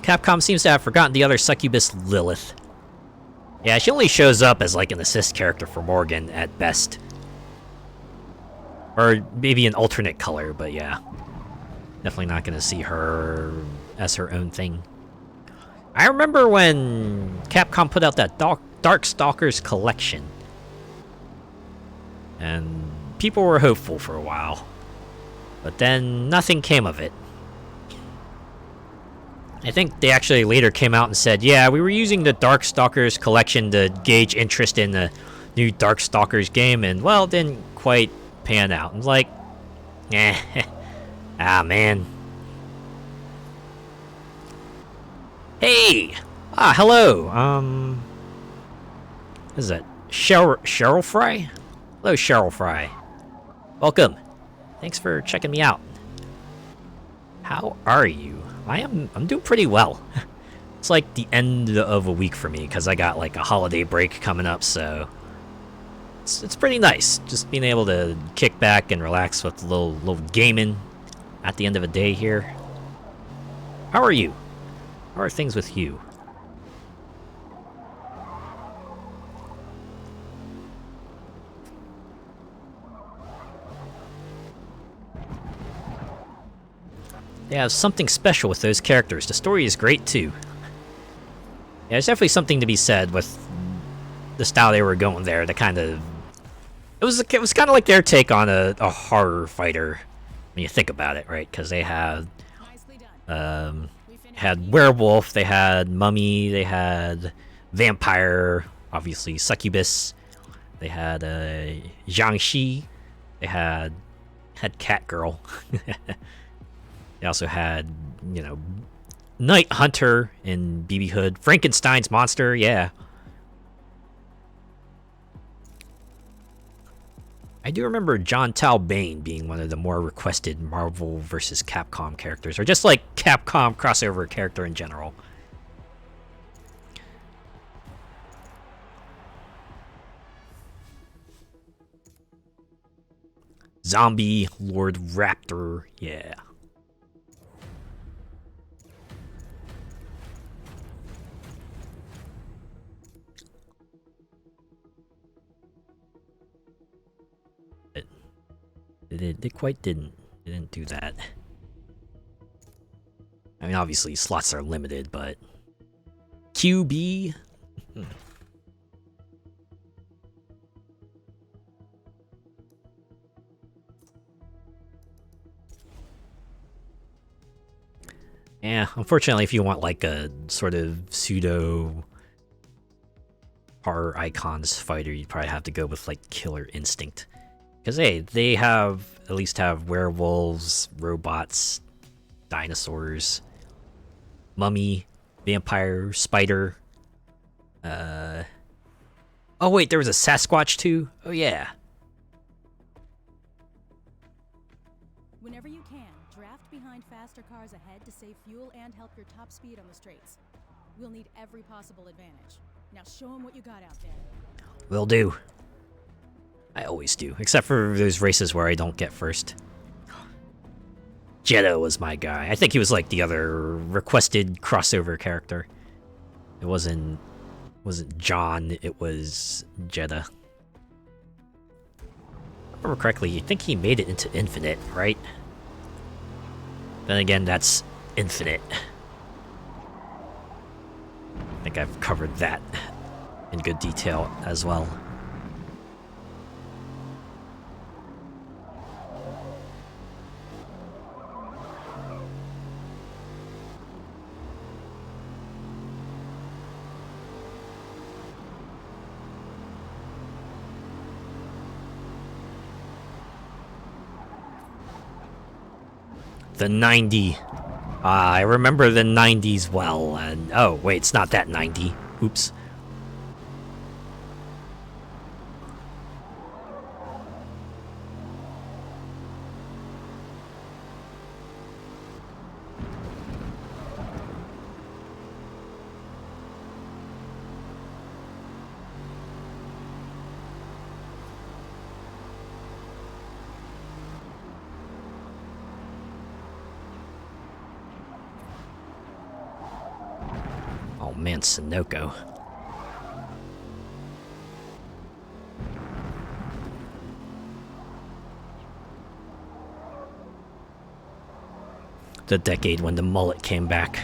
Capcom seems to have forgotten the other succubus, Lilith. Yeah, she only shows up as like an assist character for Morgan at best. Or maybe an alternate color, but yeah. Definitely not going to see her as her own thing. I remember when Capcom put out that Darkstalkers collection. And people were hopeful for a while, but then nothing came of it. I think they actually later came out and said, yeah, we were using the Darkstalkers collection to gauge interest in the new Darkstalkers game, and, well, it didn't quite pan out. And like, eh, ah, man. Hey! Ah, hello! What is that? Cheryl Fry? Hello, Cheryl Fry. Welcome. Thanks for checking me out. How are you? I'm doing pretty well. It's like the end of a week for me, because I got like a holiday break coming up, so it's pretty nice. Just being able to kick back and relax with a little gaming at the end of a day here. How are you? How are things with you? They have something special with those characters. The story is great too. Yeah, there's definitely something to be said with the style they were going there. The kind of it was kind of like their take on a horror fighter when you think about it, right? Because they had werewolf, they had mummy, they had vampire, obviously succubus, they had Jiangxi, they had cat girl. They also had, you know, Night Hunter in BB Hood, Frankenstein's monster, yeah. I do remember John Talbane being one of the more requested Marvel vs. Capcom characters, or just like Capcom crossover character in general. Zombie Lord Raptor, yeah. It quite didn't do that. I mean, obviously slots are limited, but QB. Yeah, unfortunately, if you want like a sort of pseudo horror icons fighter, you'd probably have to go with like Killer Instinct. Because, hey, they at least have werewolves, robots, dinosaurs, mummy, vampire, spider. Oh, wait, there was a Sasquatch, too? Oh, yeah. Whenever you can, draft behind faster cars ahead to save fuel and help your top speed on the straights. We'll need every possible advantage. Now show them what you got out there. Will do. I always do, except for those races where I don't get first. Jeddah was my guy. I think he was like the other requested crossover character. It wasn't John, it was Jeddah. If I remember correctly, I think he made it into Infinite, right? Then again, that's Infinite. I think I've covered that in good detail as well. The 90. I remember the 90s well, and oh, wait, it's not that 90. Oops. Oh man, Sunoco. The decade when the mullet came back.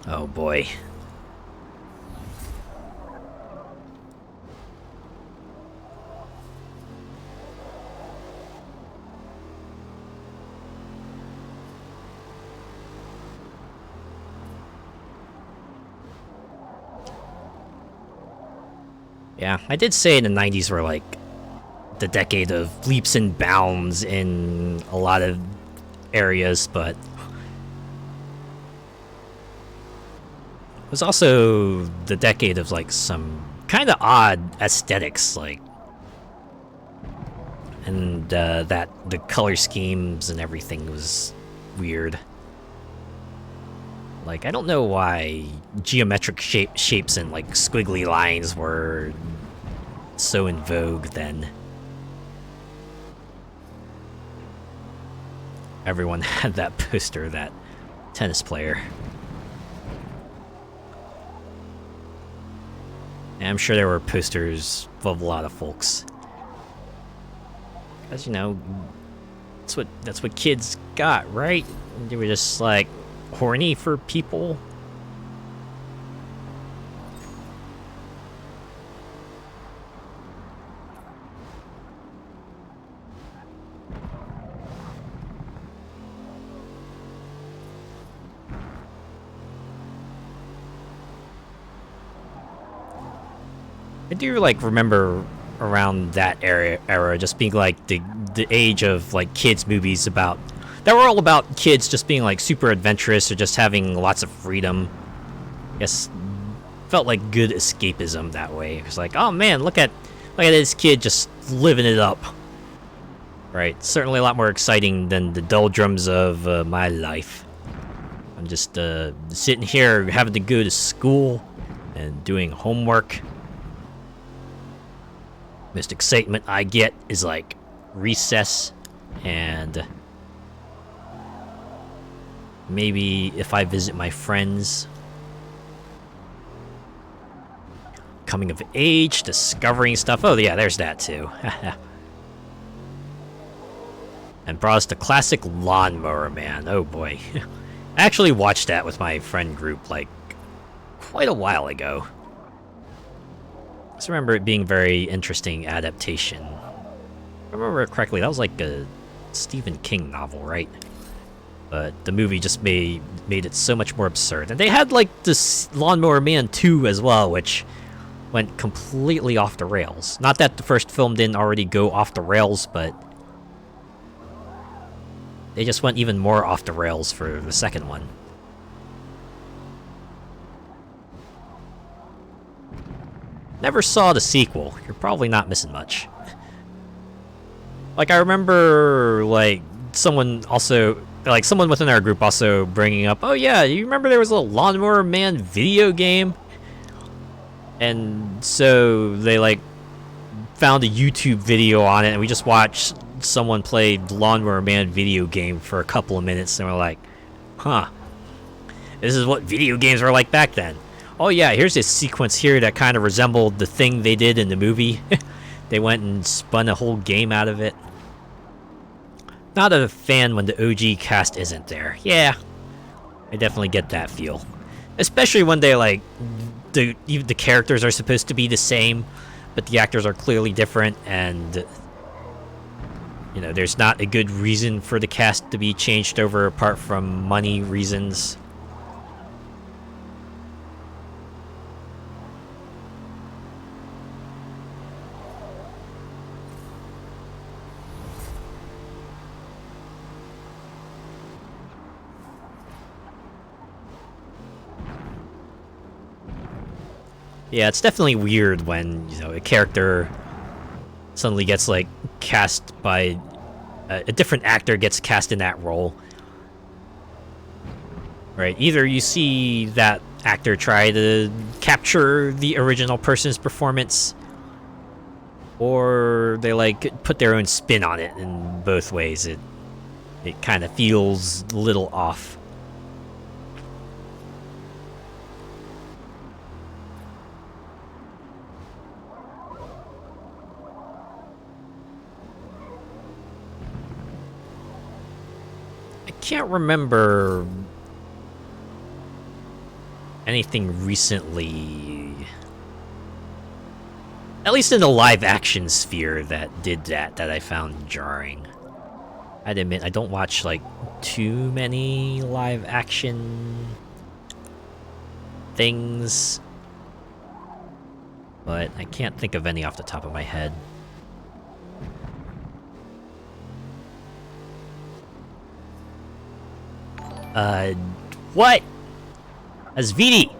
Oh boy. Yeah, I did say the 90s were like the decade of leaps and bounds in a lot of areas, but it was also the decade of like some kind of odd aesthetics, like, and that the color schemes and everything was weird. Like, I don't know why geometric shapes and like squiggly lines were so in vogue then. Everyone had that poster, that tennis player. And I'm sure there were posters of a lot of folks. Because, you know, that's what kids got, right? They were just like horny for people. I do like remember around that era just being like the age of like kids movies about that were all about kids just being like super adventurous or just having lots of freedom. I guess felt like good escapism that way. It was like, oh man, look at this kid just living it up. Right, certainly a lot more exciting than the doldrums of my life. I'm just sitting here having to go to school and doing homework. Most excitement I get is like recess and maybe if I visit my friends. Coming of age, discovering stuff. Oh yeah, there's that too. And brought us the classic Lawnmower Man. Oh boy. I actually watched that with my friend group like quite a while ago. I just remember it being very interesting adaptation. If I remember it correctly, that was like a Stephen King novel, right? But the movie just made it so much more absurd. And they had like this Lawnmower Man 2 as well, which went completely off the rails. Not that the first film didn't already go off the rails, but they just went even more off the rails for the second one. Never saw the sequel. You're probably not missing much. Like, I remember, like, someone within our group also bringing up, oh yeah, you remember there was a Lawnmower Man video game? And so they, like, found a YouTube video on it, and we just watched someone play the Lawnmower Man video game for a couple of minutes, and we're like, huh, this is what video games were like back then. Oh yeah, here's this sequence here that kind of resembled the thing they did in the movie. They went and spun a whole game out of it. Not a fan when the OG cast isn't there. Yeah, I definitely get that feel. Especially when they like, the characters are supposed to be the same, but the actors are clearly different, and you know, there's not a good reason for the cast to be changed over apart from money reasons. Yeah, it's definitely weird when, you know, a character suddenly gets, like, cast by... a different actor gets cast in that role. Right, either you see that actor try to capture the original person's performance, or they, like, put their own spin on it. In both ways, it kind of feels a little off. Can't remember anything recently, at least in the live action sphere, that did that I found jarring. I'd admit I don't watch like too many live action things. but I can't think of any off the top of my head. What? That's VD!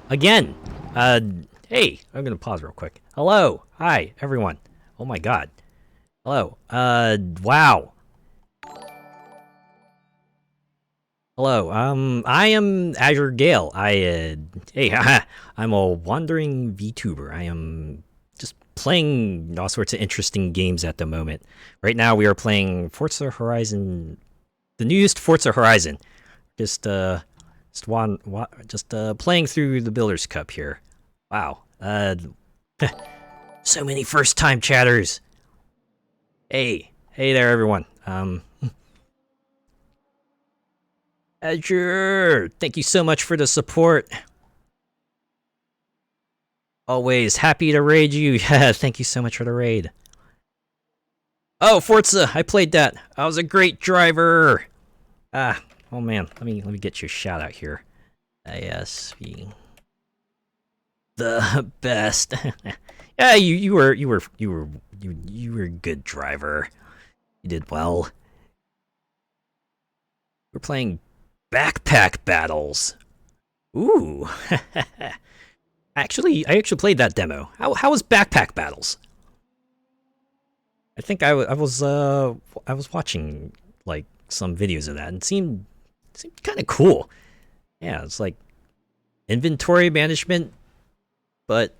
Again! Hey, I'm gonna pause real quick. Hello! Hi, everyone. Oh my god. Hello. Wow. Hello, I am Azure Gale. Hey, I'm a wandering VTuber. I am just playing all sorts of interesting games at the moment. Right now we are playing Forza Horizon, the newest Forza Horizon. Just playing through the Builders Cup here. Wow. So many first-time chatters. Hey there, everyone. Azure, thank you so much for the support. Always happy to raid you. Yeah, thank you so much for the raid. Oh, Forza, I played that. I was a great driver. Oh man, let me get you a shout out here. Yes, the best. Yeah, you were a good driver. You did well. We're playing backpack battles. Ooh. I actually played that demo. How was backpack battles? I think I was watching like some videos of that and it seemed kind of cool. Yeah, it's like inventory management, but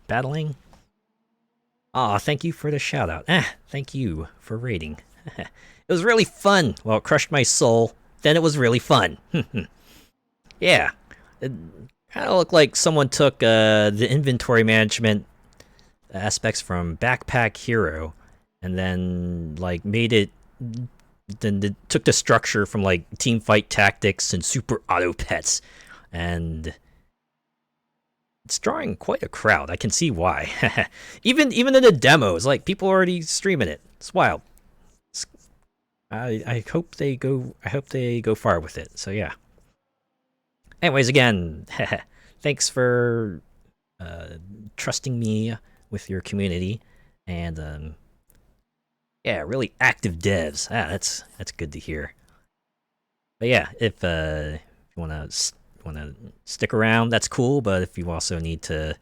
battling. Aw, thank you for the shout out. Thank you for rating. It was really fun. Well, it crushed my soul. Then it was really fun. Yeah. It kind of looked like someone took the inventory management aspects from Backpack Hero and then like made it, then took the structure from like Teamfight Tactics and Super Auto Pets, and it's drawing quite a crowd. I can see why. even in the demos, like people are already streaming it. It's wild. I hope they go far with it. So yeah. Anyways, again, thanks for trusting me with your community, and yeah, really active devs. That's good to hear. But yeah, if you wanna stick around, that's cool. But if you also need to,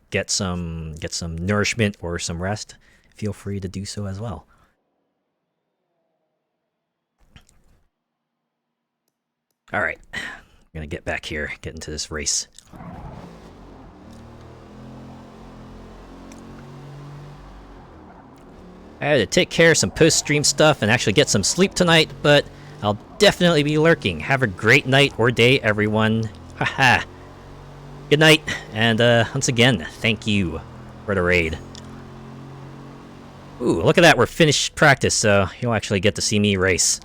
get some nourishment or some rest, feel free to do so as well. All right, I'm gonna get back here, get into this race. I had to take care of some post-stream stuff and actually get some sleep tonight, but I'll definitely be lurking. Have a great night or day, everyone. Haha. Good night, and once again, thank you for the raid. Ooh, look at that, we're finished practice, so you'll actually get to see me race.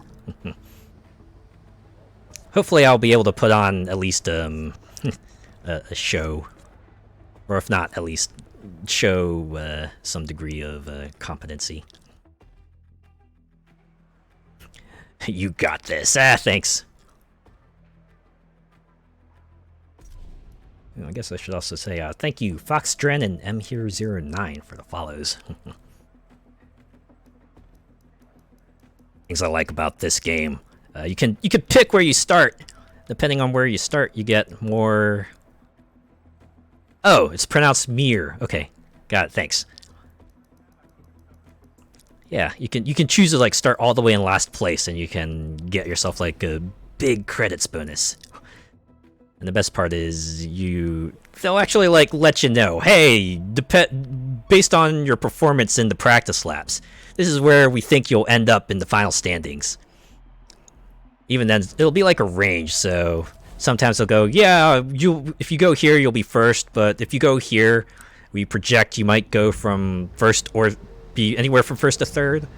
Hopefully I'll be able to put on at least a show, or if not, at least show some degree of competency. You got this. Thanks. I guess I should also say thank you, Foxdren and MHero09 for the follows. Things I like about this game. You can pick where you start. Depending on where you start, you get more. Oh, it's pronounced Mir. Okay, got it. Thanks. Yeah, you can choose to like start all the way in last place, and you can get yourself like a big credits bonus. And the best part is they'll actually like let you know, hey, based on your performance in the practice laps, this is where we think you'll end up in the final standings. Even then, it'll be like a range, so sometimes they'll go, yeah, if you go here, you'll be first, but if you go here, we project you might go from first or be anywhere from first to third.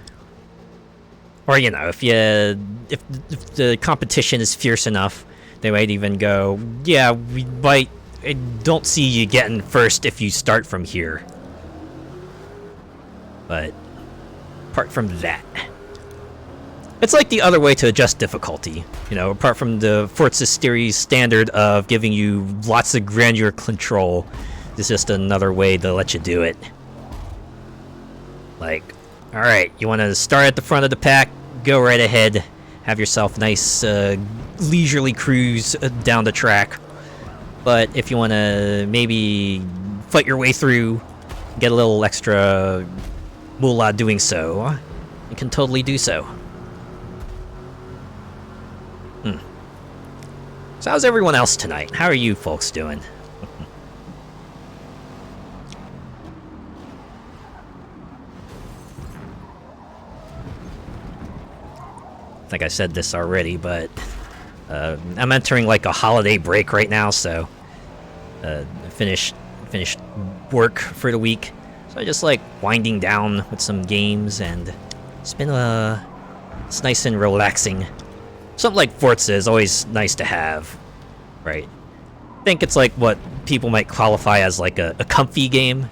Or, if the competition is fierce enough, they might even go, yeah, I don't see you getting first if you start from here. But apart from that, It's like the other way to adjust difficulty. You know, apart from the Forza series standard of giving you lots of grandeur control, it's just another way to let you do it. Like, alright, you want to start at the front of the pack, go right ahead, have yourself a nice leisurely cruise down the track. But if you want to maybe fight your way through, get a little extra moolah doing so, you can totally do so. So how's everyone else tonight? How are you folks doing? I think I said this already, but I'm entering like a holiday break right now, so finished work for the week. So I just like winding down with some games, and it's been it's nice and relaxing. Something like Forza is always nice to have, right? I think it's like what people might qualify as like a comfy game.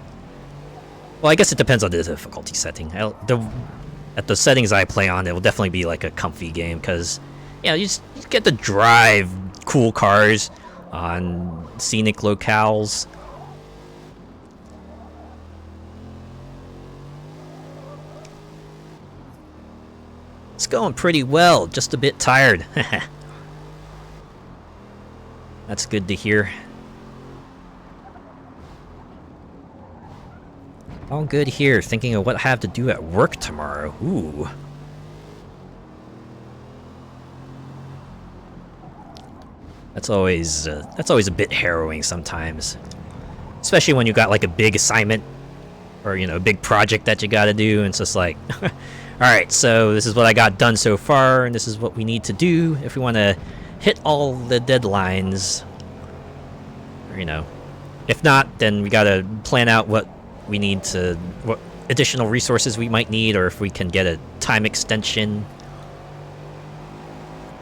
Well, I guess it depends on the difficulty setting. At the settings I play on, it will definitely be like a comfy game, because you just get to drive cool cars on scenic locales. It's going pretty well, just a bit tired. That's good to hear. All good here, thinking of what I have to do at work tomorrow. Ooh. That's always a bit harrowing sometimes. Especially when you got like a big assignment or a big project that you got to do, and it's just like alright, so this is what I got done so far, and this is what we need to do if we want to hit all the deadlines. Or, if not, then we got to plan out what additional resources we might need, or if we can get a time extension.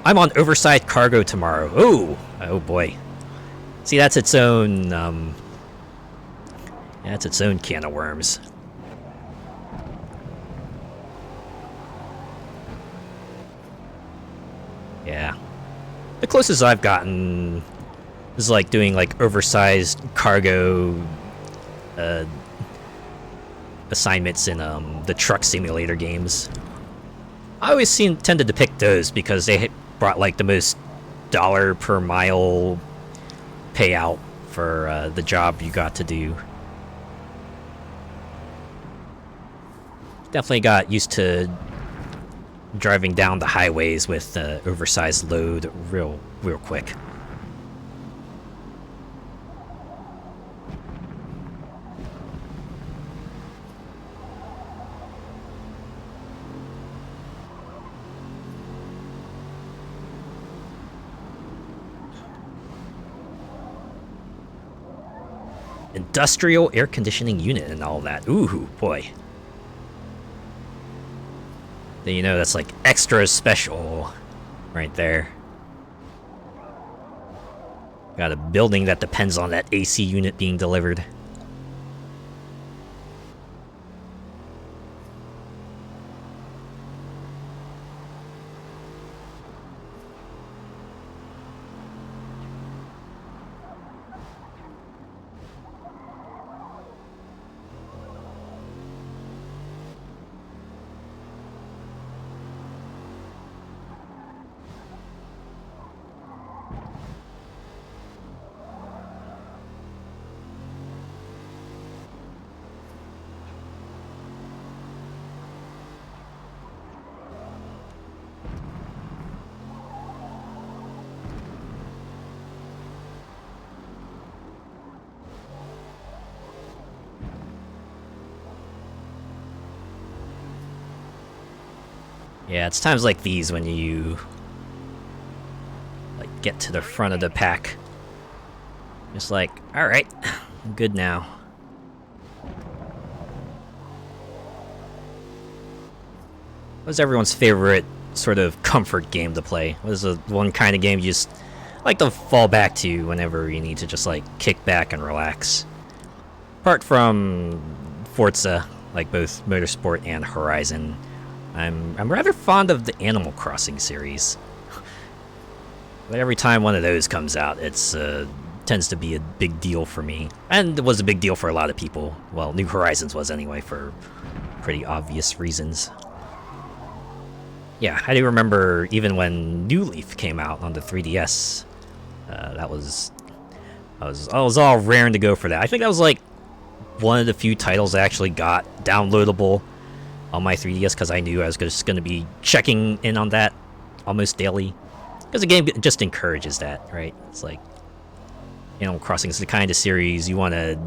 I'm on oversized cargo tomorrow. Oh boy. See, that's its own can of worms. Yeah. The closest I've gotten is like doing like oversized cargo assignments in the truck simulator games. I always tended to pick those because they brought like the most dollar per mile payout for the job you got to do. Definitely got used to driving down the highways with oversized load real quick. Industrial air conditioning unit and all that. Ooh, boy. Then that's like extra special right there. Got a building that depends on that AC unit being delivered. Yeah, it's times like these when you like get to the front of the pack. Just like, alright, I'm good now. What's everyone's favorite sort of comfort game to play? What is the one kind of game you just like to fall back to whenever you need to just like kick back and relax? Apart from Forza, like both Motorsport and Horizon, I'm rather fond of the Animal Crossing series. But every time one of those comes out, it's tends to be a big deal for me, and it was a big deal for a lot of people. Well, New Horizons was anyway, for pretty obvious reasons. Yeah, I do remember even when New Leaf came out on the 3DS. I was all raring to go for that. I think that was like one of the few titles I actually got downloadable on my 3DS because I knew I was just going to be checking in on that almost daily. Because the game just encourages that, right? It's like Animal Crossing is the kind of series you want to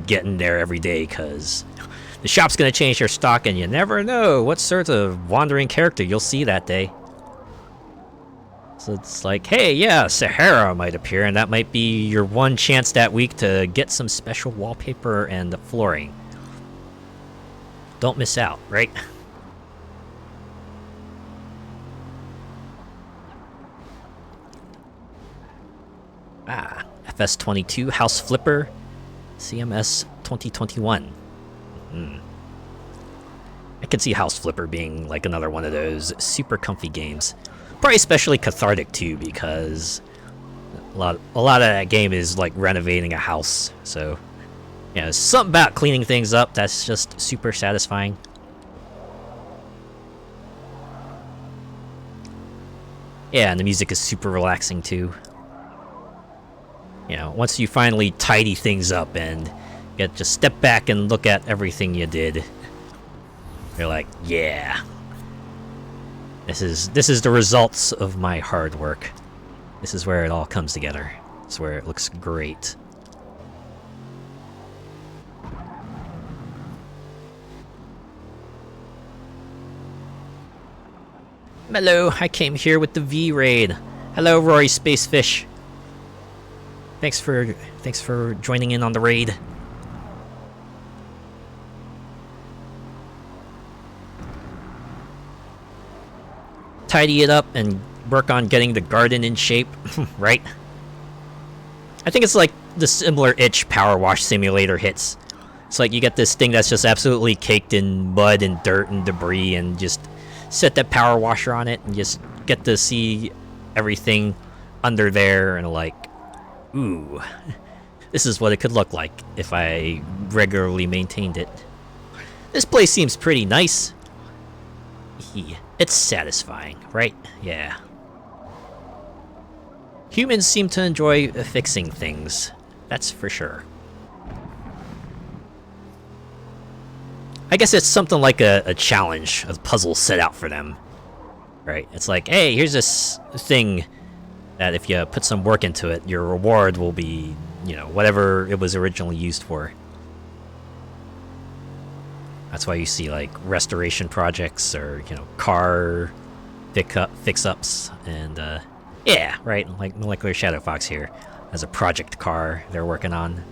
get in there every day because the shop's going to change their stock and you never know what sort of wandering character you'll see that day. So it's like, hey, yeah, Sahara might appear, and that might be your one chance that week to get some special wallpaper and flooring. Don't miss out, right? FS22 House Flipper, CMS 2021. I could see House Flipper being like another one of those super comfy games. Probably especially cathartic too, because a lot of that game is like renovating a house. So, yeah, there's something about cleaning things up that's just super satisfying. Yeah, and the music is super relaxing too. You know, once you finally tidy things up and just step back and look at everything you did, you're like, yeah. This is the results of my hard work. This is where it all comes together. It's where it looks great. Hello, I came here with the V raid. Hello, Rory Spacefish. Thanks for joining in on the raid. Tidy it up and work on getting the garden in shape, right? I think it's like the similar itch Power Wash Simulator hits. It's like you get this thing that's just absolutely caked in mud and dirt and debris, and just set that power washer on it and just get to see everything under there, and like, ooh, this is what it could look like if I regularly maintained it. This place seems pretty nice. It's satisfying, right? Yeah. Humans seem to enjoy fixing things. That's for sure. I guess it's something like a challenge, a puzzle set out for them. Right? It's like, hey, here's this thing that if you put some work into it, your reward will be, you know, whatever it was originally used for. That's why you see like restoration projects or, you know, car fix-ups and yeah, right, like Molecular Shadow Fox here has a project car they're working on.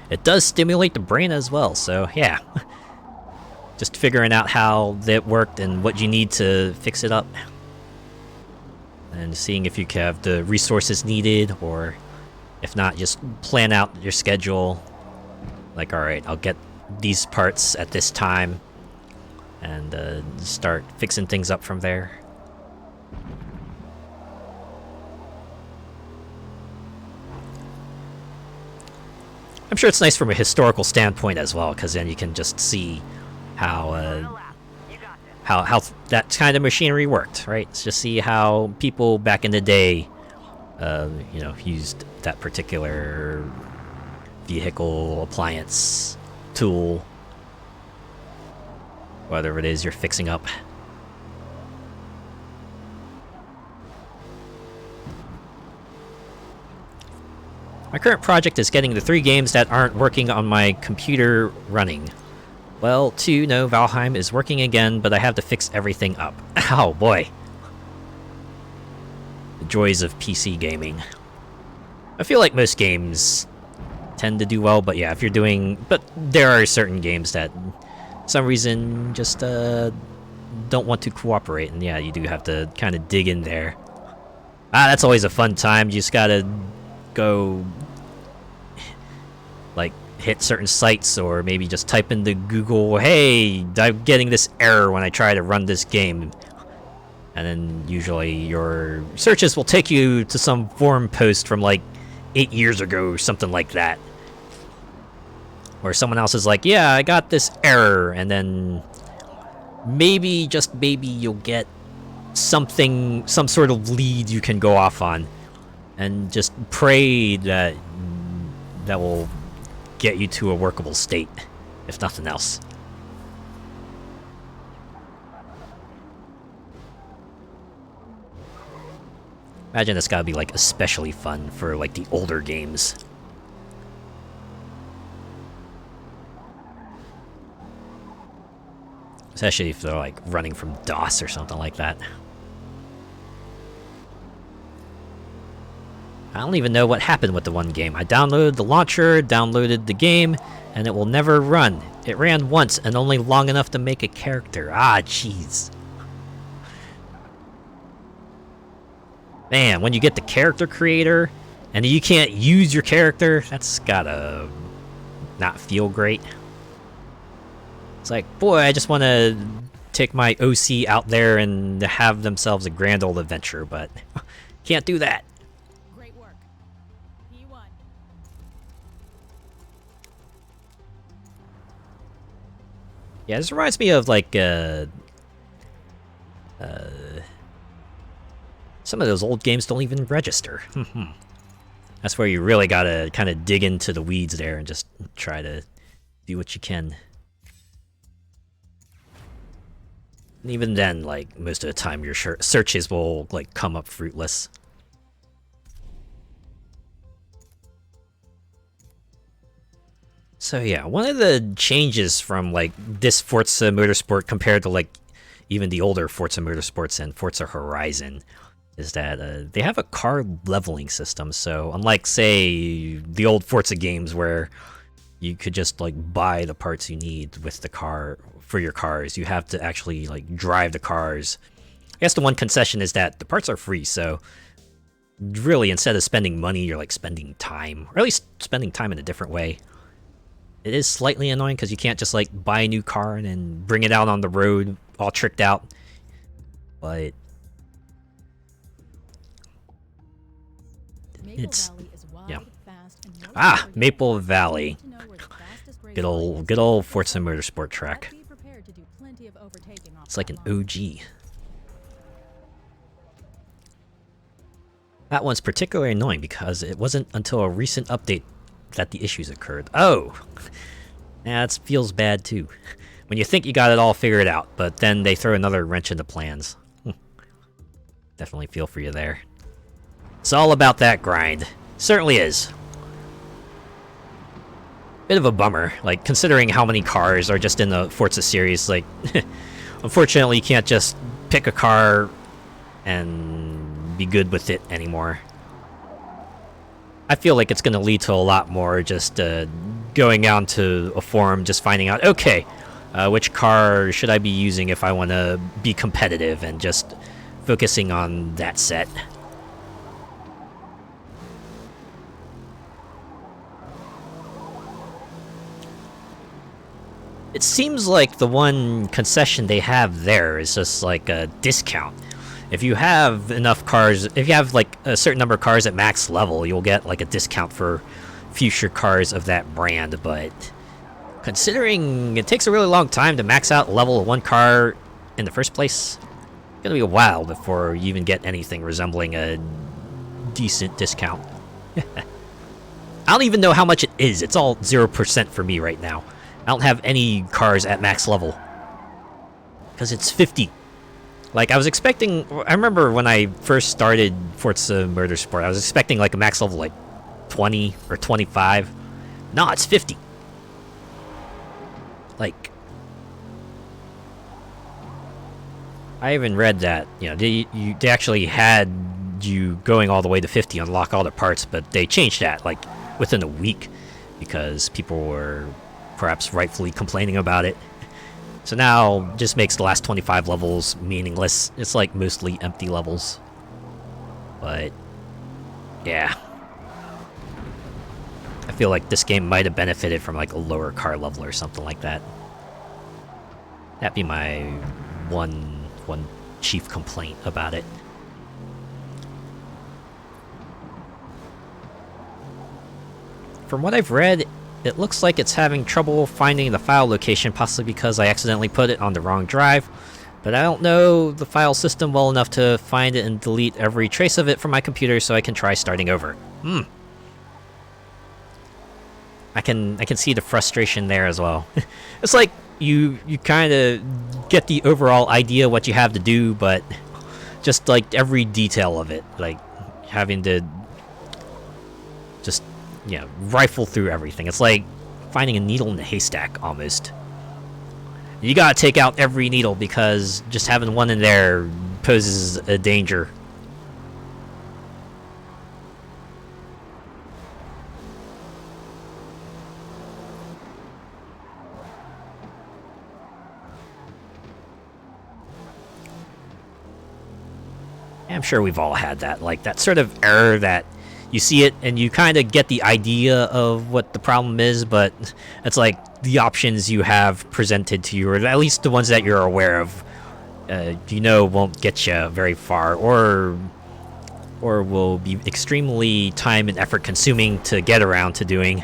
It does stimulate the brain as well, so yeah. Just figuring out how that worked and what you need to fix it up. And seeing if you have the resources needed, or if not, just plan out your schedule. Like, alright, I'll get these parts at this time, and start fixing things up from there. I'm sure it's nice from a historical standpoint as well, because then you can just see how that kind of machinery worked, right? Just see how people back in the day, you know, used that particular vehicle, appliance, tool, whatever it is you're fixing up. My current project is getting the 3 games that aren't working on my computer running. Well, 2, no, Valheim is working again, but I have to fix everything up. Oh boy. The joys of PC gaming. I feel like most games tend to do well, but yeah, if you're doing... But there are certain games that, for some reason, just don't want to cooperate, and yeah, you do have to kind of dig in there. That's always a fun time. You just gotta go, like, hit certain sites, or maybe just type into Google, hey, I'm getting this error when I try to run this game. And then usually your searches will take you to some forum post from like 8 years ago or something like that. Or someone else is like, yeah, I got this error, and then maybe, just maybe, you'll get something, some sort of lead you can go off on. And just pray that that will get you to a workable state, if nothing else. Imagine it's gotta be like especially fun for like the older games. Especially if they're like running from DOS or something like that. I don't even know what happened with the one game. I downloaded the launcher, downloaded the game, and it will never run. It ran once and only long enough to make a character. Ah, jeez. Man, when you get the character creator and you can't use your character, that's gotta not feel great. It's like, boy, I just want to take my OC out there and have themselves a grand old adventure, but can't do that. Great work. P1. Yeah, this reminds me of like some of those old games don't even register. That's where you really gotta kind of dig into the weeds there and just try to do what you can. And even then, like, most of the time your searches will like come up fruitless. So yeah, one of the changes from like this Forza Motorsport compared to like even the older Forza Motorsports and Forza Horizon is that they have a car leveling system. So unlike, say, the old Forza games where you could just like buy the parts you need with the car for your cars, you have to actually like drive the cars. I guess the one concession is that the parts are free, so really instead of spending money, you're like spending time, or at least spending time in a different way. It is slightly annoying because you can't just like buy a new car and then bring it out on the road all tricked out, but it's yeah. Ah, Maple Valley. Good old Forza Motorsport track. It's like an OG. That one's particularly annoying because it wasn't until a recent update that the issues occurred. Oh! Yeah, it feels bad too. When you think you got it all figured out, but then they throw another wrench into plans. Definitely feel for you there. It's all about that grind. Certainly is. Bit of a bummer, like, considering how many cars are just in the Forza series, like, unfortunately you can't just pick a car and be good with it anymore. I feel like it's going to lead to a lot more just going out to a forum, just finding out, okay, which car should I be using if I want to be competitive, and just focusing on that set. It seems like the one concession they have there is just like a discount. If you have enough cars, if you have like a certain number of cars at max level, you'll get like a discount for future cars of that brand. But considering it takes a really long time to max out level one car in the first place, it's gonna be a while before you even get anything resembling a decent discount. I don't even know how much it is. It's all 0% for me right now. I don't have any cars at max level because it's 50. Like, I was expecting, I remember when I first started Forza Motorsport, I was expecting like a max level like 20 or 25. No, it's 50. Like, I even read that, you know, they actually had you going all the way to 50, unlock all the parts, but they changed that like within a week because people were perhaps rightfully complaining about it. So now just makes the last 25 levels meaningless. It's like mostly empty levels. But yeah. I feel like this game might have benefited from like a lower car level or something like that. That'd be my one chief complaint about it. From what I've read, it looks like it's having trouble finding the file location, possibly because I accidentally put it on the wrong drive. But I don't know the file system well enough to find it and delete every trace of it from my computer so I can try starting over. I can see the frustration there as well. It's like you kind of get the overall idea what you have to do, but just like every detail of it, like having to just rifle through everything. It's like finding a needle in a haystack almost. You gotta take out every needle because just having one in there poses a danger. I'm sure we've all had that, like that sort of error that you see it and you kind of get the idea of what the problem is, but it's like the options you have presented to you, or at least the ones that you're aware of, won't get you very far, or will be extremely time and effort consuming to get around to doing.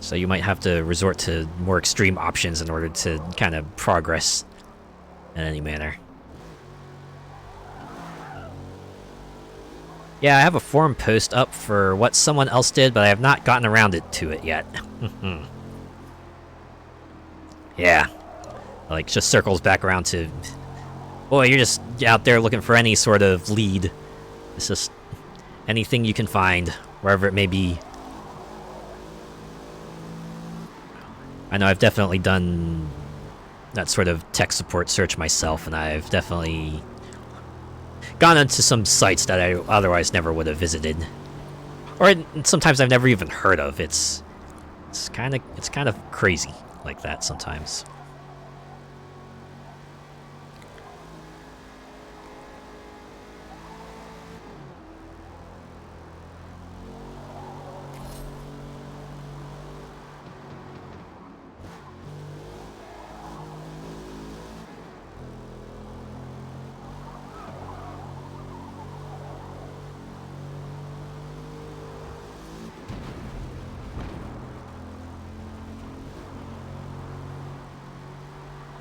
So you might have to resort to more extreme options in order to kind of progress in any manner. Yeah, I have a forum post up for what someone else did, but I have not gotten around to it yet. Yeah. Like, just circles back around to... Boy, you're just out there looking for any sort of lead. It's just anything you can find, wherever it may be. I know I've definitely done that sort of tech support search myself, and I've definitely gone into some sites that I otherwise never would have visited, or sometimes I've never even heard of. It's kind of crazy like that sometimes.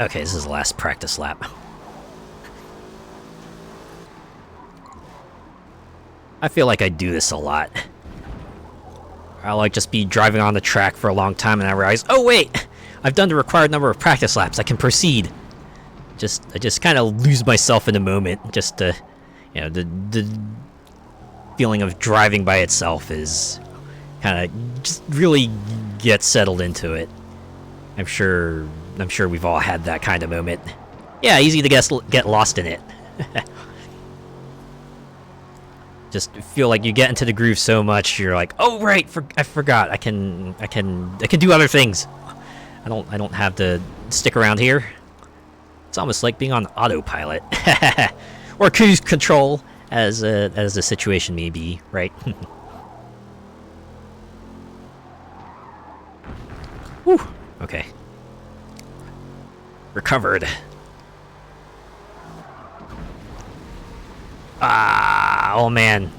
Okay, this is the last practice lap. I feel like I do this a lot. I'll like just be driving on the track for a long time and I realize, oh wait, I've done the required number of practice laps, I can proceed. I just kind of lose myself in the moment, just to, the feeling of driving by itself is kind of just really get settled into it. I'm sure we've all had that kind of moment. Yeah, easy to get lost in it. Just feel like you get into the groove so much, you're like, oh right, I forgot. I can do other things. I don't have to stick around here. It's almost like being on autopilot, or cruise control, as the situation may be, right? Whew. Okay. Recovered. Ah, oh man.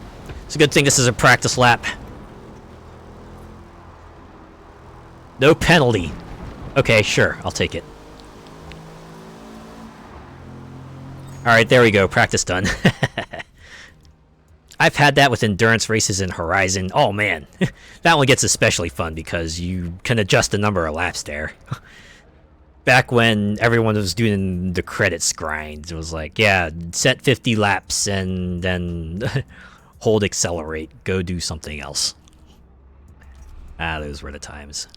It's a good thing this is a practice lap. No penalty. Okay, sure, I'll take it. Alright, there we go, practice done. I've had that with endurance races in Horizon. Oh man, that one gets especially fun because you can adjust the number of laps there. Back when everyone was doing the credits grind, it was like, yeah, set 50 laps and then hold accelerate, go do something else. Ah, those were the times.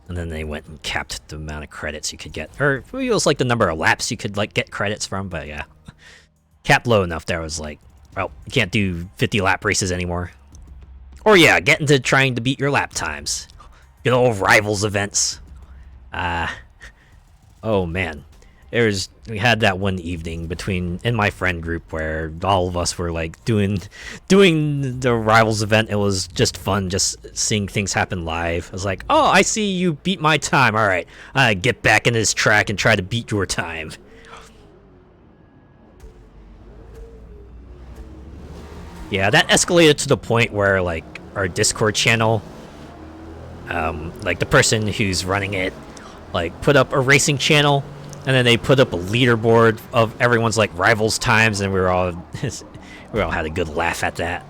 And then they went and capped the amount of credits you could get. Or it was like the number of laps you could like get credits from, but yeah. Capped low enough there was like, well, you can't do 50 lap races anymore. Or yeah, get into trying to beat your lap times. Good old rivals events. Oh man. we had that one evening in my friend group where all of us were like doing the Rivals event. It was just fun, just seeing things happen live. I was like, oh, I see you beat my time. All right, get back in this track and try to beat your time. Yeah, that escalated to the point where like our Discord channel, like the person who's running it, like put up a racing channel, and then they put up a leaderboard of everyone's like rivals times, and we all had a good laugh at that.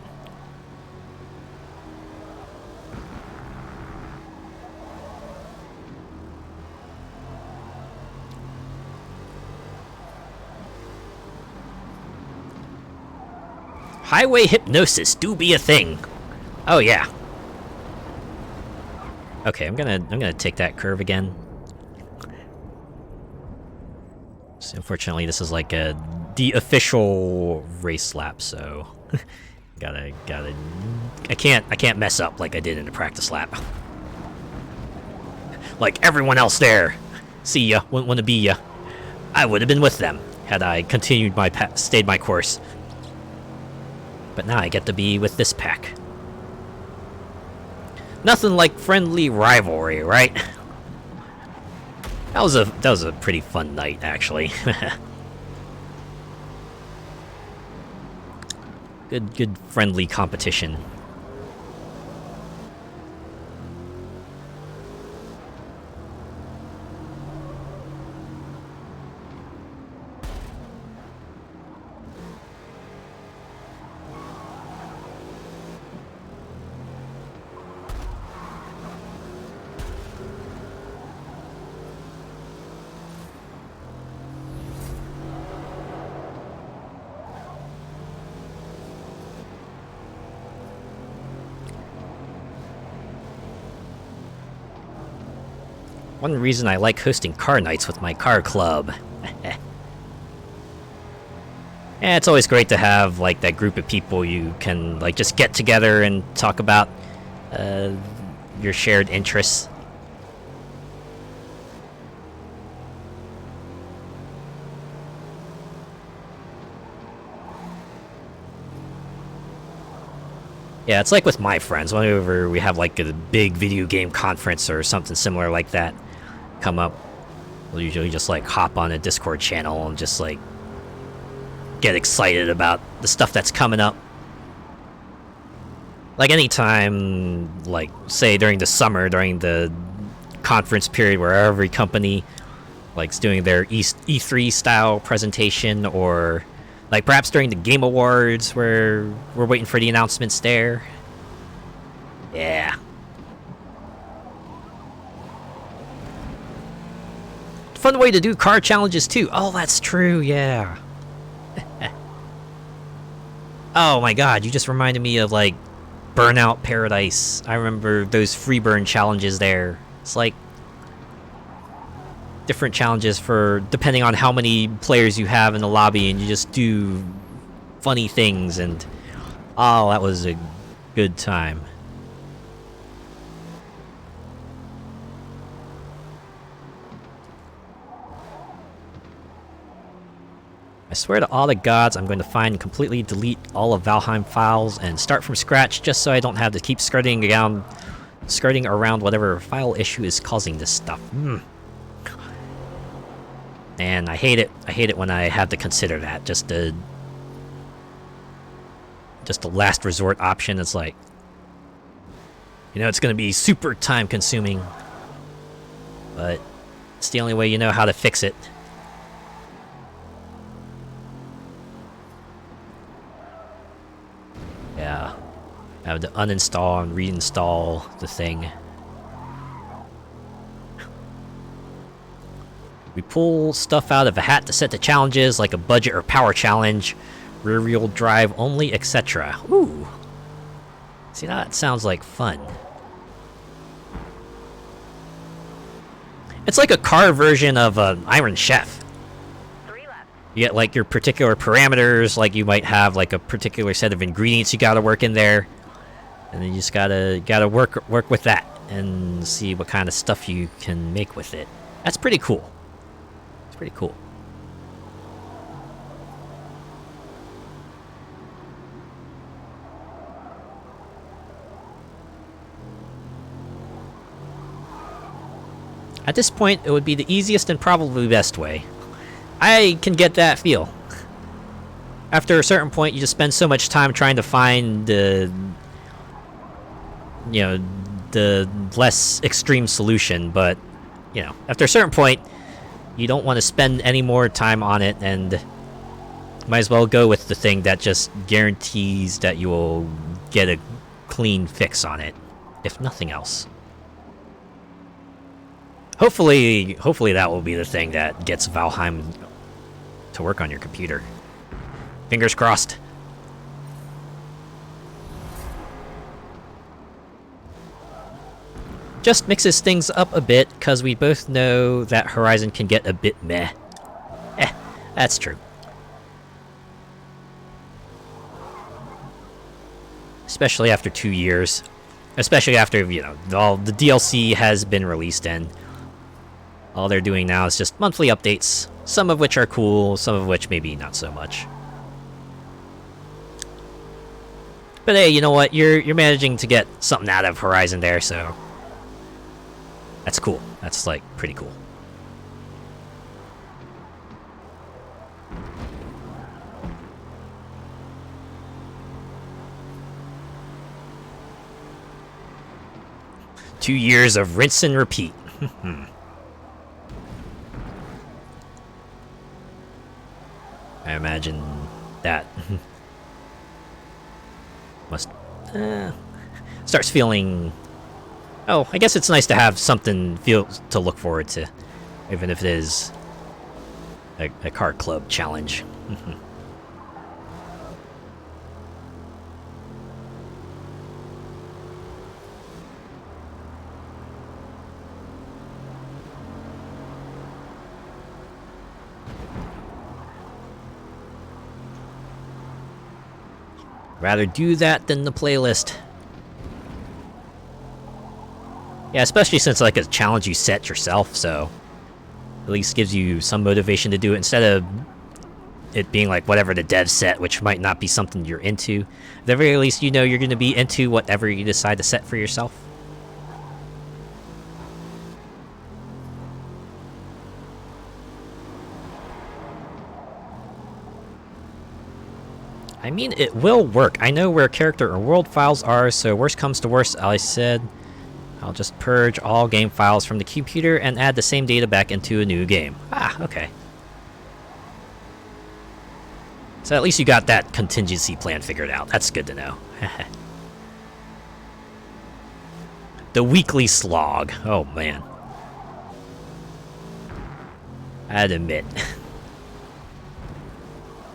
Highway hypnosis do be a thing. Oh yeah. Okay, I'm gonna take that curve again. So unfortunately, this is like the official race lap, so gotta. I can't mess up like I did in the practice lap. Like everyone else there. See ya, wouldn't want to be ya. I would have been with them had I continued stayed my course. But now I get to be with this pack. Nothing like friendly rivalry, right? That was a pretty fun night, actually. Good friendly competition. One reason I like hosting car nights with my car club. Yeah, it's always great to have like that group of people you can like just get together and talk about your shared interests. Yeah, it's like with my friends. Whenever we have like a big video game conference or something similar like that come up, we'll usually just like hop on a Discord channel and just like get excited about the stuff that's coming up. Like anytime, like say during the summer, during the conference period where every company like's doing their E3 style presentation, or like perhaps during the Game Awards where we're waiting for the announcements there. Yeah. Fun way to do car challenges too. Oh, that's true, yeah. Oh my god, you just reminded me of like Burnout Paradise. I remember those free burn challenges there. It's like different challenges for depending on how many players you have in the lobby, and you just do funny things, and oh, that was a good time. I swear to all the gods, I'm going to find and completely delete all of Valheim files and start from scratch just so I don't have to keep skirting around whatever file issue is causing this stuff. And I hate it. I hate it when I have to consider that. Just a last resort option. It's like, you know, it's going to be super time consuming, but it's the only way you know how to fix it. Yeah, I have to uninstall and reinstall the thing. We pull stuff out of a hat to set the challenges, like a budget or power challenge, rear-wheel drive only, etc. Ooh. See, that sounds like fun. It's like a car version of Iron Chef. You get like your particular parameters, like you might have like a particular set of ingredients you gotta work in there, and then you just gotta work with that and see what kind of stuff you can make with it. That's pretty cool. It's pretty cool. At this point, it would be the easiest and probably best way. I can get that feel. After a certain point, you just spend so much time trying to find the, you know, the less extreme solution, but, you know, after a certain point, you don't want to spend any more time on it, and might as well go with the thing that just guarantees that you will get a clean fix on it, if nothing else. Hopefully that will be the thing that gets Valheim to work on your computer. Fingers crossed. Just mixes things up a bit, because we both know that Horizon can get a bit meh. That's true. Especially after 2 years. Especially after, you know, all the DLC has been released and all they're doing now is just monthly updates. Some of which are cool, some of which maybe not so much. But hey, you know what? You're managing to get something out of Horizon there, so that's cool. That's like pretty cool. Two years of rinse and repeat. I imagine that must starts feeling. Oh, I guess it's nice to have something to look forward to, even if it is a car club challenge. Rather do that than the playlist. Yeah, especially since like a challenge you set yourself, so at least gives you some motivation to do it instead of it being like whatever the dev set, which might not be something you're into. At the very least, you know you're going to be into whatever you decide to set for yourself. I mean, it will work. I know where character or world files are, so worst comes to worst, I said, I'll just purge all game files from the computer and add the same data back into a new game. Ah, okay. So at least you got that contingency plan figured out. That's good to know. The weekly slog. Oh, man. I'd admit.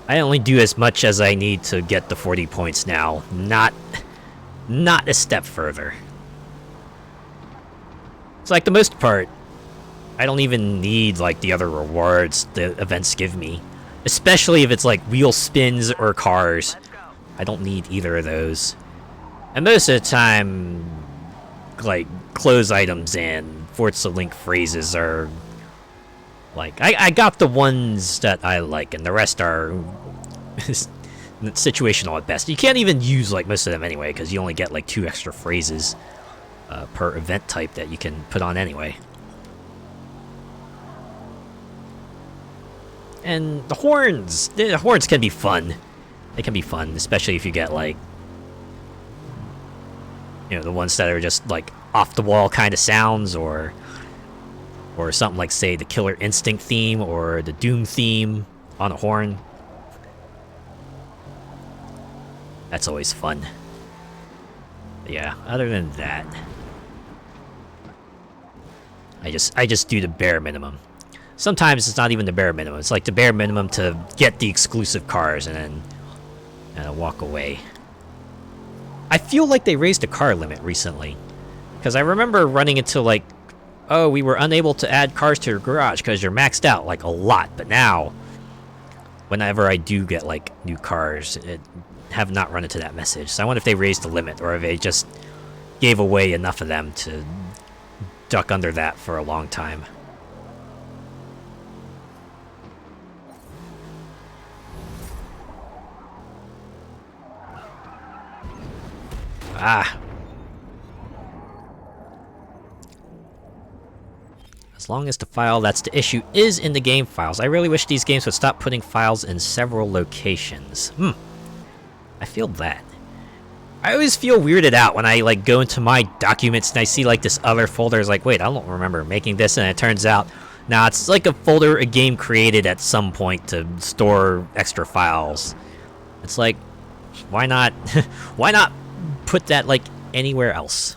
I only do as much as I need to get the 40 points now, not a step further. It's like the most part, I don't even need like the other rewards the events give me. Especially if it's like wheel spins or cars. I don't need either of those. And most of the time, like clothes items and Forza Link phrases are like, I got the ones that I like, and the rest are situational at best. You can't even use like most of them anyway, because you only get like 2 extra phrases per event type that you can put on anyway. And the horns can be fun. They can be fun, especially if you get like, you know, the ones that are just like off the wall kind of sounds, or something like, say, the Killer Instinct theme or the Doom theme on a horn. That's always fun. But yeah, other than that, I just do the bare minimum. Sometimes it's not even the bare minimum. It's like the bare minimum to get the exclusive cars and then walk away. I feel like they raised the car limit recently, because I remember running into like, oh, we were unable to add cars to your garage because you're maxed out, like, a lot. But now, whenever I do get, like, new cars, have not run into that message. So I wonder if they raised the limit, or if they just gave away enough of them to duck under that for a long time. Ah. As long as the file that's the issue is in the game files. I really wish these games would stop putting files in several locations. I feel that. I always feel weirded out when I like go into my documents and I see like this other folder. It's like, wait, I don't remember making this, and it turns out, nah, it's like a folder a game created at some point to store extra files. It's like, why not? Why not put that like anywhere else,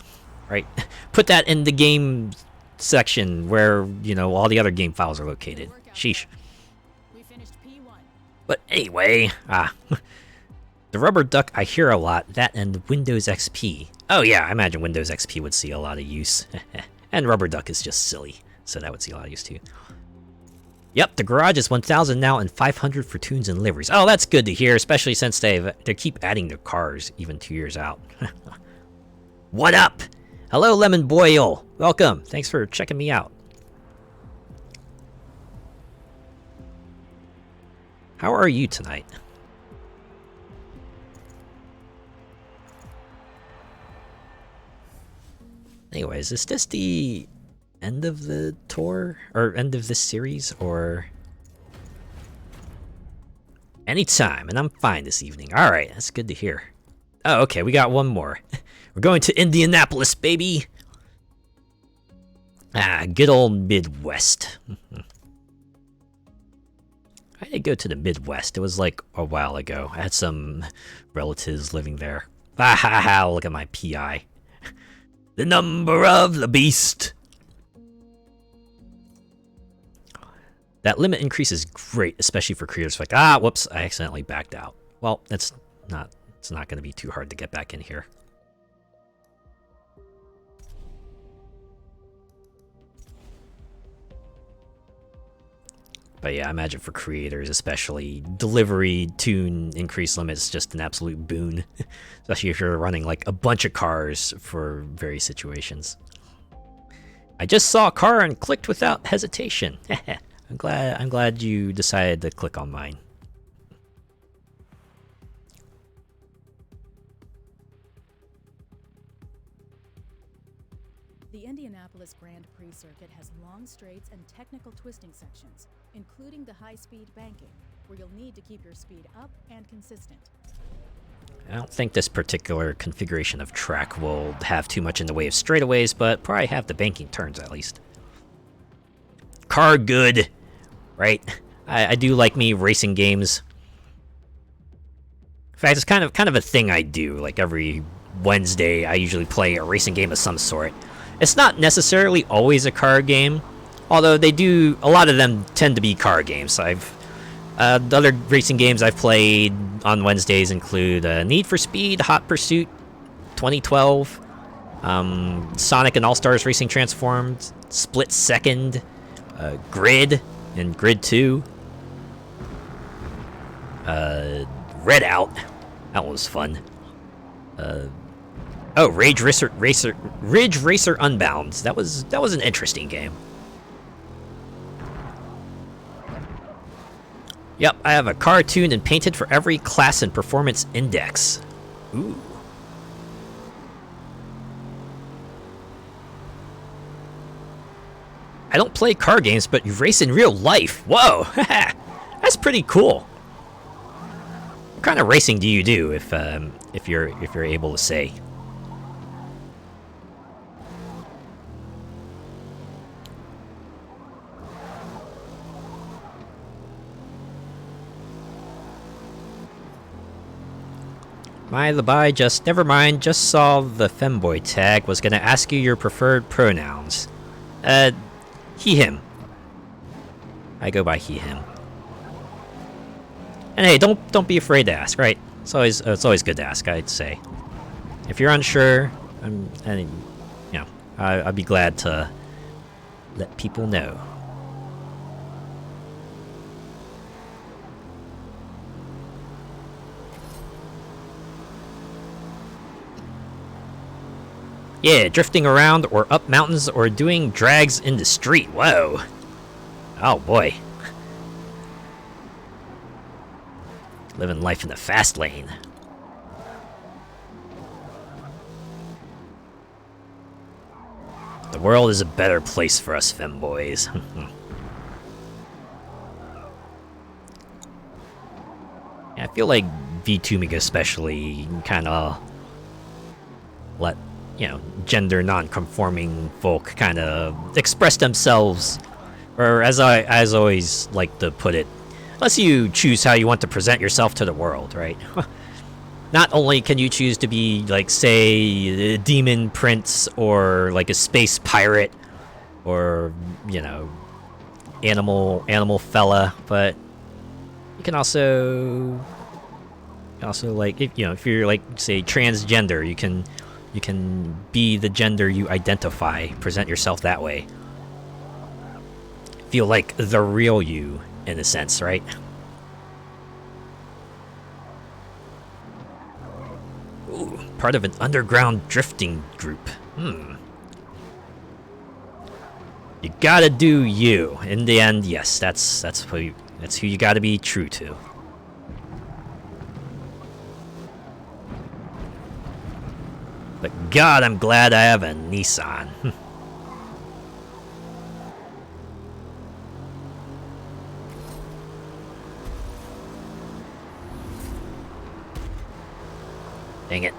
right? Put that in the game section where, you know, all the other game files are located. Sheesh. We finished P1. But anyway, the rubber duck I hear a lot, that and Windows XP. Oh yeah, I imagine Windows XP would see a lot of use. And rubber duck is just silly, so that would see a lot of use too. Yep, the garage is 1,000 now and 500 for tunes and liveries. Oh, that's good to hear, especially since they keep adding to cars even 2 years out. What up? Hello, Lemon Boyle. Welcome. Thanks for checking me out. How are you tonight? Anyways, is this the end of the tour? Or end of this series? Or... anytime, and I'm fine this evening. Alright, that's good to hear. Oh, okay, we got one more. We're going to Indianapolis, baby! Good old Midwest. I did go to the Midwest. It was like a while ago. I had some relatives living there. Look at my PI. The number of the beast. That limit increase is great, especially for creators like, whoops, I accidentally backed out. Well, it's not going to be too hard to get back in here. But yeah, I imagine for creators, especially, delivery tune increase limit is just an absolute boon. Especially if you're running like a bunch of cars for various situations. I just saw a car and clicked without hesitation. I'm glad you decided to click on mine. The Indianapolis Grand Prix circuit has long straights and technical twisting sections, including the high-speed banking, where you'll need to keep your speed up and consistent. I don't think this particular configuration of track will have too much in the way of straightaways, but probably have the banking turns at least. Car good, right? I do like me racing games. In fact, it's kind of a thing I do. Like every Wednesday, I usually play a racing game of some sort. It's not necessarily always a car game, although a lot of them tend to be car games. The other racing games I've played on Wednesdays include Need for Speed, Hot Pursuit 2012, Sonic and All-Stars Racing Transformed, Split Second, Grid, and Grid 2, Red Out, that one was fun. Ridge Racer Unbound. That was an interesting game. Yep, I have a car tuned and painted for every class and performance index. Ooh. I don't play car games, but you race in real life. Whoa, that's pretty cool. What kind of racing do you do, if you're able to say? Never mind, just saw the femboy tag, was gonna ask you your preferred pronouns. He, him. I go by he, him. And hey, don't be afraid to ask, right? It's always good to ask, I'd say. If you're unsure, I'd be glad to let people know. Yeah, drifting around or up mountains or doing drags in the street. Whoa. Oh boy. Living life in the fast lane. The world is a better place for us femboys. Yeah, I feel like VTubing especially kind of let, gender non-conforming folk kind of express themselves, or as I always like to put it, unless you choose how you want to present yourself to the world, right? Not only can you choose to be, like, say, a demon prince, or, like, a space pirate, or, animal fella, but you can also, like, if you're, like, say, transgender, you can be the gender you identify, present yourself that way. Feel like the real you, in a sense, right? Ooh, part of an underground drifting group. You gotta do you. In the end, yes, that's who you gotta be true to. But God, I'm glad I have a Nissan. Dang it.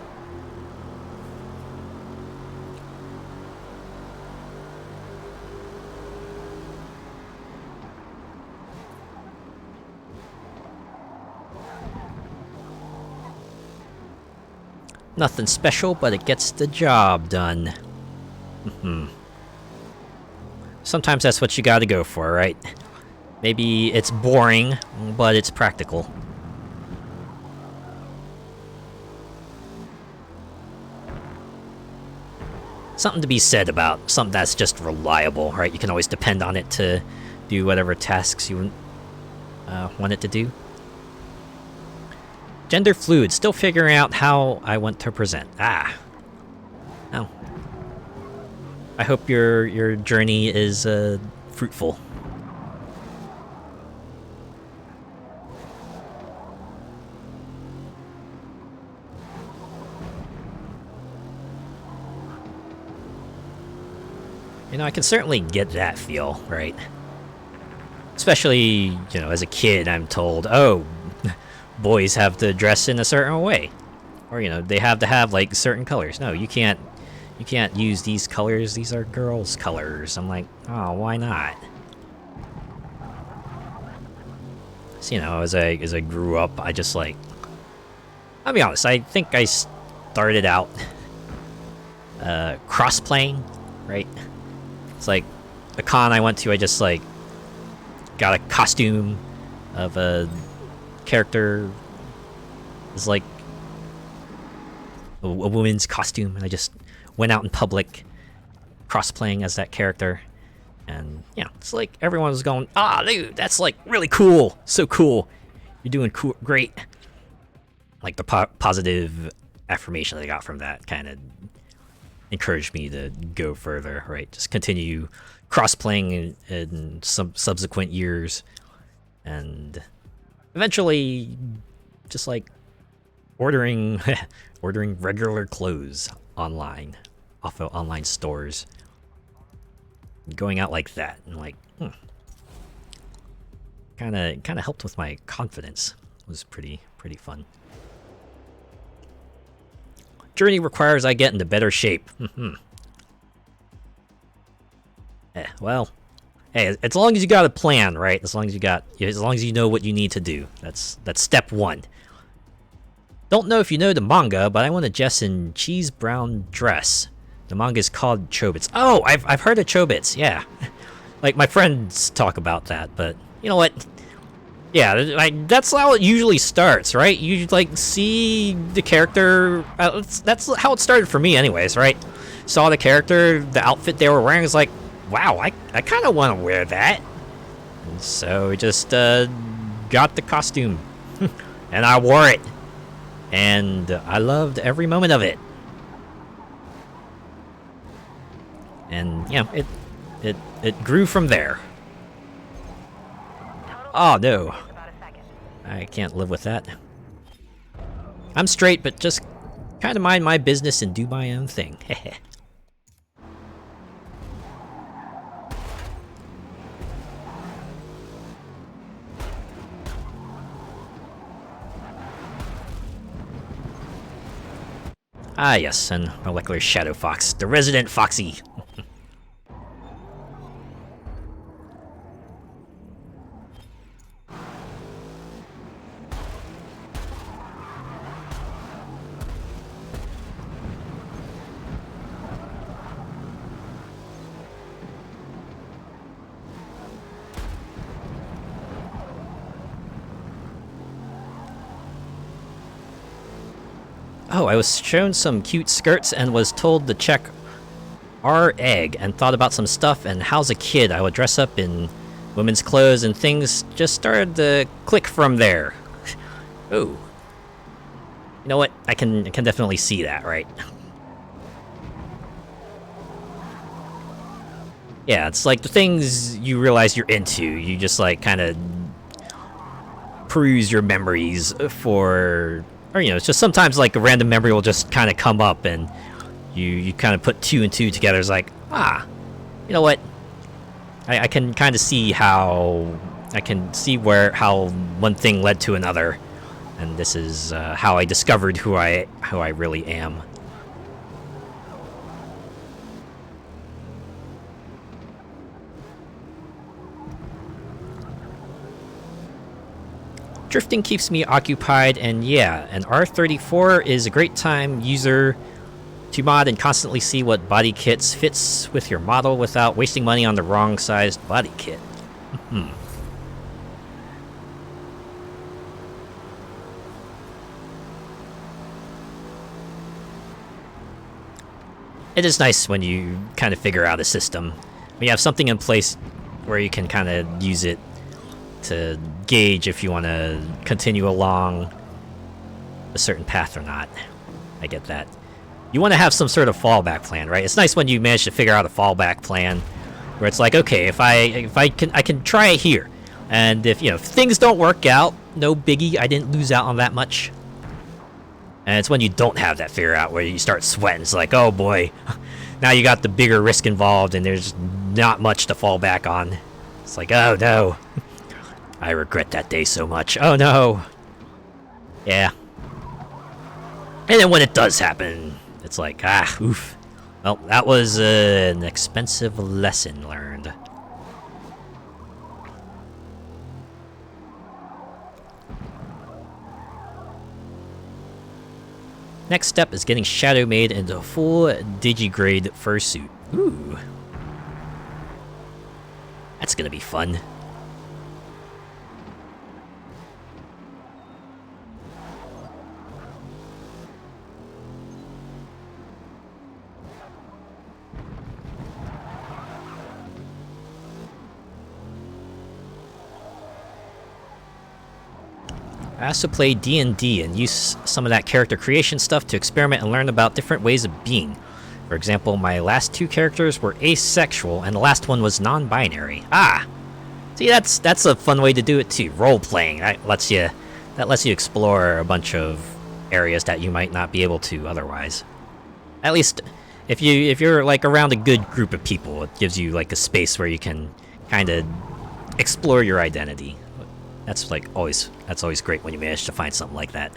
Nothing special, but it gets the job done. Sometimes that's what you gotta go for, right? Maybe it's boring, but it's practical. Something to be said about something that's just reliable, right? You can always depend on it to do whatever tasks you want it to do. Gender fluid, still figuring out how I want to present. Oh. I hope your journey is fruitful. I can certainly get that feel, right? Especially, as a kid, I'm told, oh, boys have to dress in a certain way. Or, they have to have, like, certain colors. No, you can't use these colors. These are girls' colors. I'm like, oh, why not? So, as I grew up, I just, like... I'll be honest, I think I started out cross-playing, right? It's like a con I went to, I just, like, got a costume of a character. It's like a woman's costume, and I just went out in public cross-playing as that character. And, it's like everyone was going, dude, that's, like, really cool. So cool. You're doing cool, great. Like, the positive affirmation that I got from that kind of encouraged me to go further, right? Just continue cross-playing in some subsequent years, and eventually just, like, ordering regular clothes online, off of online stores, going out like that, and, like, kind of helped with my confidence. It was pretty fun. Journey requires I get into better shape. Well, hey, as long as you got a plan, right? As long as you know what you need to do. That's step one. Don't know if you know the manga, but I want a Jess in cheese brown dress. The manga is called Chobits. Oh, I've heard of Chobits. Yeah, like my friends talk about that. But you know what? Yeah, like, that's how it usually starts, right? You, like, see the character. That's how it started for me, anyways, right? Saw the character, the outfit they were wearing, was like, wow, I kind of want to wear that. And so we just got the costume, and I wore it, and I loved every moment of it. And it grew from there. Oh, no. I can't live with that. I'm straight, but just kind of mind my business and do my own thing. Ah, yes, and molecular shadow fox, the resident foxy. Oh, I was shown some cute skirts and was told to check our egg and thought about some stuff, and how's a kid I would dress up in women's clothes, and things just started to click from there. Ooh. You know what? I can definitely see that, right? Yeah, it's like the things you realize you're into, you just like kind of peruse your memories for, or you know, it's just sometimes like a random memory will just kind of come up and you kind of put two and two together. It's like, ah, you know what? I can kind of see how, how one thing led to another, and this is how I discovered who I really am. Drifting keeps me occupied, and yeah, an R34 is a great time user to mod and constantly see what body kits fits with your model without wasting money on the wrong sized body kit. It is nice when you kind of figure out a system. When you have something in place where you can kind of use it to gauge if you want to continue along a certain path or not. I get that. You want to have some sort of fallback plan, right? It's nice when you manage to figure out a fallback plan where it's like, okay, if I can try it here, and if you know if things don't work out, no biggie. I didn't lose out on that much. And it's when you don't have that figure out where you start sweating. It's like, oh boy, now you got the bigger risk involved, and there's not much to fall back on. It's like, oh no. I regret that day so much. Oh no. Yeah. And then when it does happen, it's like, ah, oof. Well, that was an expensive lesson learned. Next step is getting Shadow made into a full digigrade fursuit. Ooh. That's gonna be fun. I also play D&D and use some of that character creation stuff to experiment and learn about different ways of being. For example, my last two characters were asexual and the last one was non-binary. Ah! See, that's a fun way to do it too. Role-playing. That lets you explore a bunch of areas that you might not be able to otherwise. At least if you're like around a good group of people, it gives you like a space where you can kind of explore your identity. That's always great when you manage to find something like that.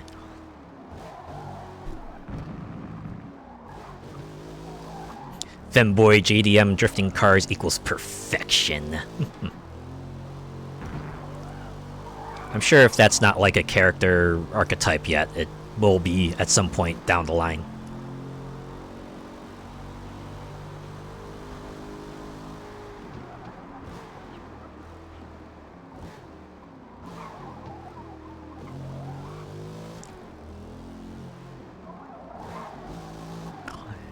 Femboy JDM drifting cars equals perfection. I'm sure if that's not like a character archetype yet, it will be at some point down the line.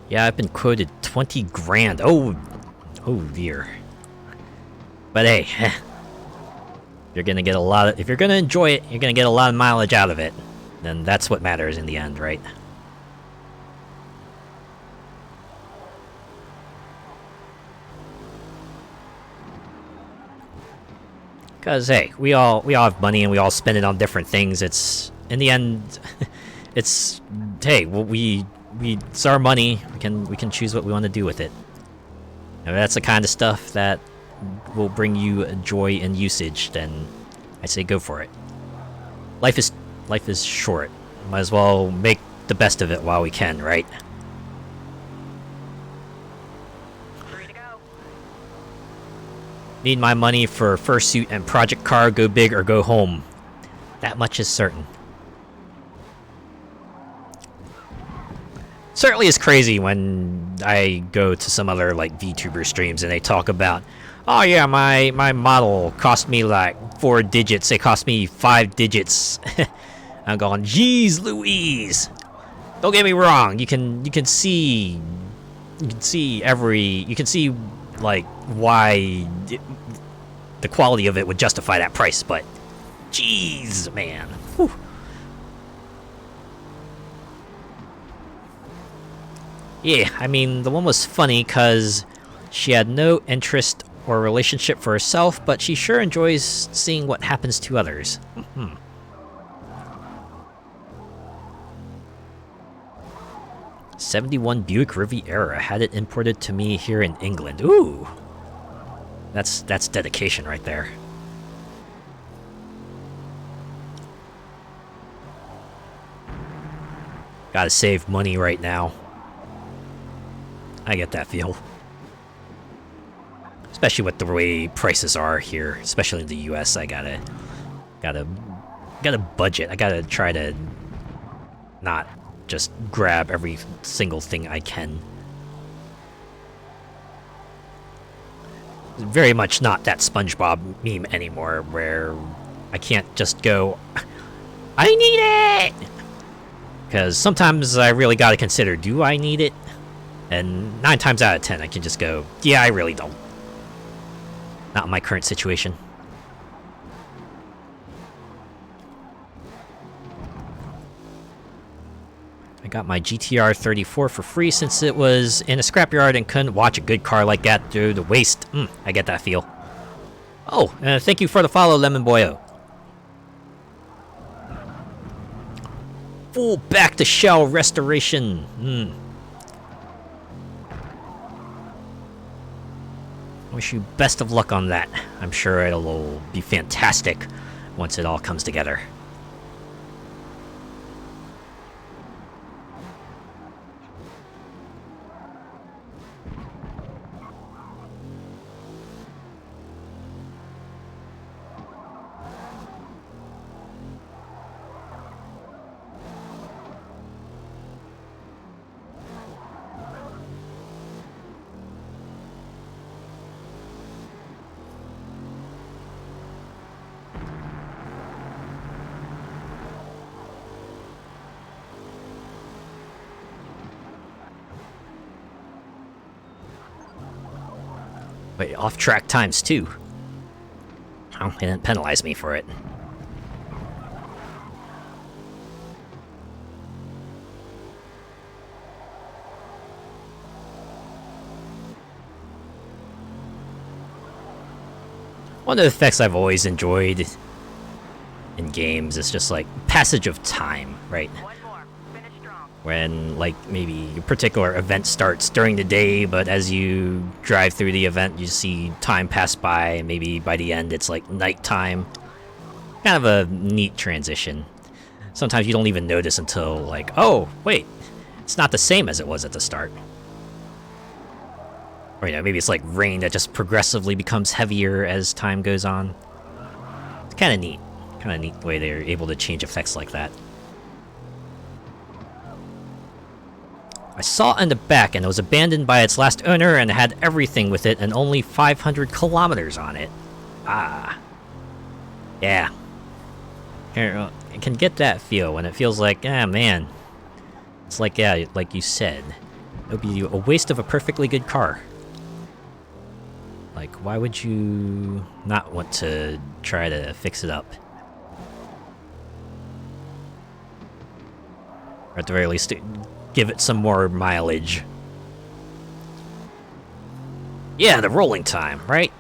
Yeah, I've been quoted 20 grand. Oh dear. But hey, if you're gonna enjoy it, you're gonna get a lot of mileage out of it. Then that's what matters in the end, right? Cause hey, we all have money and we all spend it on different things. It's in the end, it's hey, it's our money. We can choose what we want to do with it. And if that's the kind of stuff that will bring you joy and usage, then I say go for it. Life is short. Might as well make the best of it while we can, right? Free to go. Need my money for fursuit and project car, go big or go home. That much is certain. Certainly is crazy when I go to some other like VTuber streams and they talk about, oh yeah, my model cost me like 4 digits. It cost me 5 digits. I'm going, geez Louise. Don't get me wrong. You can see like why the quality of it would justify that price, but jeez, man. Whew. Yeah, I mean, the one was funny because she had no interest or relationship for herself, but she sure enjoys seeing what happens to others. 71 Buick Riviera, had it imported to me here in England. Ooh! That's dedication right there. Gotta save money right now. I get that feel. Especially with the way prices are here, especially in the US, I gotta budget. I gotta try to not just grab every single thing I can. Very much not that SpongeBob meme anymore, where I can't just go, I need it! Because sometimes I really gotta consider, do I need it? And 9 times out of 10, I can just go, yeah, I really don't. Not in my current situation. I got my GTR 34 for free since it was in a scrapyard and couldn't watch a good car like that through the waste. I get that feel. Oh, thank you for the follow, Lemon Boyo. Full back to shell restoration. Wish you best of luck on that. I'm sure it'll be fantastic once it all comes together. Wait, off-track times 2. Oh, they didn't penalize me for it. One of the effects I've always enjoyed in games is just like passage of time, right? One more. Finish strong. When, like, maybe a particular event starts during the day, but as you drive through the event, you see time pass by, and maybe by the end it's like nighttime. Kind of a neat transition. Sometimes you don't even notice until, like, oh, wait, it's not the same as it was at the start. Or, you know, maybe it's like rain that just progressively becomes heavier as time goes on. It's kind of neat. Kind of neat way they're able to change effects like that. I saw it in the back, and it was abandoned by its last owner and had everything with it and only 500 kilometers on it. Ah. Yeah. I can get that feel when it feels like, ah, man. It's like, yeah, like you said. It would be a waste of a perfectly good car. Like, why would you not want to try to fix it up? Or at the very least, give it some more mileage. Yeah, the rolling time, right?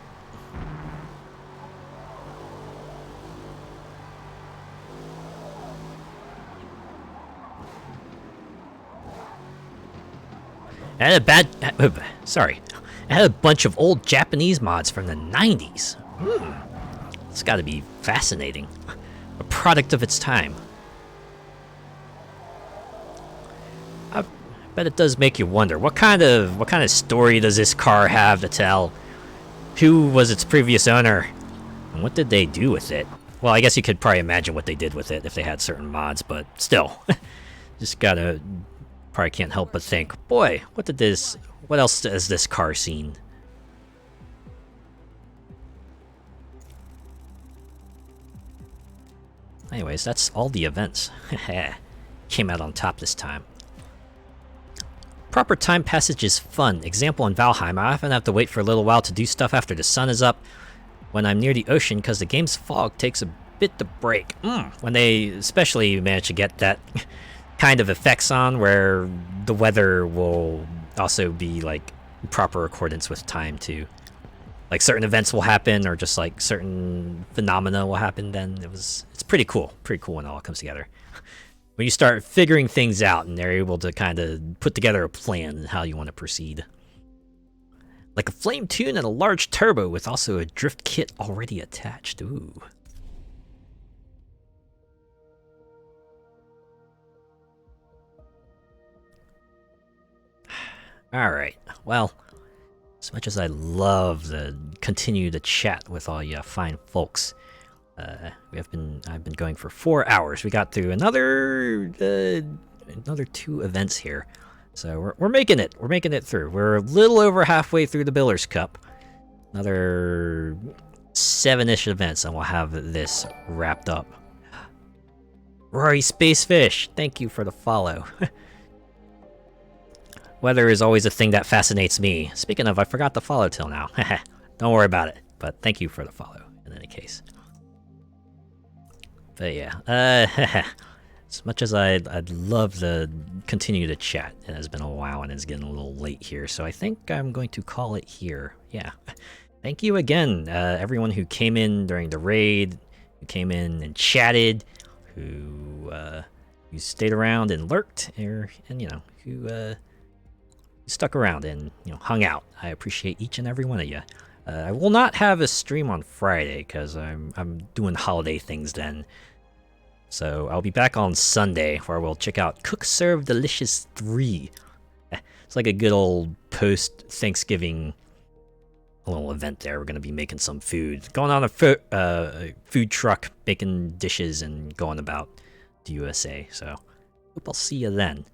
I had a bunch of old Japanese mods from the 90s. It's gotta be fascinating. A product of its time. but it does make you wonder what kind of story does this car have to tell? Who was its previous owner? And what did they do with it? Well, I guess you could probably imagine what they did with it if they had certain mods, but still. Just gotta... Probably can't help but think, boy, what else has this car seen? Anyways, that's all the events. Came out on top this time. Proper time passage is fun. Example in Valheim, I often have to wait for a little while to do stuff after the sun is up when I'm near the ocean because the game's fog takes a bit to break. When they especially manage to get that kind of effects on where the weather will also be like proper accordance with time too. Like certain events will happen or just like certain phenomena will happen, then it's pretty cool. Pretty cool when it all comes together. When you start figuring things out and they're able to kind of put together a plan and how you want to proceed. Like a flame tune and a large turbo with also a drift kit already attached. Ooh. Alright, well, as much as I love to continue to chat with all you fine folks, I've been going for 4 hours. We got through another 2 events here, so we're making it. We're making it through. We're a little over halfway through the Builders Cup. Another 7-ish events, and we'll have this wrapped up. Rory Spacefish, thank you for the follow. Weather is always a thing that fascinates me. Speaking of, I forgot to follow till now. Don't worry about it, but thank you for the follow in any case. But yeah, as much as I'd love to continue to chat, it has been a while and it's getting a little late here, so I think I'm going to call it here. Yeah, thank you again, everyone who came in during the raid, who came in and chatted, who stayed around and lurked, and you know, who stuck around and hung out. I appreciate each and every one of you. I will not have a stream on Friday because I'm doing holiday things then. So I'll be back on Sunday where we'll check out Cook Serve Delicious 3. It's like a good old post-Thanksgiving little event there. We're going to be making some food. Going on a food truck, making dishes and going about the USA. So hope I'll see you then.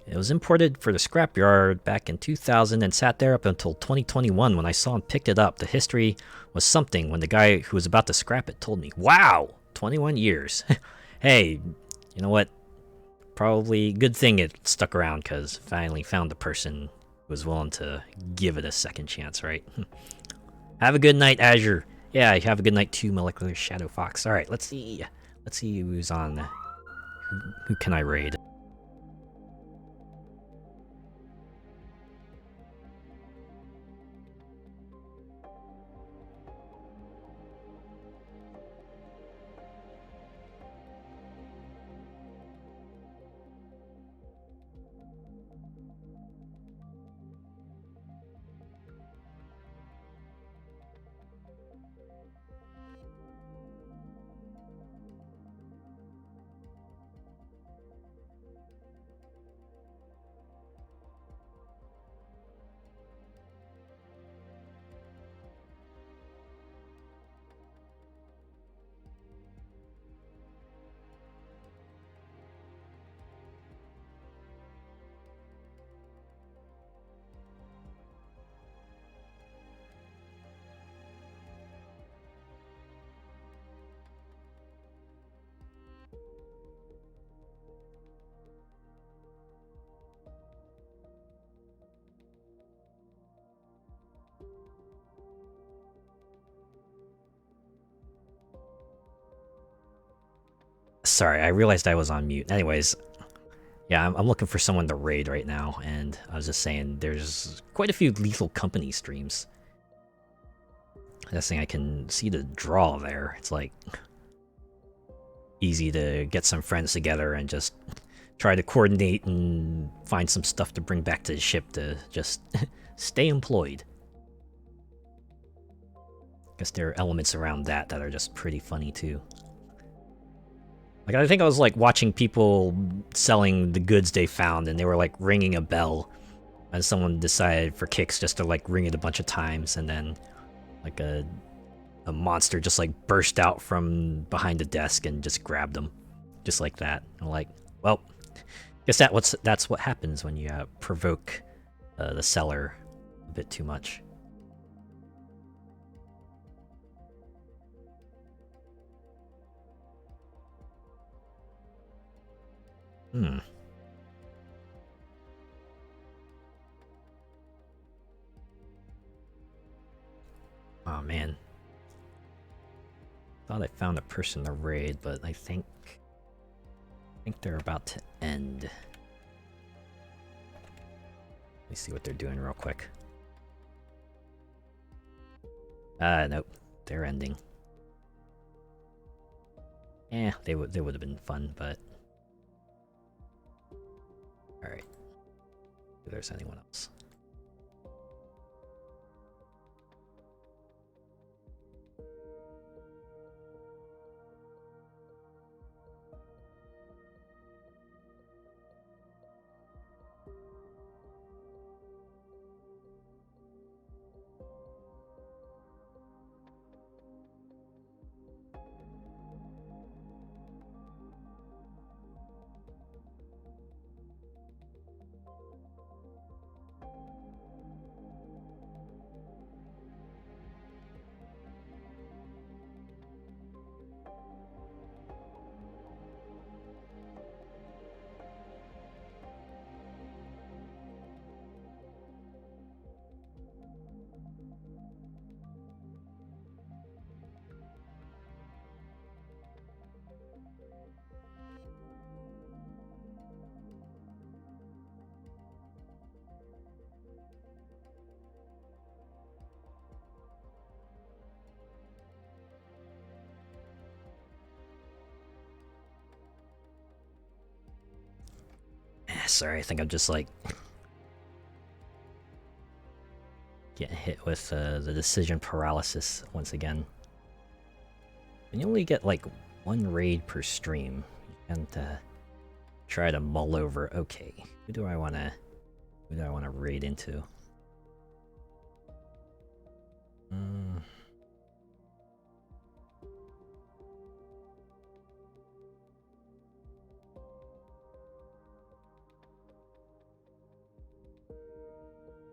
It was imported for the scrapyard back in 2000 and sat there up until 2021 when I saw and picked it up. The history was something when the guy who was about to scrap it told me, wow, 21 years. Hey, you know what? Probably good thing it stuck around because finally found the person who was willing to give it a second chance, right? Have a good night, Azure. Yeah, have a good night too, Molecular Shadow Fox. All right, let's see who's on. Who can I raid? Sorry, I realized I was on mute. Anyways, yeah, I'm looking for someone to raid right now, and I was just saying there's quite a few Lethal Company streams. That's thing I can see the draw there. It's like easy to get some friends together and just try to coordinate and find some stuff to bring back to the ship to just stay employed. Guess there are elements around that are just pretty funny too. Like, I think I was like watching people selling the goods they found, and they were like ringing a bell, and someone decided for kicks just to like ring it a bunch of times, and then like a monster just like burst out from behind the desk and just grabbed them, just like that. I'm like, well, guess that's what happens when you provoke the seller a bit too much. Hmm. Oh man. Thought I found a person to raid, but I think they're about to end. Let me see what they're doing real quick. Nope. They're ending. They would have been fun, but alright. If there's anyone else. Sorry, I think I'm just like getting hit with the decision paralysis once again. And you only get like one raid per stream, and try to mull over. Okay, who do I wanna raid into?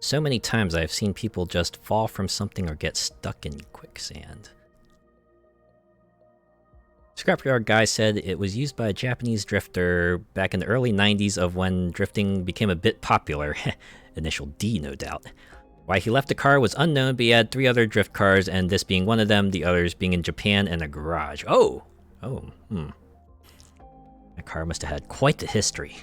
So many times I've seen people just fall from something or get stuck in quicksand. Scrapyard Guy said it was used by a Japanese drifter back in the early 90s of when drifting became a bit popular. Initial D, no doubt. Why he left the car was unknown, but he had 3 other drift cars, and this being one of them, the others being in Japan and a garage. Oh! That car must have had quite the history.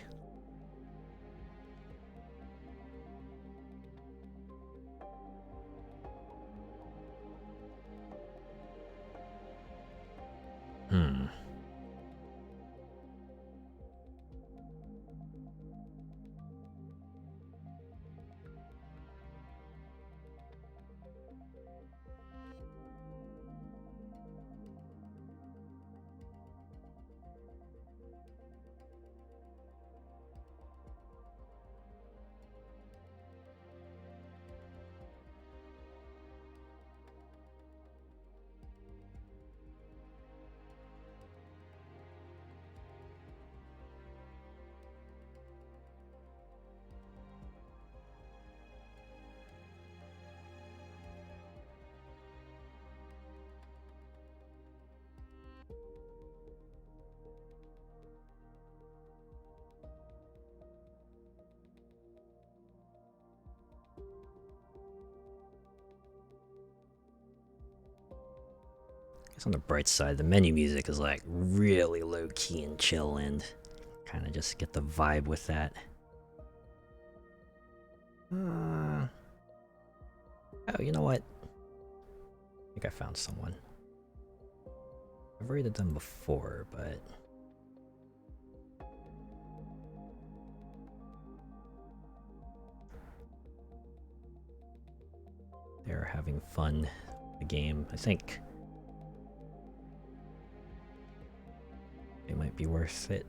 On the bright side, the menu music is like really low key and chill, and kind of just get the vibe with that. Oh, you know what? I think I found someone. I've raided them before, but they're having fun in the game. I think they might might be worth it.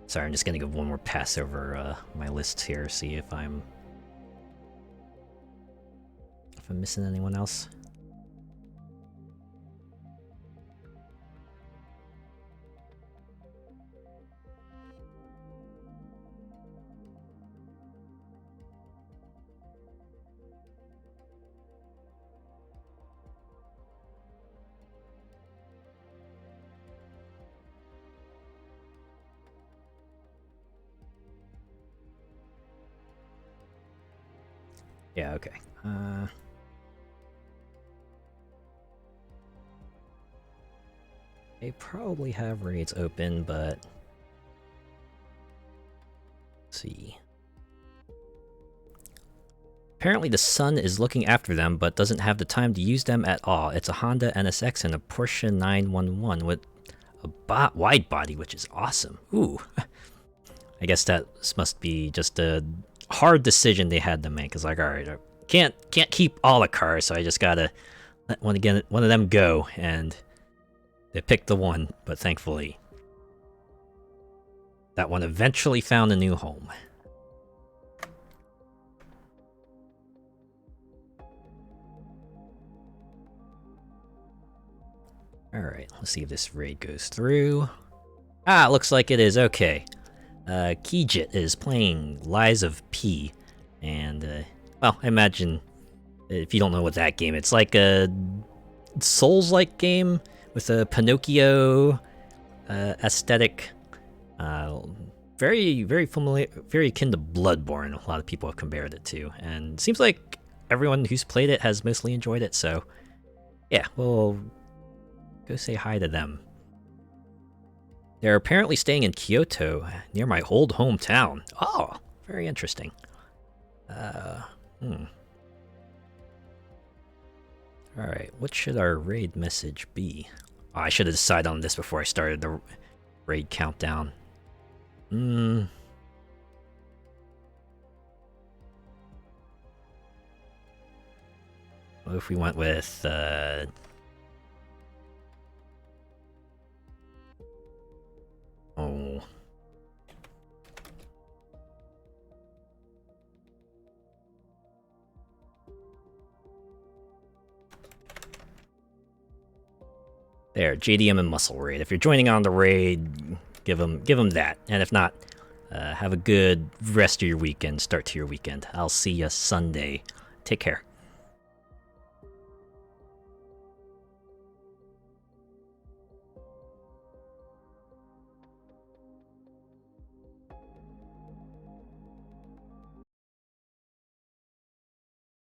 Sorry, I'm just gonna give one more pass over my lists here, see if I'm missing anyone else. Yeah, okay. They probably have raids open, but let's see. Apparently the Sun is looking after them, but doesn't have the time to use them at all. It's a Honda NSX and a Porsche 911 with a wide body, which is awesome. Ooh. I guess that must be just a hard decision they had to make. It's like, alright, I can't keep all the cars, so I just gotta let one of them go, and they picked the one, but thankfully that one eventually found a new home. Alright, let's see if this raid goes through. Ah, looks like it is. Okay. Kijit is playing Lies of P, and well, I imagine if you don't know what that game, it's like a Souls-like game with a Pinocchio aesthetic. Very familiar, very akin to Bloodborne. A lot of people have compared it to, and it seems like everyone who's played it has mostly enjoyed it. So, yeah, we'll go say hi to them. They're apparently staying in Kyoto, near my old hometown. Oh, very interesting. Alright, what should our raid message be? Oh, I should have decided on this before I started the raid countdown. What if we went with, oh. There, JDM and Muscle Raid. If you're joining on the raid, give them that. And if not, have a good rest of your weekend, start to your weekend. I'll see you Sunday. Take care.